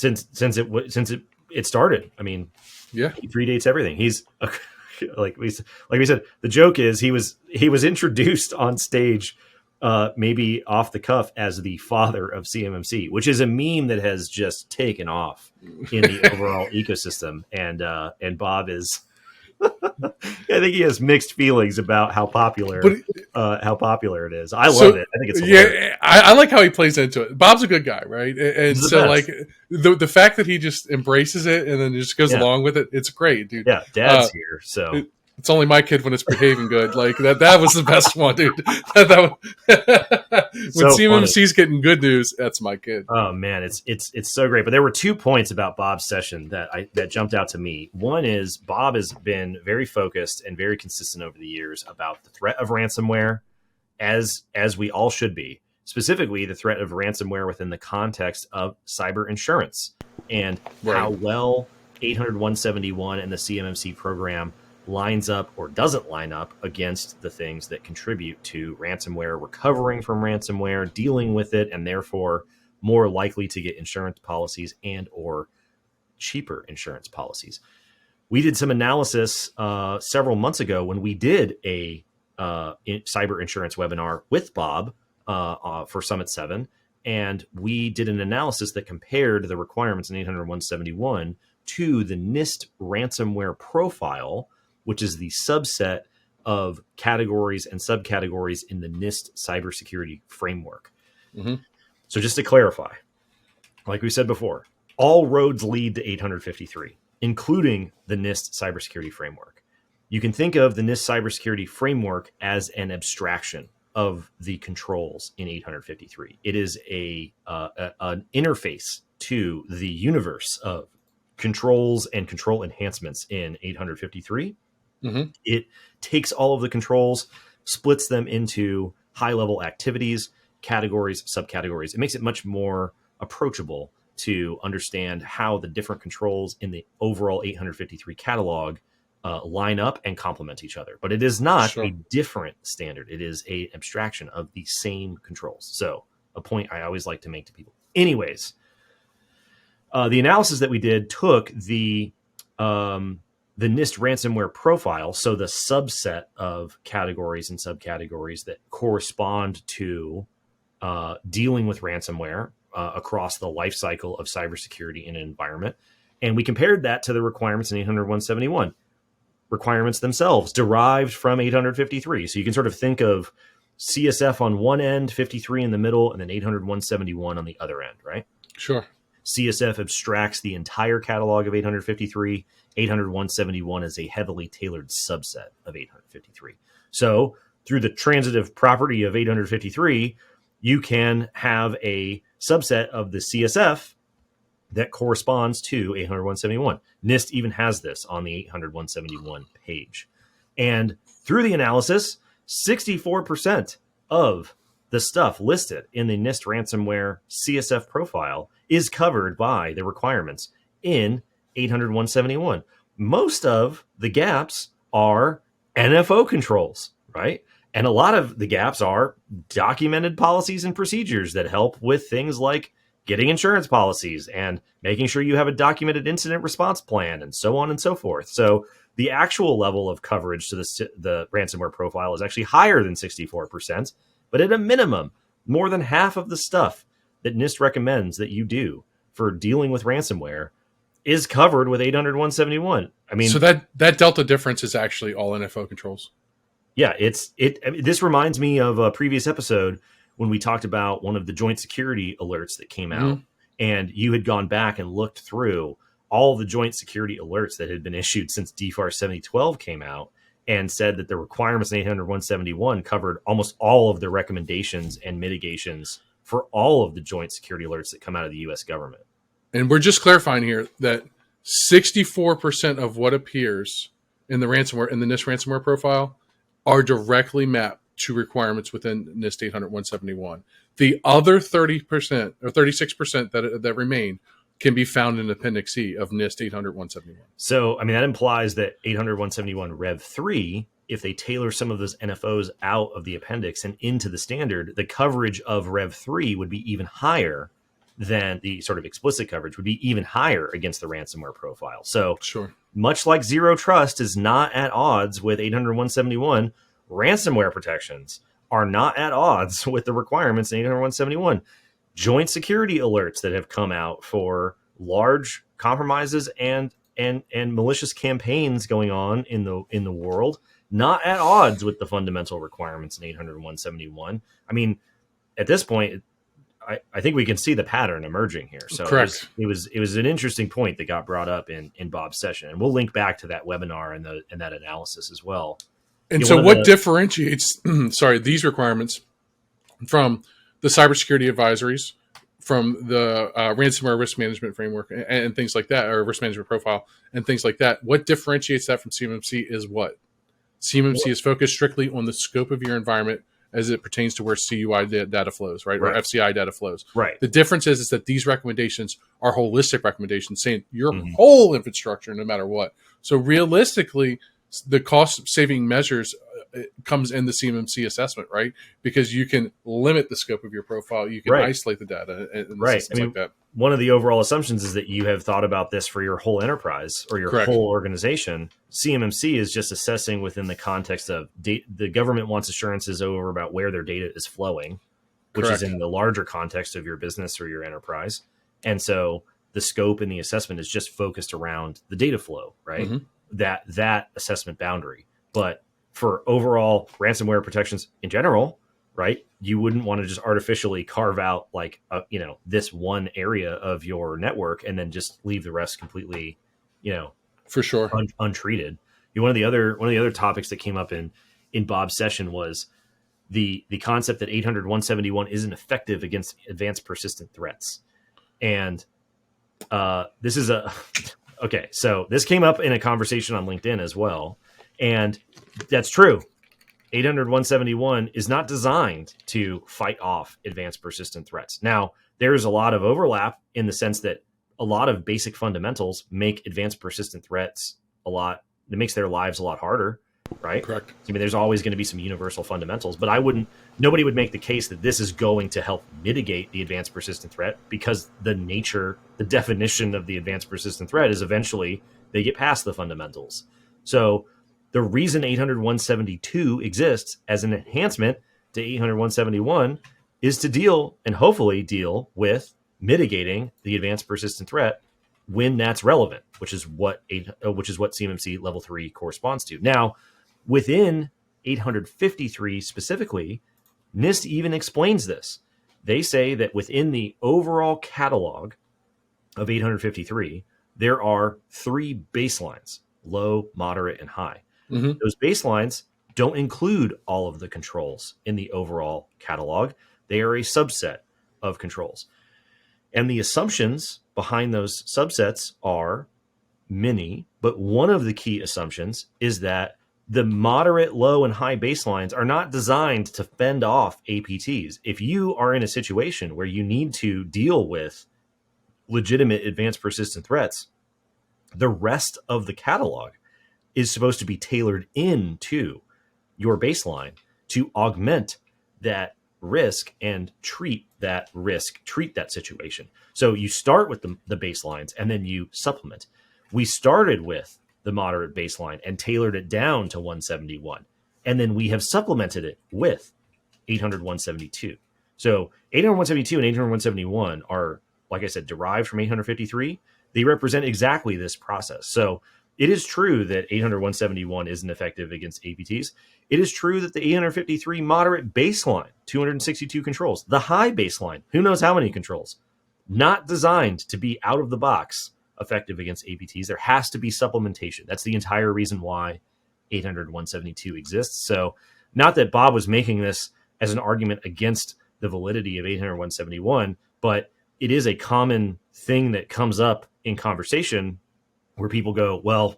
it started. I mean, yeah, he predates everything. He's like we said. The joke is he was introduced on stage, maybe off the cuff, as the father of CMMC, which is a meme that has just taken off in the overall ecosystem. And Bob is, I think he has mixed feelings about how popular it is. I love it. I think it's hilarious. Yeah, I like how he plays into it. Bob's a good guy, right? And so best. Like the fact that he just embraces it and then just goes along with it, it's great, dude. Yeah, Dad's here, so. It's only my kid when it's behaving good. Like that was the best one, dude. When CMMC's getting good news, that's my kid. Oh man, it's so great. But there were 2 points about Bob's session that jumped out to me. One is Bob has been very focused and very consistent over the years about the threat of ransomware, as we all should be. Specifically, the threat of ransomware within the context of cyber insurance, and how well 800-171 and the CMMC program lines up or doesn't line up against the things that contribute to ransomware, recovering from ransomware, dealing with it, and therefore more likely to get insurance policies and or cheaper insurance policies. We did some analysis several months ago when we did a cyber insurance webinar with Bob for Summit 7, and we did an analysis that compared the requirements in 800-171 to the NIST ransomware profile, which is the subset of categories and subcategories in the NIST cybersecurity framework. So just to clarify, like we said before, all roads lead to 853, including the NIST cybersecurity framework. You can think of the NIST cybersecurity framework as an abstraction of the controls in 853. It is an interface to the universe of controls and control enhancements in 853. Mm-hmm. It takes all of the controls, splits them into high-level activities, categories, subcategories. It makes it much more approachable to understand how the different controls in the overall 853 catalog line up and complement each other. But it is not Sure. a different standard. It is an abstraction of the same controls. So a point I always like to make to people. Anyways, the analysis that we did took the NIST ransomware profile, so the subset of categories and subcategories that correspond to dealing with ransomware across the life cycle of cybersecurity in an environment. And we compared that to the requirements in 800-171. Requirements themselves derived from 853. So you can sort of think of CSF on one end, 53 in the middle, and then 800-171 on the other end, right? Sure. CSF abstracts the entire catalog of 853. 800-171 is a heavily tailored subset of 853. So through the transitive property of 853, you can have a subset of the CSF that corresponds to 800-171. NIST even has this on the 800-171 page. And through the analysis, 64% of the stuff listed in the NIST ransomware CSF profile is covered by the requirements in 800-171. Most of the gaps are NFO controls, right? And a lot of the gaps are documented policies and procedures that help with things like getting insurance policies and making sure you have a documented incident response plan and so on and so forth. So the actual level of coverage to the ransomware profile is actually higher than 64%, but at a minimum, more than half of the stuff that NIST recommends that you do for dealing with ransomware is covered with 800-171. I mean, so that delta difference is actually all NFO controls. Yeah, I mean, this reminds me of a previous episode when we talked about one of the joint security alerts that came out, and you had gone back and looked through all the joint security alerts that had been issued since DFARS 7012 came out and said that the requirements in 800-171 covered almost all of the recommendations and mitigations for all of the joint security alerts that come out of the U.S. government. And we're just clarifying here that 64% of what appears in the ransomware, in the NIST ransomware profile, are directly mapped to requirements within NIST 800-171. The other 30% or 36% that remain can be found in Appendix C of NIST 800-171. So, I mean, that implies that 800-171 Rev 3, if they tailor some of those NFOs out of the appendix and into the standard, the coverage of Rev 3 would be even higher than the sort of explicit coverage would be even higher against the ransomware profile. So, sure. Much like Zero Trust is not at odds with 800-171, ransomware protections are not at odds with the requirements in 800-171. Joint security alerts that have come out for large compromises and malicious campaigns going on in the world, not at odds with the fundamental requirements in 800-171. I mean, at this point, I think we can see the pattern emerging here. So correct. It was an interesting point that got brought up in Bob's session, and we'll link back to that webinar and that analysis as well. And so what differentiates these requirements from the cybersecurity advisories, from the ransomware risk management framework and things like that, or risk management profile and things like that? What differentiates that from CMMC is what? CMMC is focused strictly on the scope of your environment as it pertains to where CUI data flows, right? Or FCI data flows. Right. The difference is that these recommendations are holistic recommendations saying your whole infrastructure, no matter what. So realistically, the cost saving measures comes in the CMMC assessment, right? Because you can limit the scope of your profile. You can isolate the data and systems like that. One of the overall assumptions is that you have thought about this for your whole enterprise or your whole organization. CMMC is just assessing within the context of the government wants assurances over about where their data is flowing, which is in the larger context of your business or your enterprise. And so the scope and the assessment is just focused around the data flow, right? That assessment boundary. But for overall ransomware protections in general, right, you wouldn't want to just artificially carve out like this one area of your network and then just leave the rest completely, for sure, untreated. One of the other topics that came up in Bob's session was the concept that 800.171 isn't effective against advanced persistent threats. And this is okay. So this came up in a conversation on LinkedIn as well. And that's true. 800.171 is not designed to fight off advanced persistent threats. Now, there's a lot of overlap in the sense that a lot of basic fundamentals make advanced persistent threats it makes their lives a lot harder, right? Correct. I mean, there's always going to be some universal fundamentals, but nobody would make the case that this is going to help mitigate the advanced persistent threat, because the definition of the advanced persistent threat is eventually they get past the fundamentals. So the reason 800.172 exists as an enhancement to 800.171 is to deal with mitigating the advanced persistent threat when that's relevant, which is what CMMC level 3 corresponds to. Now, within 853 specifically, NIST even explains this. They say that within the overall catalog of 853, there are 3 baselines: low, moderate, and high. Mm-hmm. Those baselines don't include all of the controls in the overall catalog. They are a subset of controls. And the assumptions behind those subsets are many, but one of the key assumptions is that the moderate, low, and high baselines are not designed to fend off APTs. If you are in a situation where you need to deal with legitimate advanced persistent threats, the rest of the catalog is supposed to be tailored into your baseline to augment that risk and treat that situation. So you start with the baselines and then you supplement. We started with the moderate baseline and tailored it down to 171. And then we have supplemented it with 800.172. So 800.172 and 800.171 are, like I said, derived from 853. They represent exactly this process. So it is true that 800.171 isn't effective against APTs. It is true that the 853 moderate baseline, 262 controls, the high baseline, who knows how many controls, not designed to be out of the box effective against APTs. There has to be supplementation. That's the entire reason why 800.172 exists. So not that Bob was making this as an argument against the validity of 800.171, but it is a common thing that comes up in conversation where people go, well,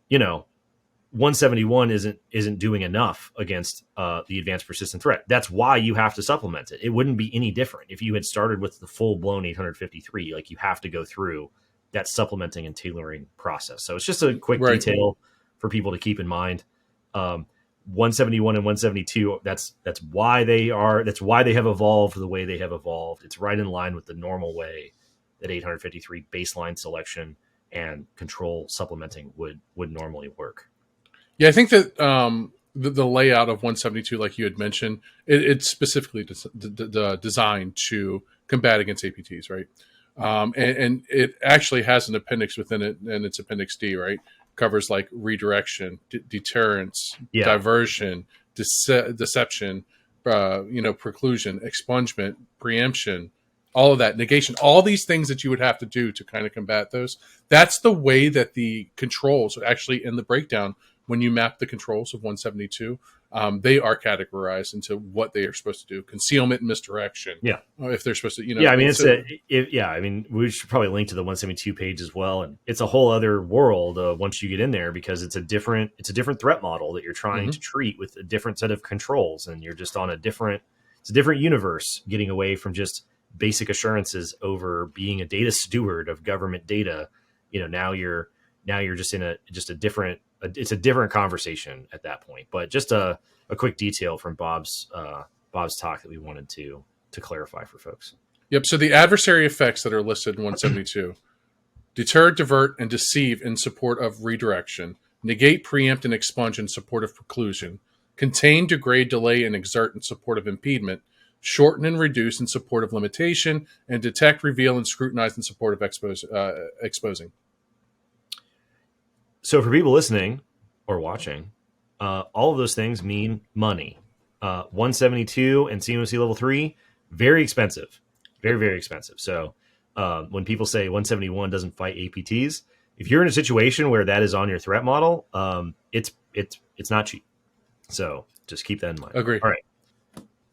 171 isn't doing enough against the advanced persistent threat. That's why you have to supplement it. It wouldn't be any different if you had started with the full blown 853. Like, you have to go through that supplementing and tailoring process. So it's just a quick detail for people to keep in mind. 171 and 172, that's why they have evolved the way they have evolved. It's right in line with the normal way that 853 baseline selection and control supplementing would normally work. Yeah, I think that the layout of 172, like you had mentioned, it's specifically designed to combat against APTs, right? And it actually has an appendix within it, and it's Appendix D, right? Covers like redirection, deterrence, diversion, deception, preclusion, expungement, preemption, all of that, negation, all these things that you would have to do to kind of combat those. That's the way that the controls are actually in the breakdown. When you map the controls of 172, they are categorized into what they are supposed to do: concealment and misdirection. Yeah, if they're supposed to, we should probably link to the 172 page as well. And it's a whole other world once you get in there, because it's a different threat model that you're trying to treat with a different set of controls, and you're just on a different universe, getting away from just basic assurances over being a data steward of government data. Now you're just in a different. It's a different conversation at that point. But just a quick detail from Bob's talk that we wanted to clarify for folks. Yep. So the adversary effects that are listed in 172: deter, divert, and deceive in support of redirection; negate, preempt, and expunge in support of preclusion; contain, degrade, delay, and exert in support of impediment; shorten and reduce in support of limitation; and detect, reveal, and scrutinize in support of exposing. So for people listening or watching, all of those things mean money. 172 and CMMC level 3, very expensive, very, very expensive. So when people say 171 doesn't fight APTs, if you're in a situation where that is on your threat model, it's not cheap. So just keep that in mind. Agree. All right.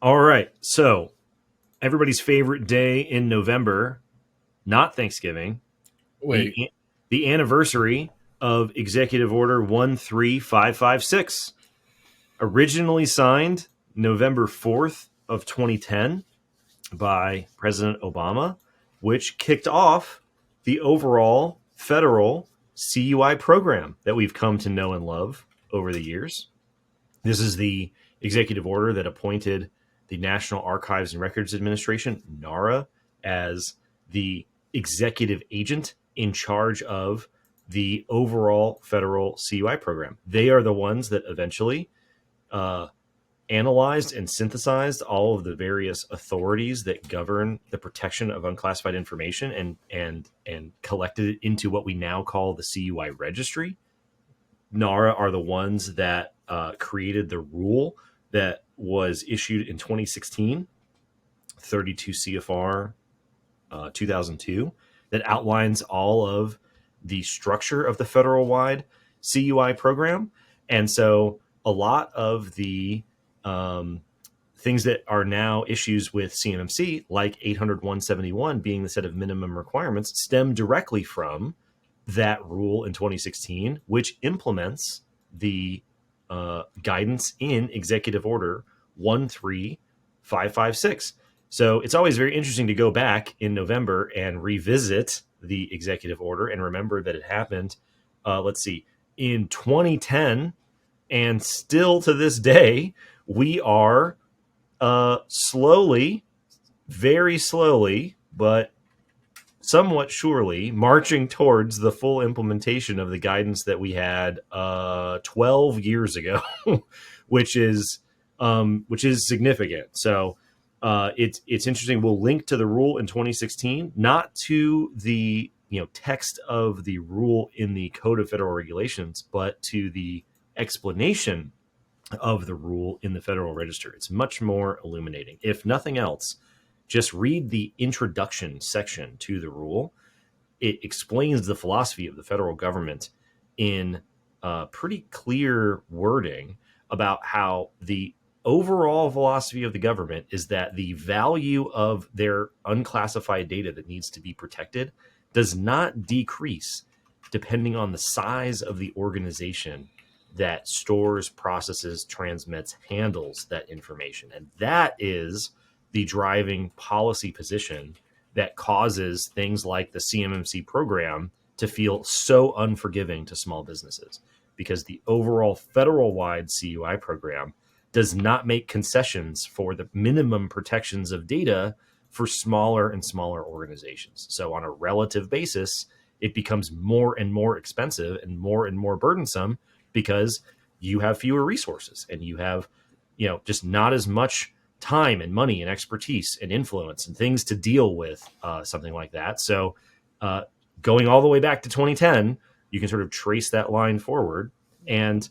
All right. So everybody's favorite day in November, not Thanksgiving, the Wait, the anniversary of Executive Order 13556, originally signed November 4th of 2010 by President Obama, which kicked off the overall federal CUI program that we've come to know and love over the years. This is the executive order that appointed the National Archives and Records Administration, NARA, as the executive agent in charge of the overall federal CUI program. They are the ones that eventually analyzed and synthesized all of the various authorities that govern the protection of unclassified information and collected it into what we now call the CUI registry. NARA are the ones that created the rule that was issued in 2016, 32 CFR 2002, that outlines all of the structure of the federal-wide CUI program. And so a lot of the things that are now issues with CMMC, like 800-171 being the set of minimum requirements, stem directly from that rule in 2016, which implements the guidance in Executive Order 13556. So it's always very interesting to go back in November and revisit the executive order and remember that it happened, in 2010. And still to this day, we are slowly, very slowly, but somewhat surely marching towards the full implementation of the guidance that we had 12 years ago, which is significant. So it's interesting. We'll link to the rule in 2016, not to the text of the rule in the Code of Federal Regulations, but to the explanation of the rule in the Federal Register. It's much more illuminating. If nothing else, just read the introduction section to the rule. It explains the philosophy of the federal government in pretty clear wording about how the overall philosophy of the government is that the value of their unclassified data that needs to be protected does not decrease depending on the size of the organization that stores, processes, transmits, handles that information. And that is the driving policy position that causes things like the CMMC program to feel so unforgiving to small businesses, because the overall federal-wide CUI program does not make concessions for the minimum protections of data for smaller and smaller organizations. So on a relative basis, it becomes more and more expensive and more burdensome because you have fewer resources and you have, just not as much time and money and expertise and influence and things to deal with something like that. So going all the way back to 2010, you can sort of trace that line forward. And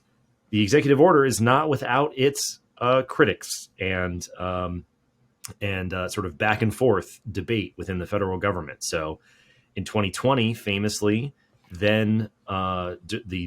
the executive order is not without its critics and sort of back and forth debate within the federal government. So in 2020, famously, the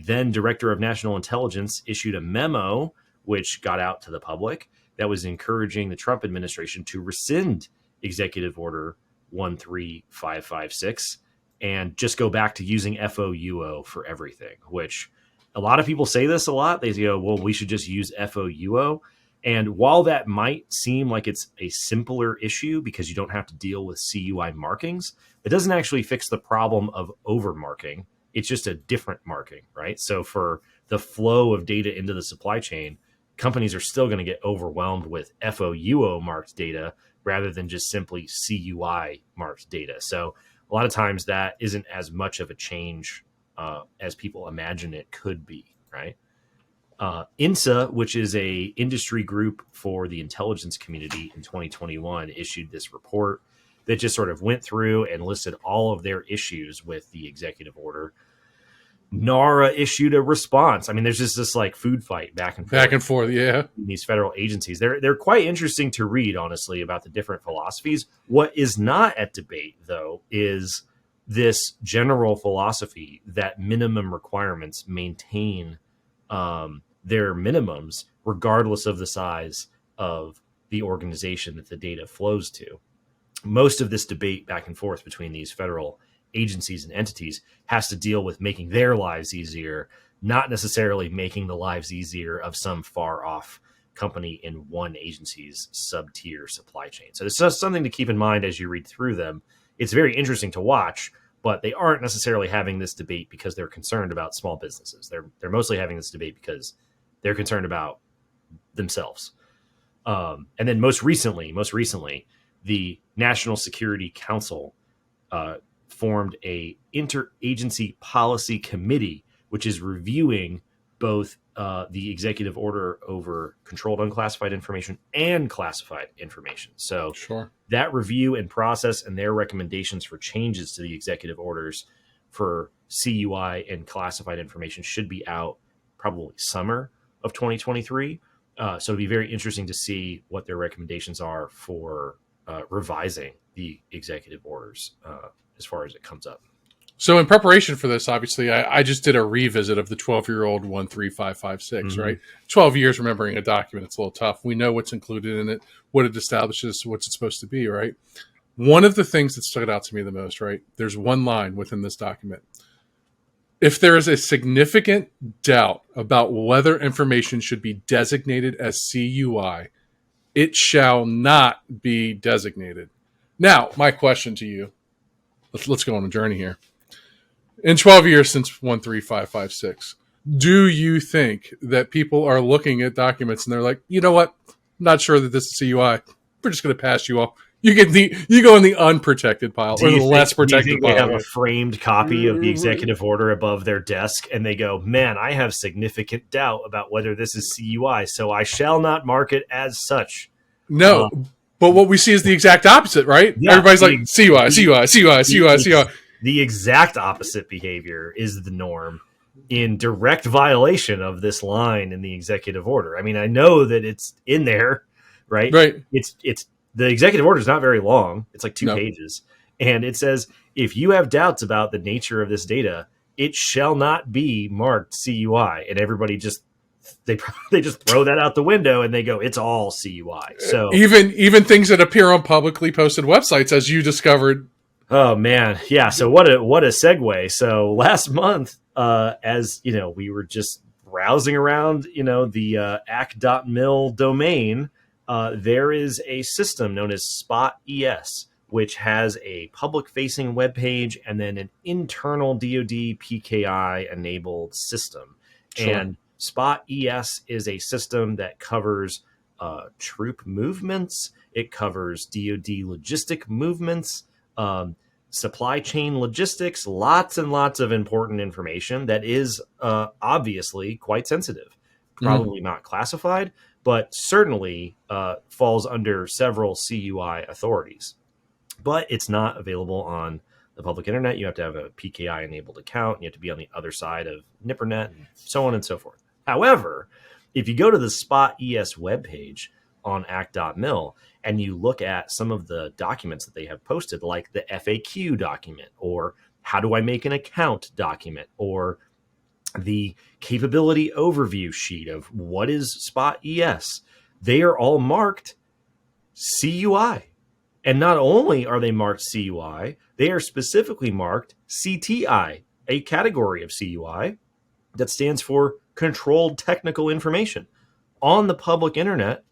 then Director of National Intelligence issued a memo which got out to the public that was encouraging the Trump administration to rescind Executive Order 13556 and just go back to using FOUO for everything, which a lot of people say this a lot. They say, well, we should just use FOUO. And while that might seem like it's a simpler issue because you don't have to deal with CUI markings, it doesn't actually fix the problem of overmarking. It's just a different marking, right? So for the flow of data into the supply chain, companies are still going to get overwhelmed with FOUO marked data rather than just simply CUI marked data. So a lot of times that isn't as much of a change as people imagine it could be, right? INSA, which is a industry group for the intelligence community in 2021, issued this report that just sort of went through and listed all of their issues with the executive order. NARA issued a response. I mean, there's just this like food fight back and forth. Yeah. In these federal agencies. They're quite interesting to read, honestly, about the different philosophies. What is not at debate, though, is this general philosophy that minimum requirements maintain their minimums regardless of the size of the organization that the data flows to. Most of this debate back and forth between these federal agencies and entities has to deal with making their lives easier, not necessarily making the lives easier of some far off company in one agency's sub-tier supply chain. So it's just something to keep in mind as you read through them. It's very interesting to watch, but they aren't necessarily having this debate because they're concerned about small businesses. They're mostly having this debate because they're concerned about themselves. And then most recently, the National Security Council formed a interagency policy committee, which is reviewing both the executive order over controlled unclassified information and classified information. So that review and process and their recommendations for changes to the executive orders for CUI and classified information should be out probably summer of 2023. So it'll be very interesting to see what their recommendations are for revising the executive orders as far as it comes up. So in preparation for this, obviously, I just did a revisit of the 12-year-old 13556, right? 12 years remembering a document, it's a little tough. We know what's included in it, what it establishes, what's it supposed to be, right? One of the things that stood out to me the most, right? There's one line within this document. If there is a significant doubt about whether information should be designated as CUI, it shall not be designated. Now, my question to you, let's go on a journey here. In 12 years since 13556, do you think that people are looking at documents and they're like, you know what? I'm not sure that this is CUI. We're just going to pass you off. You go in the unprotected pile or the less protected pile. They have a framed copy of the executive order above their desk and they go, man, I have significant doubt about whether this is CUI, so I shall not mark it as such. No, but what we see is the exact opposite, right? Yeah, everybody's like CUI. The exact opposite behavior is the norm in direct violation of this line in the executive order. I mean, I know that it's in there, right? Right. It's the executive order is not very long. It's like 2 pages. And it says, if you have doubts about the nature of this data, it shall not be marked CUI. And everybody they just throw that out the window and they go, it's all CUI. So even things that appear on publicly posted websites, as you discovered. Oh man. Yeah. So what a segue. So last month, as you know, we were just browsing around, the ac.mil domain. There is a system known as Spot ES, which has a public-facing webpage and then an internal DoD PKI enabled system. Sure. And Spot ES is a system that covers troop movements. It covers DoD logistic movements, supply chain logistics, lots and lots of important information that is obviously quite sensitive, probably not classified, but certainly falls under several CUI authorities. But it's not available on the public internet. You have to have a PKI-enabled account. And you have to be on the other side of NIPRNet, and so on and so forth. However, if you go to the Spot ES webpage on ac.mil and you look at some of the documents that they have posted, like the FAQ document, or how do I make an account document, or the capability overview sheet of what is Spot ES, they are all marked CUI. And not only are they marked CUI, they are specifically marked CTI, a category of CUI that stands for Controlled Technical Information, on the public internet,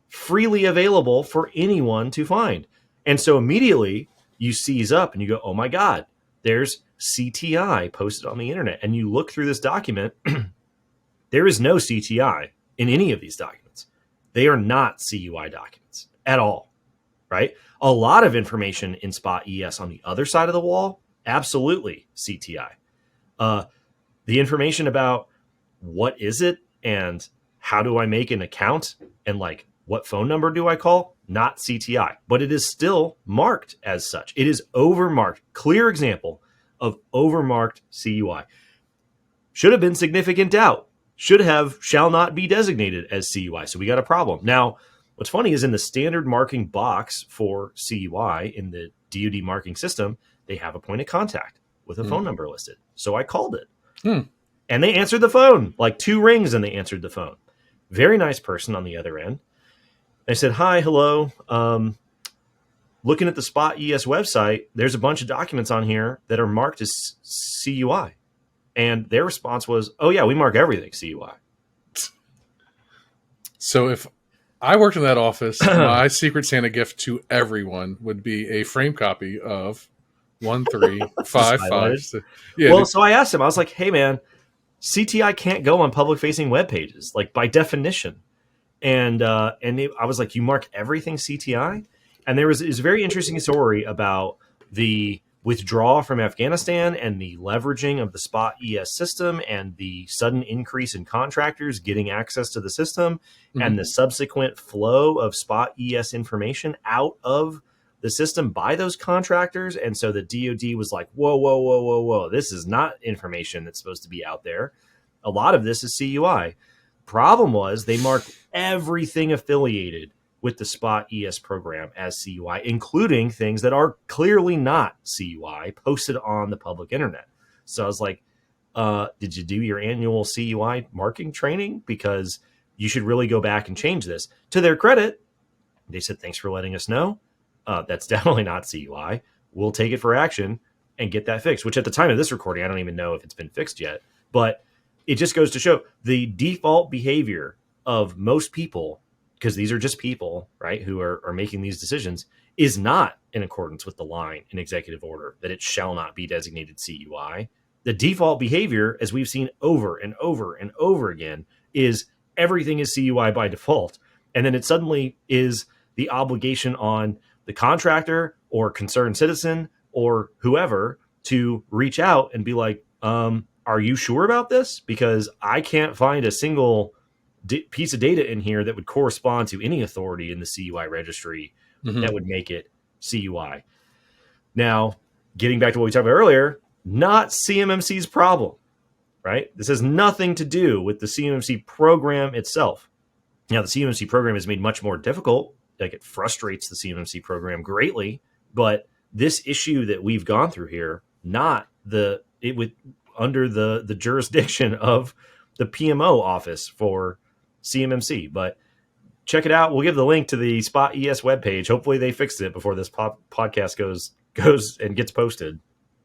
freely available for anyone to find. And so immediately you seize up and you go, oh my God, there's CTI posted on the internet. And you look through this document, there is no CTI in any of these documents. They are not CUI documents at all. Right? A lot of information in Spot ES on the other side of the wall, absolutely CTI. The information about what is it and how do I make an account and like what phone number do I call, not CTI, but it is still marked as such. It is overmarked. Clear example of overmarked CUI. Should have been significant doubt. Shall not be designated as CUI. So we got a problem. Now, what's funny is in the standard marking box for CUI in the DoD marking system, they have a point of contact with a phone number listed. So I called it. And they answered the phone, like 2 rings and they answered the phone. Very nice person on the other end. I said, hi, hello. Looking at the Spot ES website, there's a bunch of documents on here that are marked as CUI. And their response was, oh, yeah, we mark everything CUI. So if I worked in that office, my Secret Santa gift to everyone would be a frame copy of Just 1355. highlighted. Yeah, Well, so I asked him, I was like, hey, man, CTI can't go on public facing web pages, like by definition. I was like, you mark everything CTI? And there was a very interesting story about the withdrawal from Afghanistan and the leveraging of the Spot ES system and the sudden increase in contractors getting access to the system and the subsequent flow of Spot ES information out of the system by those contractors. And so the DoD was like, whoa, whoa, whoa, whoa, whoa. This is not information that's supposed to be out there. A lot of this is CUI. Problem was they marked everything affiliated with the Spot ES program as CUI, including things that are clearly not CUI posted on the public internet. So I was like, did you do your annual CUI marking training? Because you should really go back and change this. To their credit, they said, thanks for letting us know. That's definitely not CUI. We'll take it for action and get that fixed, which at the time of this recording, I don't even know if it's been fixed yet. But it just goes to show the default behavior of most people, because these are just people, right, who are making these decisions, is not in accordance with the line in executive order that it shall not be designated CUI. The default behavior, as we've seen over and over and over again, is everything is CUI by default. And then it suddenly is the obligation on the contractor or concerned citizen or whoever to reach out and be like, are you sure about this? Because I can't find a single piece of data in here that would correspond to any authority in the CUI registry that would make it CUI. Now, getting back to what we talked about earlier, not CMMC's problem, right? This has nothing to do with the CMMC program itself. Now, the CMMC program is made much more difficult. Like, it frustrates the CMMC program greatly, but this issue that we've gone through here, under the jurisdiction of the PMO office for CMMC. But check it out. We'll give the link to the Spot ES webpage. Hopefully they fixed it before this podcast goes and gets posted.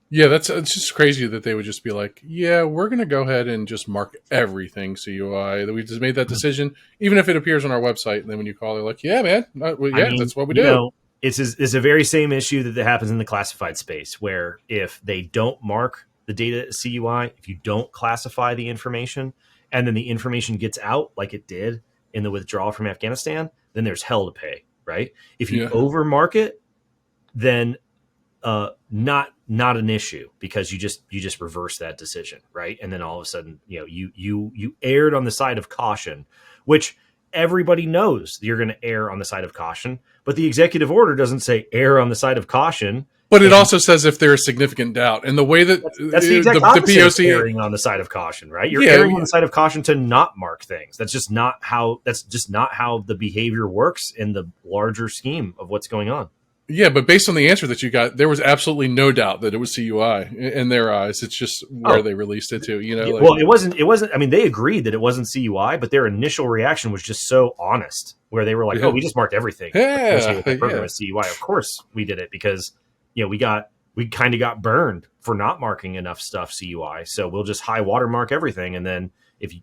Yeah, it's just crazy that they would just be like, yeah, we're going to go ahead and just mark everything CUI. That we just made that decision, even if it appears on our website. And then when you call, they're like, yeah, man, that's what we do. It's a very same issue that happens in the classified space, where if they don't mark the data CUI, if you don't classify the information, and then the information gets out like it did in the withdrawal from Afghanistan, then there's hell to pay, right? If you overmark it, then not an issue, because you just reverse that decision, right? And then all of a sudden, you erred on the side of caution, which everybody knows you're going to err on the side of caution, but the executive order doesn't say err on the side of caution. But it also says if there is significant doubt, and the way that that's the exact opposite of erring on the side of caution, right? You're erring on the side of caution to not mark things. That's just not how the behavior works in the larger scheme of what's going on. Yeah, but based on the answer that you got, there was absolutely no doubt that it was CUI in their eyes. It's just where they released it to, Well, it wasn't. I mean, they agreed that it wasn't CUI, but their initial reaction was just so honest, where they were like, "Oh, we just marked everything." The program as CUI. Of course, we did it because we kind of got burned for not marking enough stuff CUI. So we'll just high watermark everything, and then if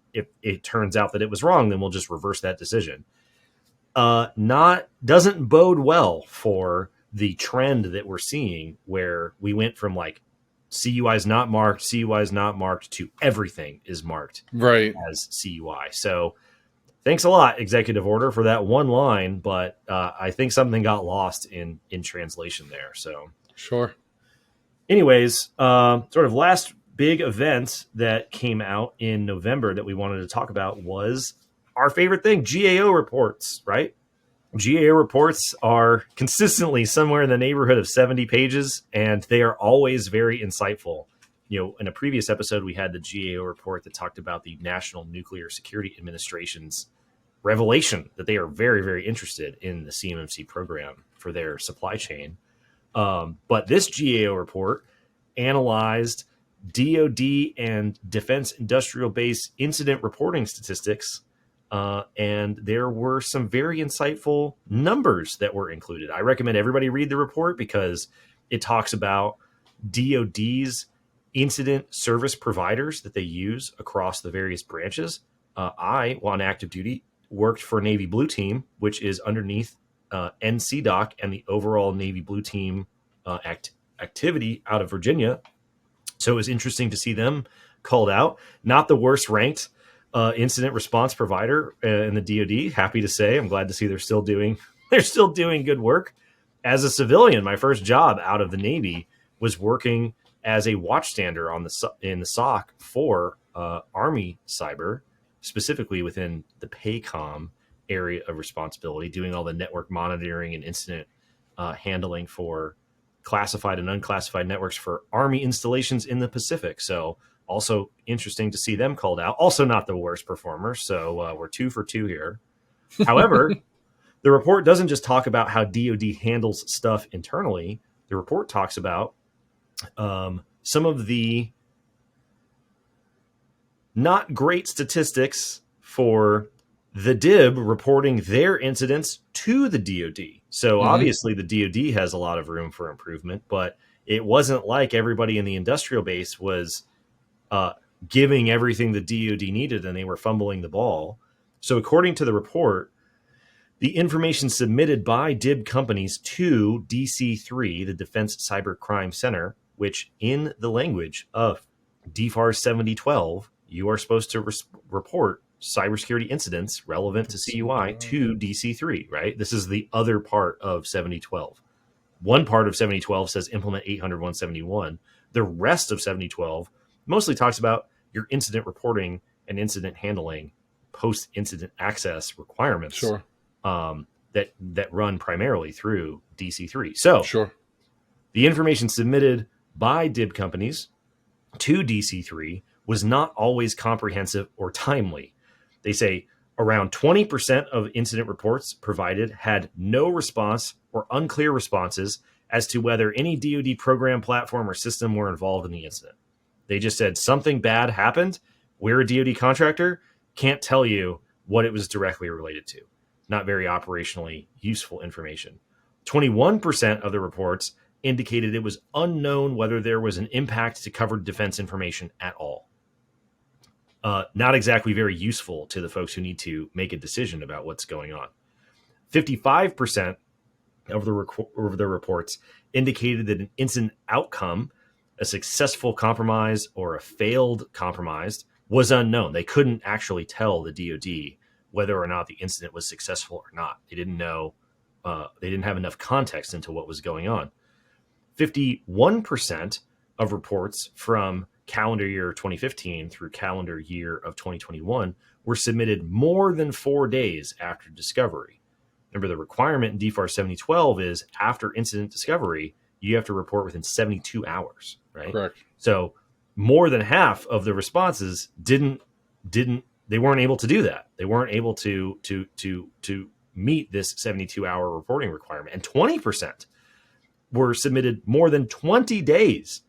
it turns out that it was wrong, then we'll just reverse that decision. Doesn't bode well for the trend that we're seeing, where we went from like CUI is not marked to everything is marked as CUI. So thanks a lot, executive order, for that one line, but I think something got lost in translation there. So sure. Anyways, sort of last big event that came out in November that we wanted to talk about was our favorite thing, GAO reports, right? GAO reports are consistently somewhere in the neighborhood of 70 pages, and they are always very insightful. In a previous episode, we had the GAO report that talked about the National Nuclear Security Administration's revelation that they are very, very interested in the CMMC program for their supply chain. But this GAO report analyzed DoD and Defense Industrial Base incident reporting statistics And there were some very insightful numbers that were included. I recommend everybody read the report because it talks about DoD's incident service providers that they use across the various branches. I, on active duty, worked for Navy Blue Team, which is underneath NCDOC and the overall Navy Blue Team activity out of Virginia. So it was interesting to see them called out. Not the worst ranked incident response provider in the DoD. Happy to say, I'm glad to see they're still doing good work. As a civilian, my first job out of the Navy was working as a watchstander in the SOC for Army cyber, specifically within the PACOM area of responsibility, doing all the network monitoring and incident handling for classified and unclassified networks for Army installations in the Pacific. So also interesting to see them called out. Also not the worst performer. So we're 2 for 2 here. However, the report doesn't just talk about how DoD handles stuff internally. The report talks about some of the not great statistics for the DIB reporting their incidents to the DoD. So obviously the DoD has a lot of room for improvement, but it wasn't like everybody in the industrial base was giving everything the DoD needed and they were fumbling the ball. So according to the report, the information submitted by DIB companies to DC3, the Defense Cyber Crime Center, which in the language of DFARS 7012, you are supposed to report cybersecurity incidents relevant to CUI to DC3, right? This is the other part of 7012. One part of 7012 says implement 800.171. The rest of 7012 mostly talks about your incident reporting and incident handling, post-incident access requirements. Sure. That run primarily through DC3. So sure. The information submitted by DIB companies to DC3 was not always comprehensive or timely. They say around 20% of incident reports provided had no response or unclear responses as to whether any DoD program, platform, or system were involved in the incident. They just said something bad happened. We're a DoD contractor. Can't tell you what it was directly related to. Not very operationally useful information. 21% of the reports indicated it was unknown whether there was an impact to covered defense information at all. Not exactly very useful to the folks who need to make a decision about what's going on. 55% of the reports indicated that an incident outcome, a successful compromise or a failed compromise, was unknown. They couldn't actually tell the DoD whether or not the incident was successful or not. They didn't know. They didn't have enough context into what was going on. 51% of reports from calendar year 2015 through calendar year of 2021 were submitted more than 4 days after discovery. Remember, the requirement in DFARS 7012 is after incident discovery, you have to report within 72 hours, right? Correct. So more than half of the responses they weren't able to do that. They weren't able to meet this 72-hour reporting requirement. And 20% were submitted more than 20 days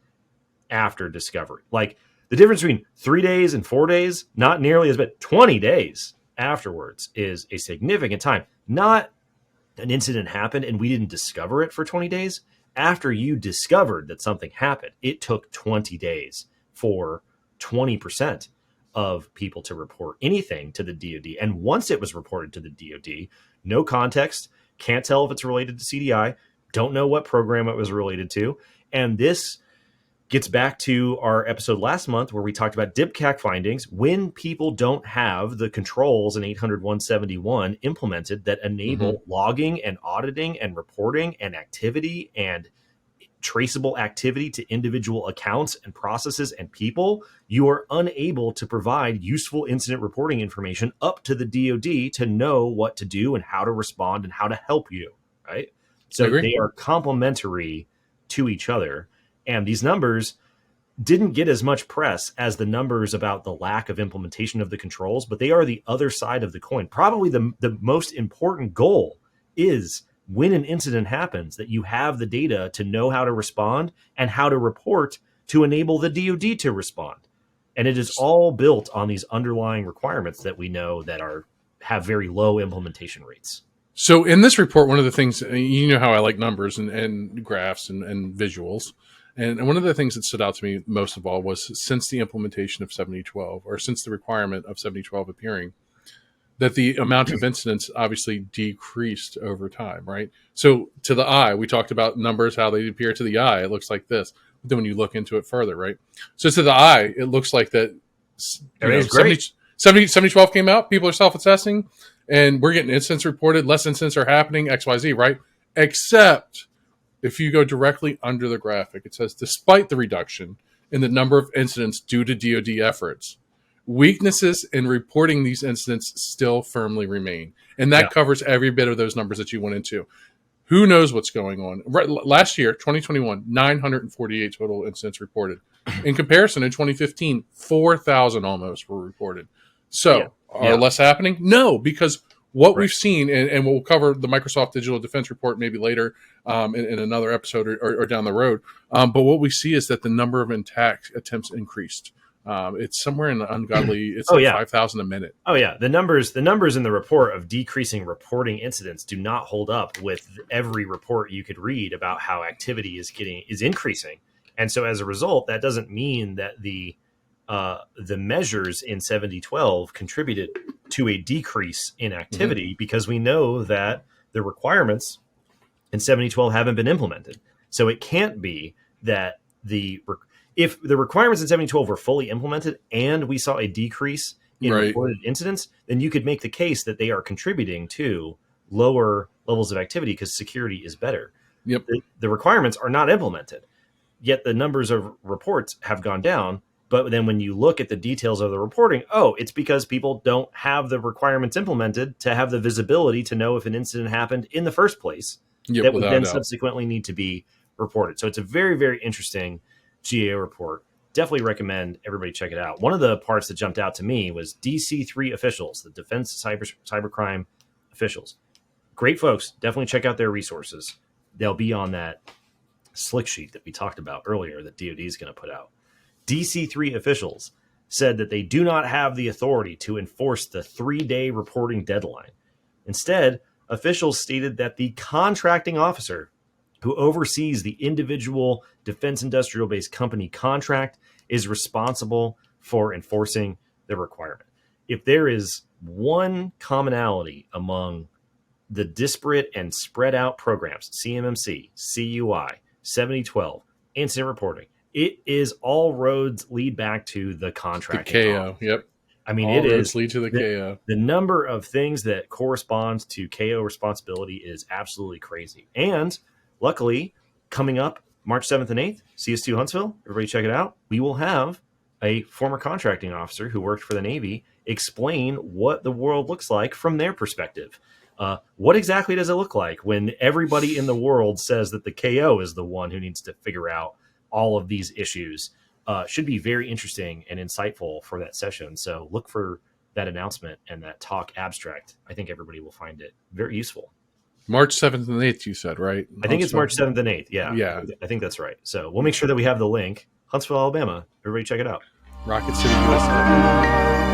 after discovery. Like the difference between 3 days and 4 days, not nearly as bad. 20 days afterwards is a significant time. Not an incident happened and we didn't discover it for 20 days. After you discovered that something happened, it took 20 days for 20% of people to report anything to the DoD. And once it was reported to the DoD, no context, can't tell if it's related to CDI, don't know what program it was related to. And this gets back to our episode last month where we talked about DIBCAC findings. When people don't have the controls in 800.171 implemented that enable logging and auditing and reporting and activity and traceable activity to individual accounts and processes and people, you are unable to provide useful incident reporting information up to the DoD to know what to do and how to respond and how to help you, right? So they are complementary to each other. And these numbers didn't get as much press as the numbers about the lack of implementation of the controls, but they are the other side of the coin. Probably the most important goal is when an incident happens, that you have the data to know how to respond and how to report to enable the DoD to respond. And it is all built on these underlying requirements that we know that are have very low implementation rates. So in this report, one of the things, you know how I like numbers and graphs and visuals. And one of the things that stood out to me most of all was since the implementation of 7012, or since the requirement of 7012 appearing, that the amount of incidents obviously decreased over time, right? So to the eye, we talked about numbers, how they appear to the eye. It looks like this. But then when you look into it further, right? So to the eye, it looks like that, Everything's great. 7012 came out, people are self-assessing, and we're getting incidents reported, less incidents are happening, XYZ, right? Except if you go directly under the graphic, it says, despite the reduction in the number of incidents due to DoD efforts, weaknesses in reporting these incidents still firmly remain. And that covers every bit of those numbers that you went into. Who knows what's going on? Right, last year, 2021, 948 total incidents reported. In comparison, in 2015, 4,000 almost were reported. So are less happening? No, because what we've seen, and we'll cover the Microsoft Digital Defense Report maybe later in another episode or down the road. But what we see is that the number of attack attempts increased. It's somewhere in the ungodly. It's 5,000 a minute. Oh yeah, the numbers in the report of decreasing reporting incidents do not hold up with every report you could read about how activity is increasing. And so as a result, that doesn't mean that the measures in 7012 contributed to a decrease in activity, because we know that the requirements in 7012 haven't been implemented. So it can't be that if the requirements in 7012 were fully implemented and we saw a decrease in reported incidents, then you could make the case that they are contributing to lower levels of activity because security is better. Yep. The requirements are not implemented, yet the numbers of reports have gone down. But then when you look at the details of the reporting, it's because people don't have the requirements implemented to have the visibility to know if an incident happened in the first place that would then subsequently need to be reported. So it's a very, very interesting GAO report. Definitely recommend everybody check it out. One of the parts that jumped out to me was DC3 officials, the Defense Cybercrime officials. Great folks. Definitely check out their resources. They'll be on that slick sheet that we talked about earlier that DoD is going to put out. DC3 officials said that they do not have the authority to enforce the 3-day reporting deadline. Instead, officials stated that the contracting officer who oversees the individual defense industrial base company contract is responsible for enforcing the requirement. If there is one commonality among the disparate and spread out programs, CMMC, CUI, 7012, incident reporting, it is all roads lead back to the contracting. The KO, yep. I mean, all it roads is lead to the KO. The number of things that correspond to KO responsibility is absolutely crazy. And luckily, coming up March 7th and 8th, CS2 Huntsville, everybody check it out. We will have a former contracting officer who worked for the Navy explain what the world looks like from their perspective. What exactly does it look like when everybody in the world says that the KO is the one who needs to figure out all of these issues? Should be very interesting and insightful for that session. So look for that announcement and that talk abstract. I think everybody will find it very useful. March 7th and 8th, you said, right? I think it's March 7th and 8th. Yeah. I think that's right. So we'll make sure that we have the link. Huntsville, Alabama. Everybody check it out. Rocket City, USA.